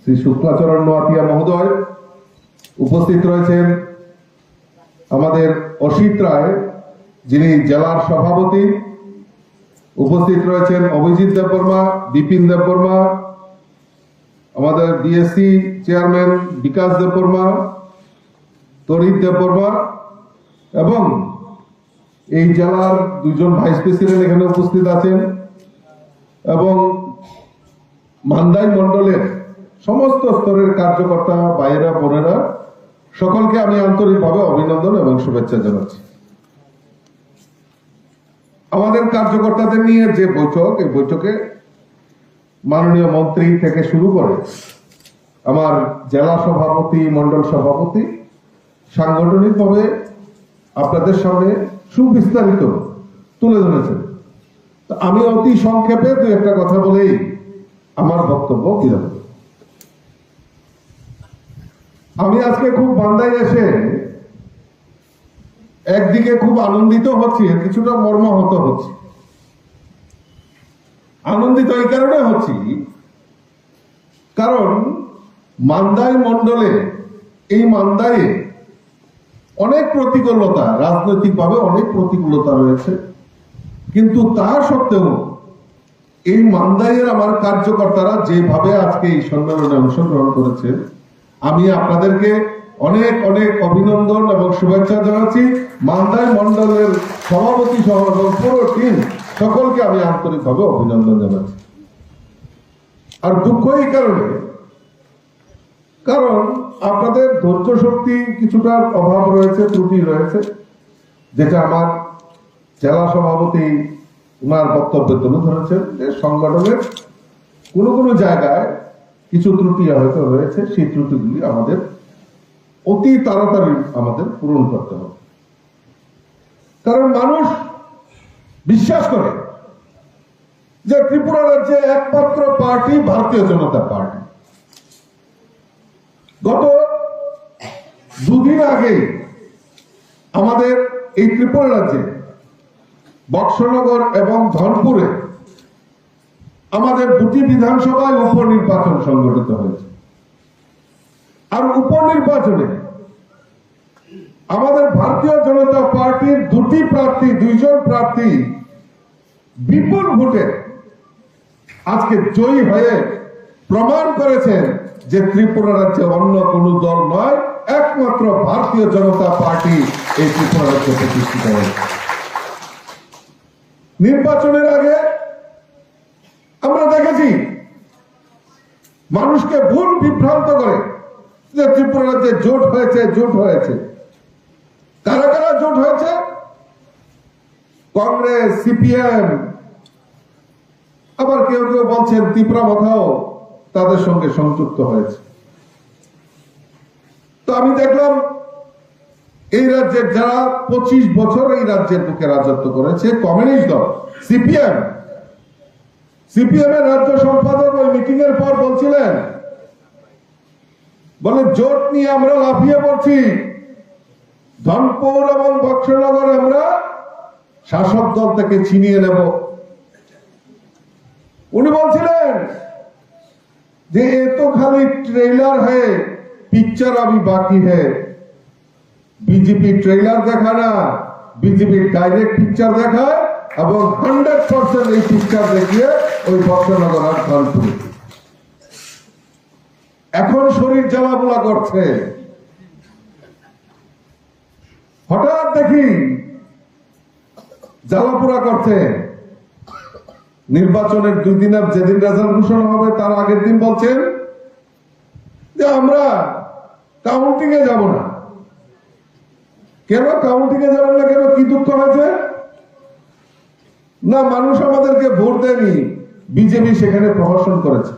শ্রী শুক্লাচরণ নোয়াতিয়া মহোদয় উপস্থিত রয়েছেন আমাদের অসিত রায় যিনি জেলার সভাপতি, উপস্থিত রয়েছেন অভিজিৎ দেববর্মা, বিপিন দেববর্মা, আমাদের বিএসসি চেয়ারম্যান বিকাশ দেববর্মা, তরিৎ দেববর্মা এবং এই জেলার দুজন ভাইস প্রেসিডেন্ট এখানে উপস্থিত আছেন এবং মান্দাই মন্ডলের সমস্ত স্তরের কার্যকর্তা, ভাইয়েরা, বোনেরা, সকলকে আমি আন্তরিকভাবে অভিনন্দন এবং শুভেচ্ছা জানাচ্ছি। আমাদের কার্যকর্তাদের নিয়ে যে বৈঠক, এই বৈঠকে মাননীয় মন্ত্রী থেকে শুরু করে আমার জেলা সভাপতি, মন্ডল সভাপতি সাংগঠনিকভাবে আপনাদের সামনে সুবিস্তারিত তুলে ধরেছেন। আমি অতি সংক্ষেপে দু একটা কথা বলেই আমার বক্তব্য বিরাম। আমি আজকে খুব বান্দায় এসে একদিকে খুব আনন্দিত হচ্ছি, কিছুটা মর্মাহত হচ্ছি। আনন্দিত এই কারণে হচ্ছি কারণ মান্দাই মন্ডলে, এই মান্দায়ে অনেক প্রতিকূলতা, রাজনৈতিকভাবে অনেক প্রতিকূলতা রয়েছে, কিন্তু তা সত্ত্বেও এই মান্দাইয়ের আমার কার্যকর্তারা যেভাবে আজকে এই সম্মেলনে অংশগ্রহণ করেছে, আমি আপনাদেরকে অনেক অনেক অভিনন্দন এবং শুভেচ্ছা জানাচ্ছি। মান্দাই মন্ডলের সভাপতি সহ এবং পুরো টিম সকলকে আমি আন্তরিকভাবে অভিনন্দন জানাচ্ছি। আর দুঃখ এই কারণে, কারণ আপনাদের ধৈর্য শক্তি কিছুটার অভাব রয়েছে, ত্রুটি রয়েছে, যেটা আমার জেলা সভাপতি ওনার বক্তব্যে তুলে ধরেছেন যে সংগঠনের কোনো কোনো জায়গায় কিছু ত্রুটি হয়তো রয়েছে, সেই ত্রুটিগুলি আমাদের অতি তাড়াতাড়ি আমাদের পূরণ করতে হবে। কারণ মানুষ বিশ্বাস করে যে ত্রিপুরা রাজ্যে একমাত্র পার্টি ভারতীয় জনতা পার্টি। গত দুদিন আগে আমাদের এই ত্রিপুরা রাজ্যে বক্সনগর এবং ধনপুরে আমাদের দুটি বিধানসভায় উপনির্বাচন সংগঠিত হয়েছে। আর উপনির্বাচনে আমাদের ভারতীয় জনতা পার্টির দুইজন প্রার্থী বিপুল ভোটে আজকে জয়ী হয়ে প্রমাণ করেছেন যে ত্রিপুরা রাজ্যে অন্য কোন দল নয়, একমাত্র ভারতীয় জনতা পার্টি এই ত্রিপুরা রাজ্যে প্রতিষ্ঠিত হয়েছে। নির্বাচনের আগে আমরা দেখেছি মানুষকে ভুল বিভ্রান্ত করে যে ত্রিপুরা রাজ্যে জোট হয়েছে। কারা কারা জোট হয়েছে? কংগ্রেস, সিপিএম, আবার কেউ কেউ বলছেন ত্রিপুরা মাথাও তাদের সঙ্গে সংযুক্ত হয়েছে। তো আমি দেখলাম এই রাজ্যের যারা 25 বছর এই রাজ্যের বুকে রাজত্ব করেছে, কমিউনিস্ট দল সিপিএম এর রাজ্য সম্পাদক ওই মিটিং এর পর বলছিলেন, বলে জোট নিয়ে আমরা লাফিয়ে পড়ছি, ধনপুর এবং বক্সনগর আমরা শাসক দল থেকে ছিনিয়ে নেব। উনি বলছিলেন যে এ তো খালি ট্রেলার হ্যায়, পিকচার আবি বাকি হ্যায়। বিজেপি ট্রেলার দেখা না, বিজেপি ডাইরেক্ট পিকচার দেখায় এবং 100% এই পিকচার দেখিয়ে ওই বক্সনগর আর ধনপুর এখন শরীর জ্বালাপোলা করছে। হঠাৎ দেখি জ্বালাপোড়া করছে। নির্বাচনের 2 দিনের যেদিন রেজাল্ট ঘোষণা হবে তার আগের দিন বলছেন যে আমরা কাউন্টিং এ যাব না। কেন কাউন্টিং এ যাবেন না? কেন, কি দুঃখ হয়েছে? না, মানুষ আমাদেরকে ভোট দেয়নি, বিজেপি সেখানে প্রহসন করেছে।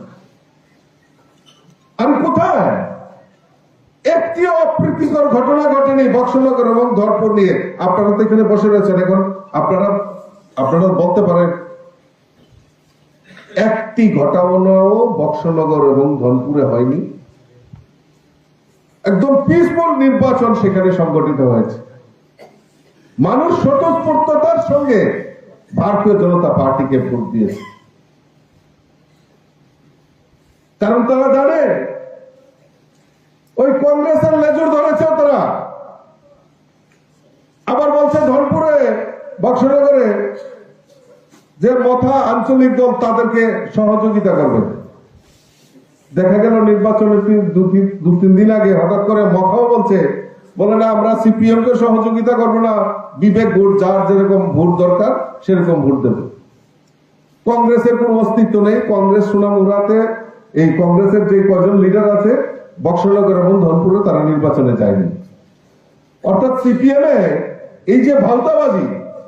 আর কোথায় একটি অপ্রীতিকর ঘটনা ঘটেনি বক্সনগর এবং ধনপুর নিয়ে। আপনারা তো এখানে বসে রয়েছেন, এখন আপনারা বলতে পারেন একটি ঘটনাও বক্সনগর এবং ধনপুরে হয়নি। একদম পিসফুল নির্বাচন সেখানে সংগঠিত হয়েছে। মানুষ স্বতঃস্ফূর্ততার সঙ্গে ভারতীয় জনতা পার্টিকে ভোট দিয়েছে, কারণ তারা জানে ওই কংগ্রেসের লেজুর ধরেছে তারা। আবার বলছে ধনপুরে যে মথা আঞ্চলিক দল তাদেরকে সহযোগিতা করবে। দেখা গেল নির্বাচনের দু তিন দিন আগে হঠাৎ করে মথাও বলে না আমরা সিপিএম কে সহযোগিতা করবো না, বিবেক ভোট, যার যেরকম ভোট দরকার সেরকম ভোট দেবে। কংগ্রেসের কোন অস্তিত্ব নেই। কংগ্রেস সুনামুড়াতে এই কংগ্রেসের যে কজন লিডার আছে বক্সনগর এবং ধনপুরে তারা নির্বাচনে যায়নি। অর্থাৎ সিপিএম এ এই যে ভাওতাবাজি,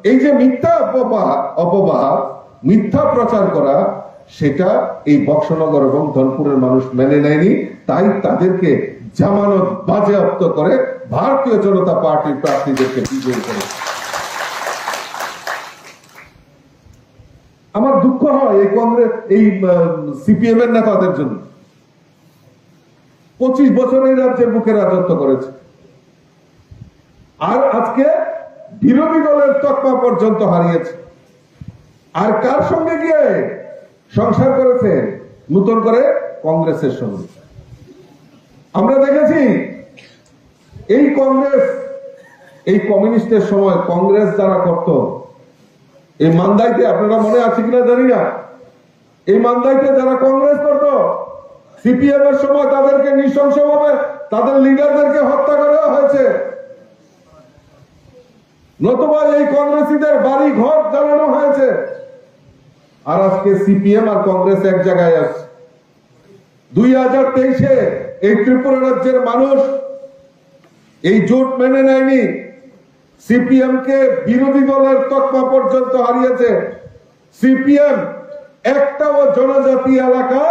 এই যে মিথ্যা অপবাদ, মিথ্যা প্রচার করা, সেটা এই বক্সনগর এবং ধনপুরের মানুষ মেনে নেয়নি। তাই তাদেরকে জামানত বাজেয়াপ্ত করে ভারতীয় জনতা পার্টির প্রার্থীদেরকে বিজয়ী করে। আমার দুঃখ হয় এই কংগ্রেস, এই সিপিএম এর নেতাদের জন্য। 25 বছর এই রাজ্যের বুকে রাজত্ব করেছে, আর আজকে বিরোধী দলের তকমা পর্যন্ত হারিয়েছে। আর কার সঙ্গে গিয়ে সংসার করেছে? নতুন করে কংগ্রেসের সঙ্গে। আমরা দেখেছি এই কংগ্রেস, এই কমিউনিস্টের সময় কংগ্রেস যারা করত, এই মান্দাইতে, আপনারা মনে আছে কিনা জানি না, এই মান্দাইতে যারা কংগ্রেস করত, সিপিএম এর সময় তাদেরকে নৃশংসভাবে তাদের লিডারদেরকে হত্যা করা হয়েছে, নতুবা এই কংগ্রেসীদের বাড়ি ঘর জ্বালানো হয়েছে। আর আজকে সিপিএম আর কংগ্রেস এক জায়গায় আছে। 2023-এ এই ত্রিপুরা রাজ্যের মানুষ এই জোট মেনে নেয়নি। সিপিএম কে বিরোধী দলের তকমা পর্যন্ত হারিয়েছে। সিপিএম একটাও জনজাতি এলাকা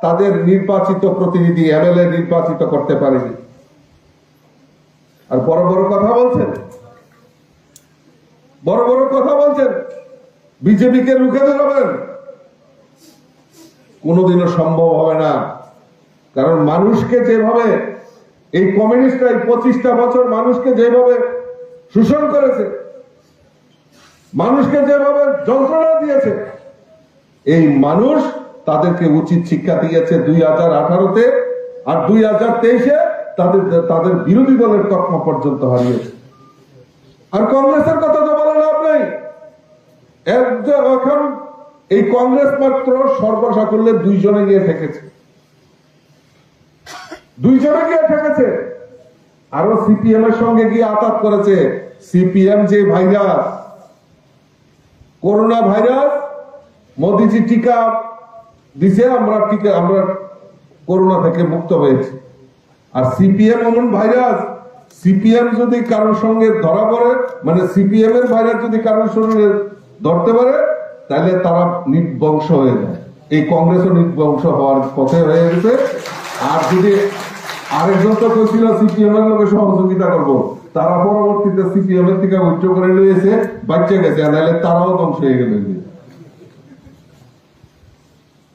তাদের নির্বাচিত প্রতিনিধি এমএলএ নির্বাচিত করতে পারেনি। আর বড় বড় কথা বলছেন, বড় বড় কথা বলছেন, বিজেপিকে রুখে দাঁড়াবেন, কোনোদিনও সম্ভব হবে না। কারণ মানুষকে যেভাবে এই কমিউনিস্টরা 25টা বছর মানুষকে যেভাবে শোষণ করেছে, মানুষকে যেভাবে যন্ত্রণা দিয়েছে, এই মানুষ তাদেরকে উচিত শিক্ষা দিয়েছে 2018-তে, আর 2023-এ তাদের বিরোধী দলের তকমা পর্যন্ত হারিয়েছে। আর কংগ্রেসের কথা তো বলে লাভ নেই। এখন এই কংগ্রেস মাত্র সর্বসাকুল্যে 2 জনে গিয়ে ঠেকেছে, 2 জনে গিয়ে ঠেকেছে। আরো সিপিএম এর সঙ্গে গিয়ে আঘাত করেছে। সিপিএম যে ভাইরাস, করোনা ভাইরাস, মোদিজি টিকা দিছে, আমরা করোনা থেকে মুক্ত হয়েছি। আর সিপিএম এমন ভাইরাস, সিপিএম যদি কারোর সঙ্গে ধরা পড়ে, মানে সিপিএম এর ভাইরাস যদি কারোর সঙ্গে ধরতে পারে, তাহলে তারা নির্বংশ হয়ে যায়। এই কংগ্রেসও নির্বংশ হওয়ার পথে হয়ে গেছে। আর যদি আরেকজন তো কইছিল সিপিএম এর লোকের সহযোগিতা করবো, তারা পরবর্তীতে সিপিএম এর থেকে উচ্চ করে নিয়েছে, বাচ্চা গেছে, নাহলে তারাও ধ্বংস হয়ে গেল।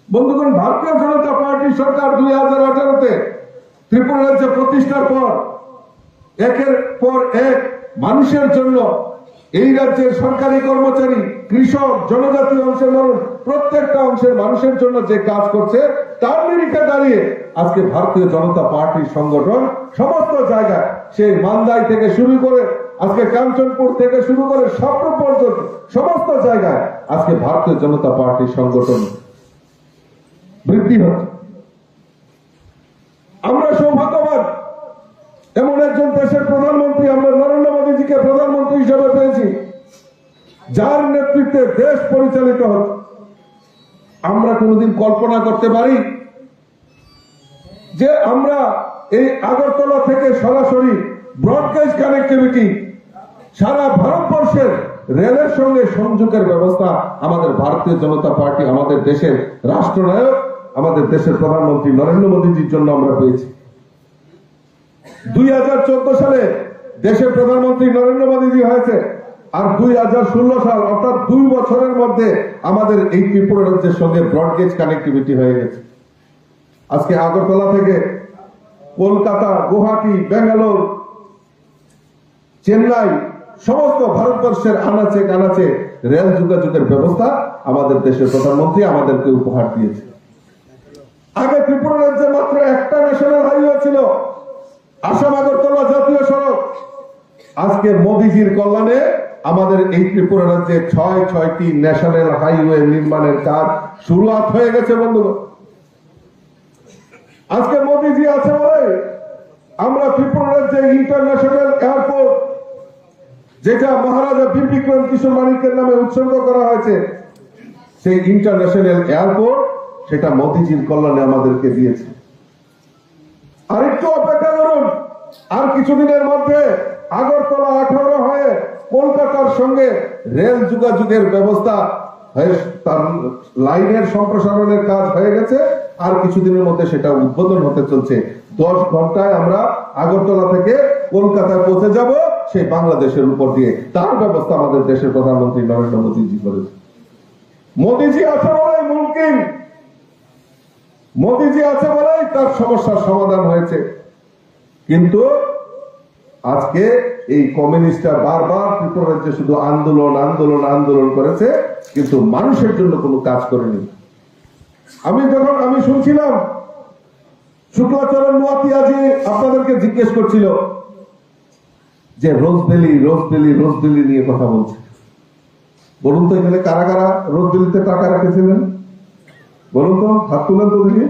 বন্ধুগণ, ভারতীয় জনতা পার্টি সরকার 2018-তে ত্রিপুরা রাজ্য প্রতিষ্ঠার পর একের পর এক মানুষের জন্য, এই রাজ্যের সরকারি কর্মচারী, কৃষক, জনজাতি অংশের মানুষ, প্রত্যেকটা অংশের মানুষের জন্য যে কাজ করছে, তার নিরিখে দাঁড়িয়ে আজকে ভারতীয় জনতা পার্টির সংগঠন সমস্ত জায়গায়, সেই মান্দাই থেকে শুরু করে আজকে কাঞ্চনপুর থেকে শুরু করে স্বপ্ন পর্যন্ত সমস্ত জায়গায় আজকে ভারতীয় জনতা পার্টির সংগঠন বৃদ্ধি হচ্ছে। আমরা সৌভাগ্যবান, এমন একজন দেশের প্রধানমন্ত্রী আমরা নরেন্দ্র মোদীজিকে প্রধানমন্ত্রী হিসেবে পেয়েছি, যার নেতৃত্বে দেশ পরিচালিত হচ্ছে। আমরা কোনোদিন কল্পনা করতে পারি যে আমরা এই আগরতলা থেকে সরাসরি ব্রডগেজ কানেক্টিভিটি সারা ভারতবর্ষের রেলের সঙ্গে সংযোগের ব্যবস্থা আমাদের ভারতীয় জনতা পার্টি, আমাদের দেশের রাষ্ট্রনায়ক, আমাদের দেশের প্রধানমন্ত্রী নরেন্দ্র মোদীজির জন্য আমরা পেয়েছি। 2014 সালে দেশের প্রধানমন্ত্রী নরেন্দ্র মোদীজি হয়েছে, আর 2016 সাল অর্থাৎ 2 বছরের মধ্যে আমাদের এই ত্রিপুরা রাজ্যের সঙ্গে ব্রডগেজ কানেক্টিভিটি হয়ে গেছে। আজকে আগরতলা থেকে কলকাতা, গুয়াহাটি, বেঙ্গালোর, চেন্নাই, সমস্ত ভারতবর্ষের আনাচে কানাচে রেল যোগাযোগের ব্যবস্থা আমাদের দেশের প্রধানমন্ত্রী আমাদেরকে উপহার দিয়েছে। আগে ত্রিপুরা রাজ্যে মাত্র একটা ন্যাশনাল হাইওয়ে ছিল, আসাম আগরতলা জাতীয় সড়ক। আজকে মোদীজির কল্যাণে আমাদের এই ত্রিপুরা রাজ্যে 6টি ন্যাশনাল হাইওয়ে নির্মাণের কাজ শুরুয়াত হয়ে গেছে বন্ধুগণ। আজকে মোদীজি আছে বলে আমরা ত্রিপুরা রাজ্যে ইন্টারন্যাশনাল এয়ারপোর্ট, যেটা মহারাজা বীর বিক্রম কিশোর মানিকের নামে উৎসর্গ করা হয়েছে, সেই ইন্টারন্যাশনাল এয়ারপোর্ট সেটা মোদীজির কল্যাণে আমাদেরকে দিয়েছে। আরেকটু অপেক্ষা করুন, আর কিছুদিনের মধ্যে আগরতলা 18 হয়ে কলকাতার সঙ্গে রেল যোগাযোগের ব্যবস্থা তার লাইনের সম্প্রসারণের কাজ হয়ে গেছে, আর কিছুদিনের মধ্যে সেটা উদ্বোধন হতে চলছে। 10 ঘন্টায় আমরা আগরতলা থেকে কলকাতায় পৌঁছে যাব সেই বাংলাদেশের উপর দিয়ে। তার ব্যবস্থা আমাদের দেশের প্রধানমন্ত্রী নরেন্দ্র মোদীজি করেছে। মোদীজি আছে বলে মুমকিন, মোদীজি আছে বলেই তার সমস্যার সমাধান হয়েছে। কিন্তু আজকে এই কমিউনিস্টরা বারবার ত্রিপুরা রাজ্যে শুধু আন্দোলন আন্দোলন আন্দোলন করেছে, কিন্তু মানুষের জন্য কোনো কাজ করেনি। আমি শুনছিলাম শুক্লাচরণ নোয়াতিয়াজি আপনাদেরকে জিজ্ঞেস করছিল যে রোজবেলি রোজবেলি রোজবেলি নিয়ে কথা বলছে। বলুন তো এখানে কারা কারা রোজবেলিতে টাকা রেখেছিলেন? বলুন তো, হাত তুলেন তো দেখি।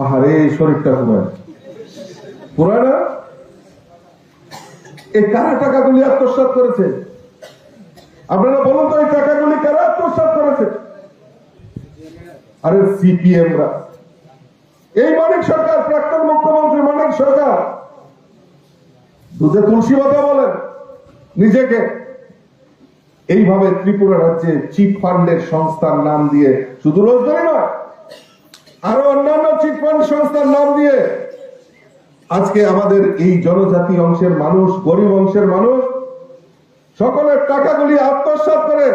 আহারে শরীরটা পুরায় না? এই কারা টাকাগুলি আত্মসাৎ করেছে? আপনারা বলুন তো, এই টাকাগুলি কারা আত্মসাৎ করেছে? আরে সিপিএম রা। এই মানিক সরকার, প্রাক্তন মুখ্যমন্ত্রী মানিক সরকার দুধে তুলসী পাতা বলেন নিজেকে। এইভাবে ত্রিপুরা রাজ্যে চিট ফান্ডের সংস্থার নাম দিয়ে, শুধু রোজগারি নয়, আরো অন্যান্য চিট ফান্ড সংস্থার নাম দিয়ে আজকে আমাদের এই জনজাতি অংশের মানুষ, গরিব অংশের মানুষ সকলের টাকাগুলি আত্মসাৎ করে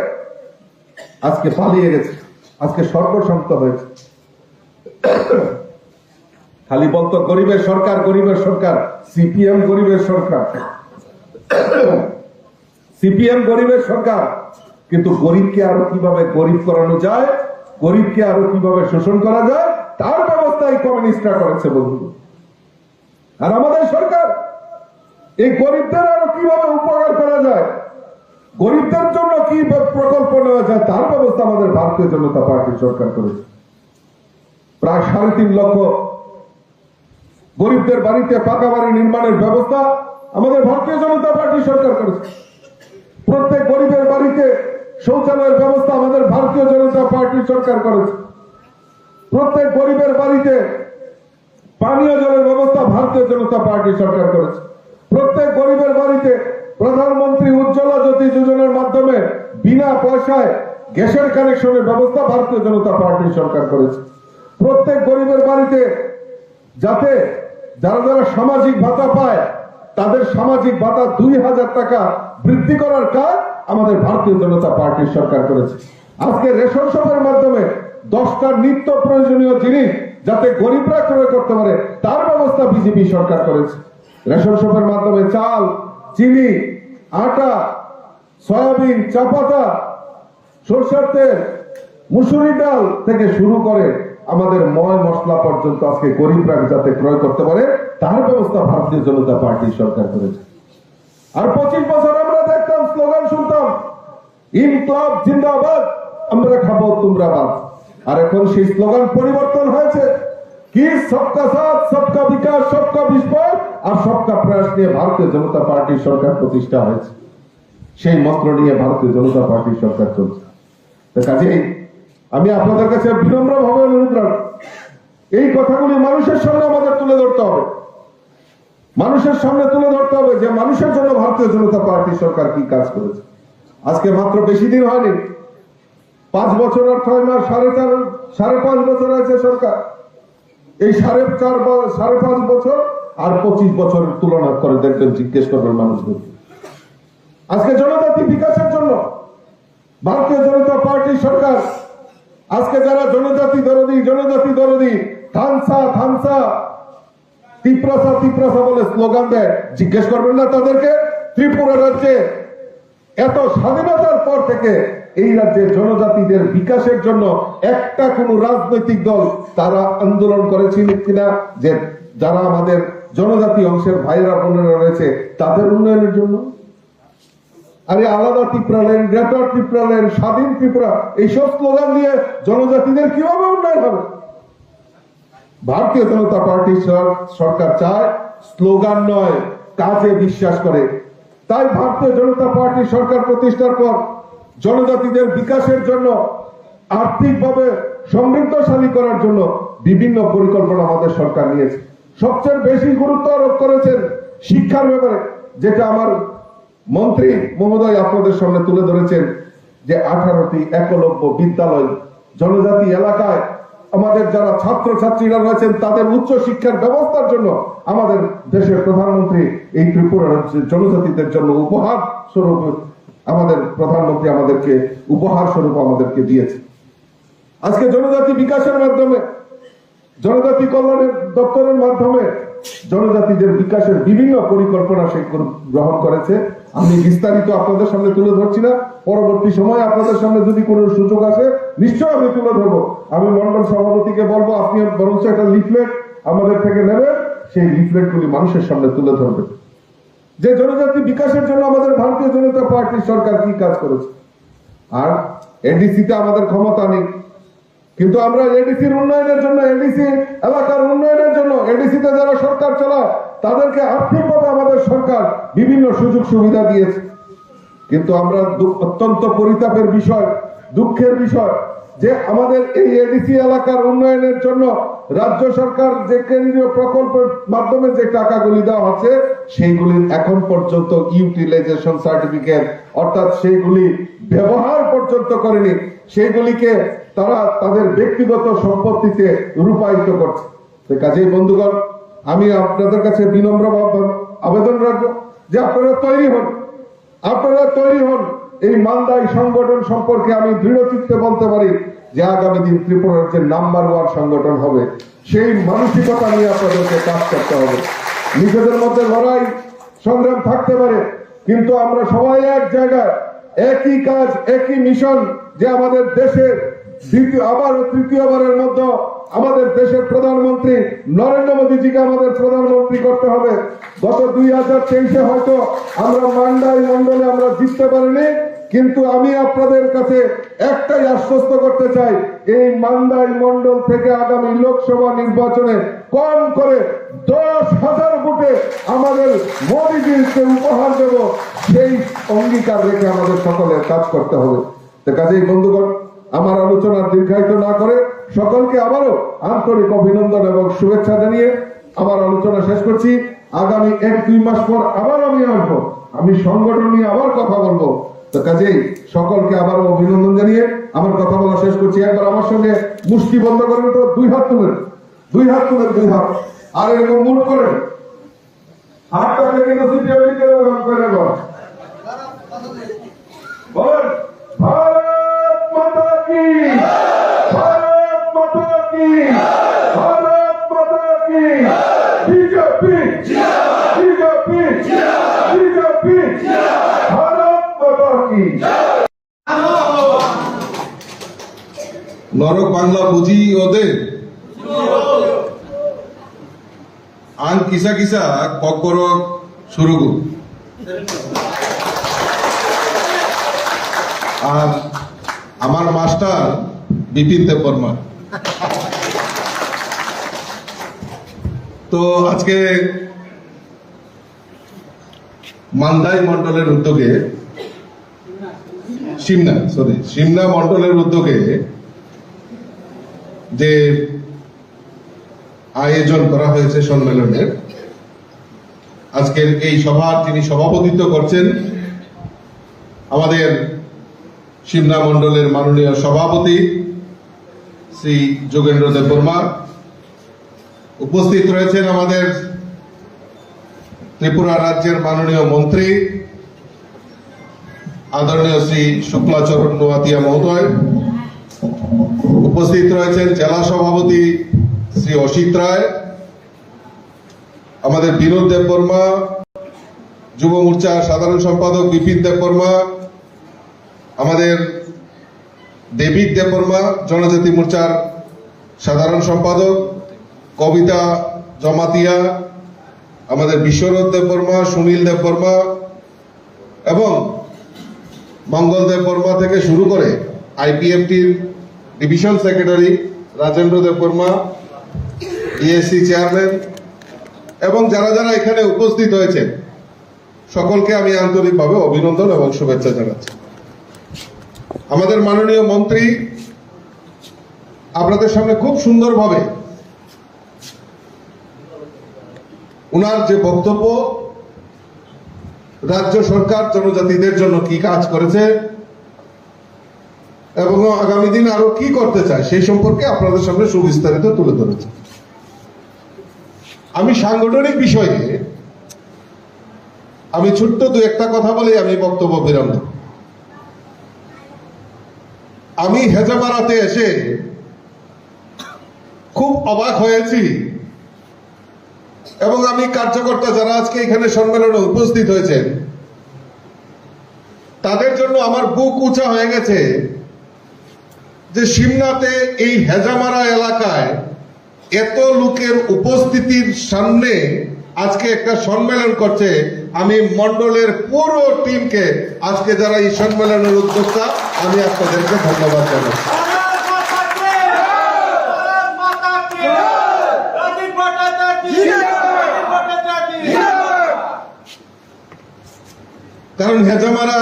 আজকে পালিয়ে গেছে, আজকে সর্বসন্ত হয়েছে। খালি বলতো গরিবের সরকার, গরিবের সরকার, সিপিএম গরিবের সরকার, সিপিএম গরিবের সরকার। কিন্তু গরিবকে আরো কিভাবে গরিব করানো যায়, গরিবকে আরো কিভাবে শোষণ করা যায়, তার ব্যবস্থা এই কমিউনিস্টরা করেছে বন্ধু। আর আমাদের সরকার এই গরিবদের আরো কিভাবে উপকার করা যায়, গরিবদের জন্য কি প্রকল্প নেওয়া যায়, তার ব্যবস্থা আমাদের ভারতীয় জনতা পার্টির সরকার করেছে। প্রায় 3.5 লক্ষ গরিবদের বাড়িতে পাকা বাড়ি নির্মাণের ব্যবস্থা আমাদের ভারতীয় জনতা পার্টির সরকার করেছে। প্রত্যেক গরিবের বাড়িতে শৌচালয়ের ব্যবস্থা আমাদের ভারতীয় জনতা পার্টির সরকার করেছে। প্রত্যেক গরিবের বাড়িতে পানীয় জলের ব্যবস্থা ভারতীয় জনতা পার্টি সরকার করেছে। প্রত্যেক গরিবের বাড়িতে প্রধানমন্ত্রী উজ্জ্বলা জ্যোতি যোজনার মাধ্যমে বিনা পয়সায় গ্যাসের কানেকশনের ব্যবস্থা ভারতীয় জনতা পার্টি সরকার করেছে। প্রত্যেক গরিবের বাড়িতে যাতে যারা যারা সামাজিক ভাতা পায় তাদের সামাজিক ভাতা 2000 টাকা বৃদ্ধি করার কাজ আমাদের ভারতীয় জনতা পার্টির সরকার করেছে। আজকে রেশন শপের মাধ্যমে 10টা নিত্য প্রয়োজনীয় জিনিস যাতে গরিবরা ক্রয় করতে পারে তার ব্যবস্থা বিজেপি সরকার করেছে। রেশন শপের মাধ্যমে চাল, চিনি, আটা, সয়াবিন, চা পাতা, সরষের তেল, মুসুরি ডাল থেকে শুরু করে আমাদের ময় মশলা পর্যন্ত আজকে গরিবরা যাতে ক্রয় করতে পারে তার ব্যবস্থা ভারতীয় জনতা পার্টি সরকার করেছে। আর 25 বছর আমরা দেখতাম, স্লোগান শুনতাম, ইনকলাব জিন্দাবাদ, আমরা খাবো তোমরা বাদ। আর এখন সেই স্লোগান পরিবর্তন হয়েছে কি, সবকা সাথ, সবকা বিকাশ, সবকা বিস্ফোরণ আর সবকা প্রয়াস নিয়ে ভারতীয় জনতা পার্টির সরকার প্রতিষ্ঠা হয়েছে। সেই মন্ত্র নিয়ে ভারতীয় জনতা পার্টির সরকার চলছে। কাজেই আমি আপনাদের কাছে বিনম্র ভাবে অনুরোধ রাখব, এই কথাগুলি মানুষের সামনে আমাদের তুলে ধরতে হবে, মানুষের সামনে তুলে ধরতে হবে যে মানুষের জন্য ভারতীয় জনতা পার্টি সরকার কি কাজ করেছে। আজকে মাত্র বেশি দিন হয়নি, 5 বছর আর 6 মাস, 5.5 বছর আছে সরকার। এই 5.5 বছর আর 25 বছরের তুলনা করে দেখবেন, জিজ্ঞেস করবেন মানুষদের। আজকে জনজাতি বিকাশের জন্য ভারতীয় জনতা পার্টি সরকার, আজকে যারা জনজাতি দরদি থানসা তিপ্রাসা বলে স্লোগান দেয়, জিজ্ঞেস করবেন না তাদেরকে ত্রিপুরা রাজ্যে এত স্বাধীনতার পর থেকে এই রাজ্যের জনজাতিদের বিকাশের জন্য একটা কোন রাজনৈতিক দল তারা আন্দোলন করেছিল কিনা, যে যারা আমাদের জনজাতি অংশের ভাইরা বোনেরা রয়েছে তাদের উন্নয়নের জন্য? আরে আলাদা ত্রিপুরাল্যান্ড, গ্রেটার ত্রিপুরাল্যান্ড, স্বাধীন ত্রিপুরা, এইসব স্লোগান দিয়ে জনজাতিদের কিভাবে উন্নয়ন হবে? ভারতীয় জনতা পার্টি সরকার চায় স্লোগান নয়, কাজে বিশ্বাস করে। তাই ভারতীয় জনতা পার্টি সরকার প্রতিষ্ঠার পর জনজাতিদের বিকাশের জন্য, আর্থিকভাবে সমৃদ্ধশালী করার জন্য বিভিন্ন পরিকল্পনা আমাদের সরকার নিয়েছে। সবচেয়ে বেশি গুরুত্ব আরোপ করেছেন শিক্ষার ব্যাপারে, যেটা আমার মন্ত্রী মহোদয় আপনাদের সামনে তুলে ধরেছেন, যে 18টি একলব্য বিদ্যালয় জনজাতি এলাকায় আমাদের যারা ছাত্র ছাত্রীরা রয়েছেন তাদের উচ্চ শিক্ষার ব্যবস্থার জন্য আমাদের দেশের প্রধানমন্ত্রী এই ত্রিপুরা রাজ্যের জনজাতিদের জন্য উপহার স্বরূপ আমাদের প্রধানমন্ত্রী আমাদেরকে উপহার স্বরূপ আমাদেরকে দিয়েছে। আজকে জনজাতি বিকাশের মাধ্যমে, জনজাতি কল্যাণের দপ্তরের মাধ্যমে জনজাতিদের বিকাশের বিভিন্ন পরিকল্পনা সে গ্রহণ করেছে। আমি বিস্তারিত আপনাদের সামনে তুলে ধরছি না, পরবর্তী সময় আপনাদের সামনে যদি কোনো সুযোগ আসে নিশ্চয় আমি তুলে ধরবো। আমি মন্ডল সভাপতিকে বলবো আপনি বরঞ্চ একটা লিফলেট আমাদের থেকে নেবেন, সেই লিফলেটগুলি মানুষের সামনে তুলে ধরবেন যে জনজাতি বিকাশের জন্য আমাদের ভারতীয় জনতা পার্টির সরকার কি কাজ করেছে। আর এডিসিতে আমাদের ক্ষমতা নেই, কিন্তু আমরা এডিসির উন্নয়নের জন্য, এডিসি এলাকার উন্নয়নের জন্য, এডিসিতে যারা সরকার চালায় তাদেরকে আর্থিকভাবে আমাদের সরকার বিভিন্ন সুযোগ সুবিধা দিয়েছে। কিন্তু আমরা অত্যন্ত পরিতাপের বিষয়, দুঃখের বিষয় যে আমাদের এই এডিসি এলাকার উন্নয়নের জন্য রাজ্য সরকার যে কেন্দ্রীয় প্রকল্পের মাধ্যমে যে টাকাগুলি দেওয়া হচ্ছে সেইগুলির এখন পর্যন্ত ইউটিলাইজেশন সার্টিফিকেট, অর্থাৎ সেইগুলি ব্যবহার পর্যন্ত করেনি, সেইগুলিকে তারা তাদের ব্যক্তিগত সম্পত্তিতে রূপায়িত করছে। কাজেই বন্ধুগণ, আমি আপনাদের কাছে বিনম্র আবেদন রাখবো যে আপনারা তৈরি হন, আপনারা তৈরি হন। এই মান্দাই সংগঠন সম্পর্কে আমি দৃঢ় চিত্তে বলতে পারি যে আগামী দিন ত্রিপুরা রাজ্যের নাম্বার 1 সংগঠন হবে। সেই মানসিকতা নিয়ে আপনাদেরকে কাজ করতে হবে। নিজেদের মধ্যে লড়াই সংগ্রাম থাকতে পারে, কিন্তু আমরা সবাই এক জায়গায়, একই কাজ, একই মিশন, যে আমাদের দেশের তৃতীয়বারের মধ্যে আমাদের দেশের প্রধানমন্ত্রী নরেন্দ্র মোদীজিকে আমাদের প্রধানমন্ত্রী করতে হবে। গত 2023-এ হয়তো আমরা মান্দাই মন্ডলে আমরা জিততে পারিনি, কিন্তু আমি আপনাদের কাছে একটাই আশ্বস্ত করতে চাই, এই মান্দাই মন্ডল থেকে আগামী লোকসভা নির্বাচনে কম করে 10,000 ভোটে আমাদের মোদীজিকে উপহার দেব, সেই অঙ্গীকার রেখে আমাদের সকলের কাজ করতে হবে। তো কাজেই বন্ধুগণ, আমার আলোচনা দীর্ঘায়িত না করে সকলকে আবারও আন্তরিক অভিনন্দন এবং শুভেচ্ছা জানিয়ে আমার আলোচনা শেষ করছি। আগামী 1-2 মাস পর আবার আমি আসবো, আমি সংগঠন নিয়ে আবার কথা বলবো। তো কাজেই সকলকে আবারও অভিনন্দন জানিয়ে আমার কথা বলা শেষ করছি। একবার আমার সঙ্গে মুষ্টি বন্ধ করেন তো, 2 হাত তুলেন, 2 হাত তুলেন, 2 হাত, আর এরকম মুঠ করেন, হাতটাকে কিন্তু সিটিএবলি করে বলেন ভারত মাতা কি, ভারত মাতা কি, ভারত মাতা কি, বিজেপি বিজেপি বিজেপি, ভারত মাতা কি। নরক বাংলা বুঝি ওদের আন কিসা কিসা কক্কর শুরু। আর আমার মাস্টার বিপিন দেববর্মা। তো আজকে মান্দাই মন্ডলের উদ্যোগে, সিমনা মন্ডলের উদ্যোগে যে আয়োজন করা হয়েছে সম্মেলনের, আজকের এই সভার যিনি সভাপতিত্ব করছেন আমাদের সিমনা মন্ডলের মাননীয় সভাপতি শ্রী যোগেন্দ্র দেববর্মা, উপস্থিত রয়েছেন আমাদের ত্রিপুরা রাজ্যের মাননীয় মন্ত্রী আদরণীয় শ্রী শুক্লাচরণ নোয়াতিয়া মহোদয়, উপস্থিত রয়েছেন জেলা সভাপতি শ্রী অসিত রায়, আমাদের বিনোদ দেববর্মা, যুব মোর্চা সাধারণ সম্পাদক বিপিন দেববর্মা, আমাদের দেবিক দেববর্মা জনজাতি মোর্চার সাধারণ সম্পাদক, কবিতা জমাতিয়া, আমাদের বিশ্বরথ দেববর্মা, সুনীল দেববর্মা এবং মঙ্গলদেব বর্মা থেকে শুরু করে আইপিএফটির ডিভিশন সেক্রেটারি রাজেন্দ্র দেব বর্মা, ইএসসি চেয়ারম্যান এবং যারা যারা এখানে উপস্থিত হয়েছেন সকলকে আমি আন্তরিকভাবে অভিনন্দন এবং শুভেচ্ছা জানাচ্ছি। আমাদের মাননীয় মন্ত্রী আপনাদের সামনে খুব সুন্দরভাবে উনার যে বক্তব্য, রাজ্য সরকার জনজাতিদের জন্য কি কাজ করেছে এবং আগামী দিন আরো কি করতে চায় সেই সম্পর্কে আপনাদের সামনে সুবিস্তারিত তুলে ধরেছে। আমি সাংগঠনিক বিষয়ে আমি ছোট্ট দু একটা কথা বলে আমি বক্তব্য বিরাম দেব। আমি হেজামারাতে এসে খুব অবাক হয়েছি এবং আমি কার্যকর্তা যারা আজকে এখানে সম্মেলনে উপস্থিত হয়েছেন তাদের জন্য আমার বুক উঁচা হয়ে গেছে যে সিমনাতে এই হেজামারা এলাকায় এত লোকের উপস্থিতির সামনে আজকে একটা সম্মেলন করছে। আমি মন্ডলের পুরো টিমকে আজকে যারা এই সম্মেলনের উদ্যোক্তা আমি আপনাদেরকে ধন্যবাদ জানাচ্ছি। কারণ হেজামারা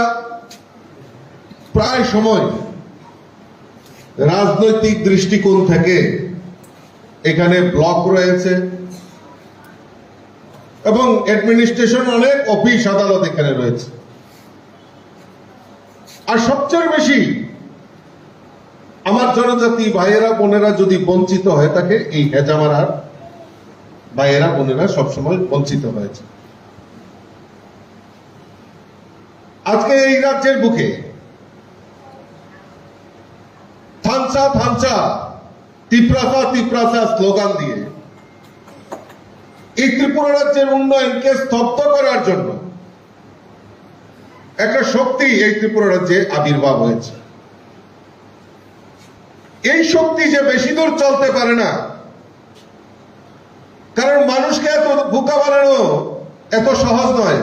প্রায় সময় রাজনৈতিক দৃষ্টিকোণ থেকে এখানে ব্লক রয়েছে এবং অ্যাডমিনিস্ট্রেশন অনেক অফিস আদালত এখানে রয়েছে। আর সবচেয়ে বেশি আমার জনজাতি ভাইয়েরা বোনেরা যদি বঞ্চিত হয়ে থাকে, এই হেজামারার ভাইয়েরা বোনেরা সবসময় বঞ্চিত হয়েছে। আজকে এই রাজ্যের বুকে থানসা থানসা তিপ্রাসা তিপ্রাসা স্লোগান দিয়ে এই ত্রিপুরা রাজ্যের উন্নয়নকে স্তব্ধ করার জন্য একটা শক্তি এই ত্রিপুরা রাজ্যে আবির্ভাব হয়েছে। এই শক্তি যে বেশি দূর চলতে পারে না, কারণ মানুষকে এত বোকা বানানো এত সহজ নয়।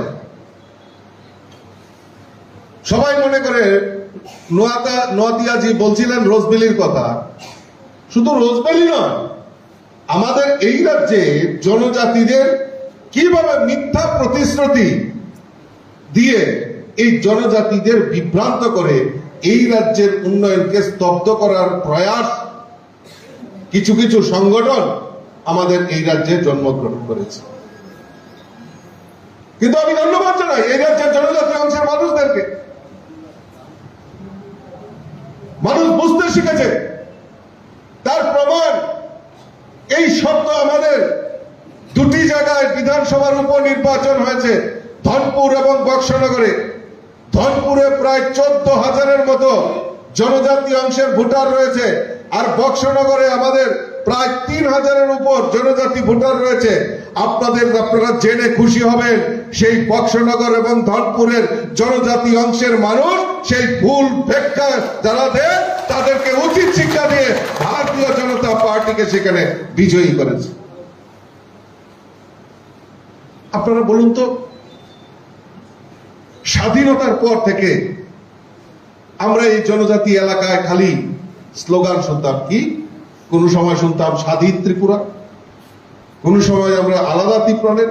সবাই মনে করে নোয়াতিয়াজি বলছিলেন রোজবেলির কথা, শুধু রোজবেলি নয়, আমাদের এই রাজ্যে জনজাতিদের কিভাবে মিথ্যা প্রতিশ্রুতি দিয়ে এই জনজাতিদের বিভ্রান্ত করে এই রাজ্যের উন্নয়নকে স্তব্ধ করার প্রয়াস কিছু কিছু সংগঠন আমাদের এই রাজ্যে জন্মগ্রহণ করেছে। কিন্তু আমি ধন্যবাদ জানাই এই রাজ্যের জনজাতি অংশের মানুষদেরকে। মানুষ বুঝতে শিখেছে, তার প্রমাণ এই শব্দ আমাদের দুটি জায়গায় বিধানসভার উপনির্বাচন হয়েছে, ধনপুর এবং বক্সনগরে। ধনপুরে প্রায় 14,000-এর মতো জনজাতি অংশের ভোটার রয়েছে, আর বক্সনগরে আমাদের প্রায় 3,000-এর উপর জনজাতি ভোটার রয়েছে। আপনারা জেনে খুশি হবেন, সেই বক্সনগর এবং ধনপুরের জনজাতি অংশের মানুষ সেই ভুল ব্যাখ্যা যারা দেয় তাদেরকে উচিত শিক্ষা দিয়ে ভারতীয় জনতা পার্টিকে সেখানে বিজয়ী করেছে। আপনারা বলুন তো, স্বাধীনতার পর থেকে আমরা এই জনজাতি এলাকায় খালি স্লোগান শুনতাম। কি কোন সময় শুনতাম স্বাধীন ত্রিপুরা, কোন সময় আমরা আলাদা ত্রিপুরানের,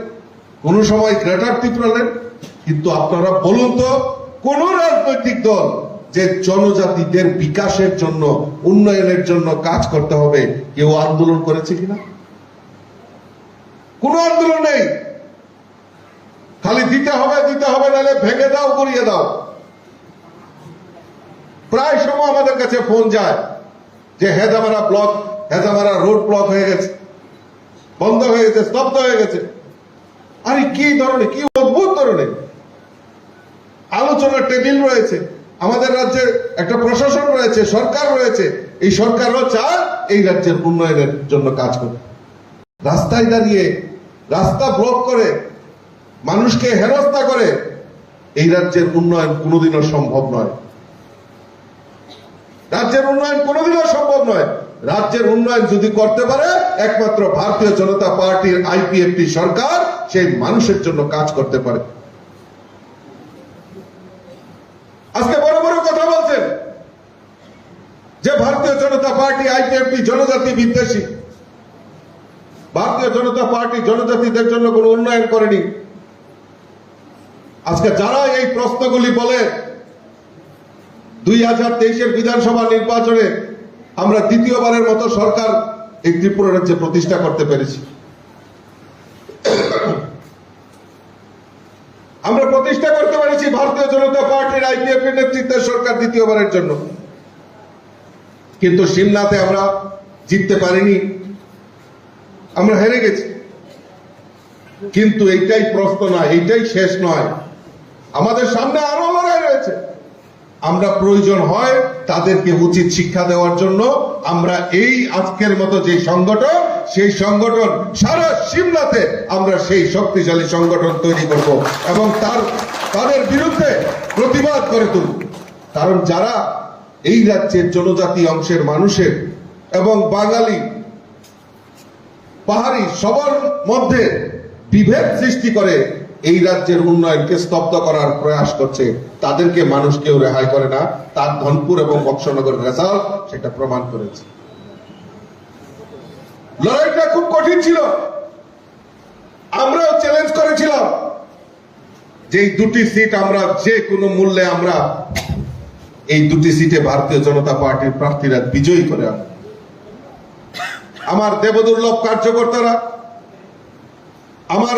কোন সময় গ্রেটার ত্রিপুরানের। কিন্তু আপনারা বলুন তো, কোন রাজনৈতিক দল যে জনজাতিদের বিকাশের জন্য উন্নয়নের জন্য কাজ করতে হবে কেউ আন্দোলন করেছে কিনা? কোন আন্দোলন নেই, খালি দিতে হবে নাহলে ভেঙে দাও, করিয়ে দাও। প্রায় সময় আমাদের কাছে ফোন যায় যে Hezamara block, Hezamara road block হয়ে গেছে, বন্ধ হয়ে গেছে, স্তব্ধ হয়ে গেছে। আরে কি ধরনের, কি অদ্ভুত ধরনের আলোচনার টেবিল রয়েছে। আমাদের রাজ্যে একটা প্রশাসন রয়েছে, সরকার রয়েছে। এই সরকারও চায় এই রাজ্যের উন্নয়নের জন্য কাজ করতে। রাস্তায় দাঁড়িয়ে রাস্তা ব্লক করে মানুষকে হেনস্থা করে এই রাজ্যের উন্নয়ন কোনোদিনও সম্ভব নয়। রাজ্যের উন্নয়ন কোনোদিনও সম্ভব নয়। রাজ্যের উন্নয়ন যদি করতে পারে একমাত্র ভারতীয় জনতা পার্টির আইপিএফটি সরকার সেই মানুষের জন্য কাজ করতে পারে। আজকে বড় জনতা পার্টি আইপিএফটি জনজাতি বিদ্বেষী। ভারতীয় জনতা পার্টি জনজাতিদের জন্য কোনো উন্নয়ন করেনি। আজকে যারা এই প্রশ্নগুলি বলে 2023-এর বিধানসভা নির্বাচনে আমরা দ্বিতীয়বারের মতো সরকার এই ত্রিপুরা রাজ্যে প্রতিষ্ঠা করতে পেরেছি। আমরা প্রতিষ্ঠা করতে পেরেছি ভারতীয় জনতা পার্টির আইপিএফ নেতৃত্বের সরকার দ্বিতীয়বারের জন্য। কিন্তু সিমলাতে আমরা জিততে পারিনি, আমরা হেরে গেছি। কিন্তু এইটাই প্রশ্ন নয়, এইটাই শেষ নয়, আমাদের সামনে আরো লড়াই রয়েছে। আমরা প্রয়োজন হয় তাদেরকে উচিত শিক্ষা দেওয়ার জন্য আমরা এই আজকের মতো যে সংগঠন, সেই সংগঠন সারা সিমলাতে আমরা সেই শক্তিশালী সংগঠন তৈরি করব এবং তাদের বিরুদ্ধে প্রতিবাদ করে তুলব। কারণ যারা এই রাজ্যের জনজাতি অংশের মানুষের এবং বাঙালি পাহাড়ি সবার মধ্যে বিভেদ সৃষ্টি করে এই রাজ্যের উন্নয়নকে স্তব্ধ করার প্রয়াস করছে, তাদেরকে মানুষ কেউ রেহাই করে না। তার ধনপুর এবং বক্সনগর রেজাল্ট সেটা প্রমাণ করেছে। লড়াইটা খুব কঠিন ছিল। আমরাও চ্যালেঞ্জ করেছিলাম যে এই দুটি সিট আমরা যে কোনো মূল্যে আমরা এই দুটি সিটে ভারতীয় জনতা পার্টির প্রার্থীরা বিজয়ী করে আনব। আমার দেবদুর্লভ কার্যকর্তারা, আমার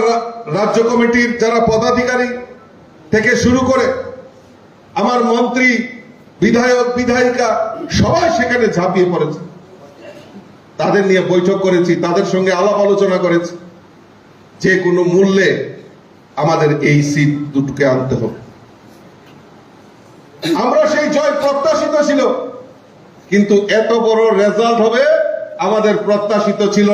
রাজ্য কমিটির যারা পদাধিকারী থেকে শুরু করে আমার মন্ত্রী, বিধায়ক, বিধায়িকা সবাই সেখানে ঝাঁপিয়ে পড়েছে। তাদের নিয়ে বৈঠক করেছি, তাদের সঙ্গে আলাপ আলোচনা করেছি, যে কোনো মূল্যে আমাদের এই সিট দুটোকে আনতে হবে। আমরা সেই জয় প্রত্যাশিত ছিল, কিন্তু এত বড় রেজাল্ট হবে আমাদের প্রত্যাশিত ছিল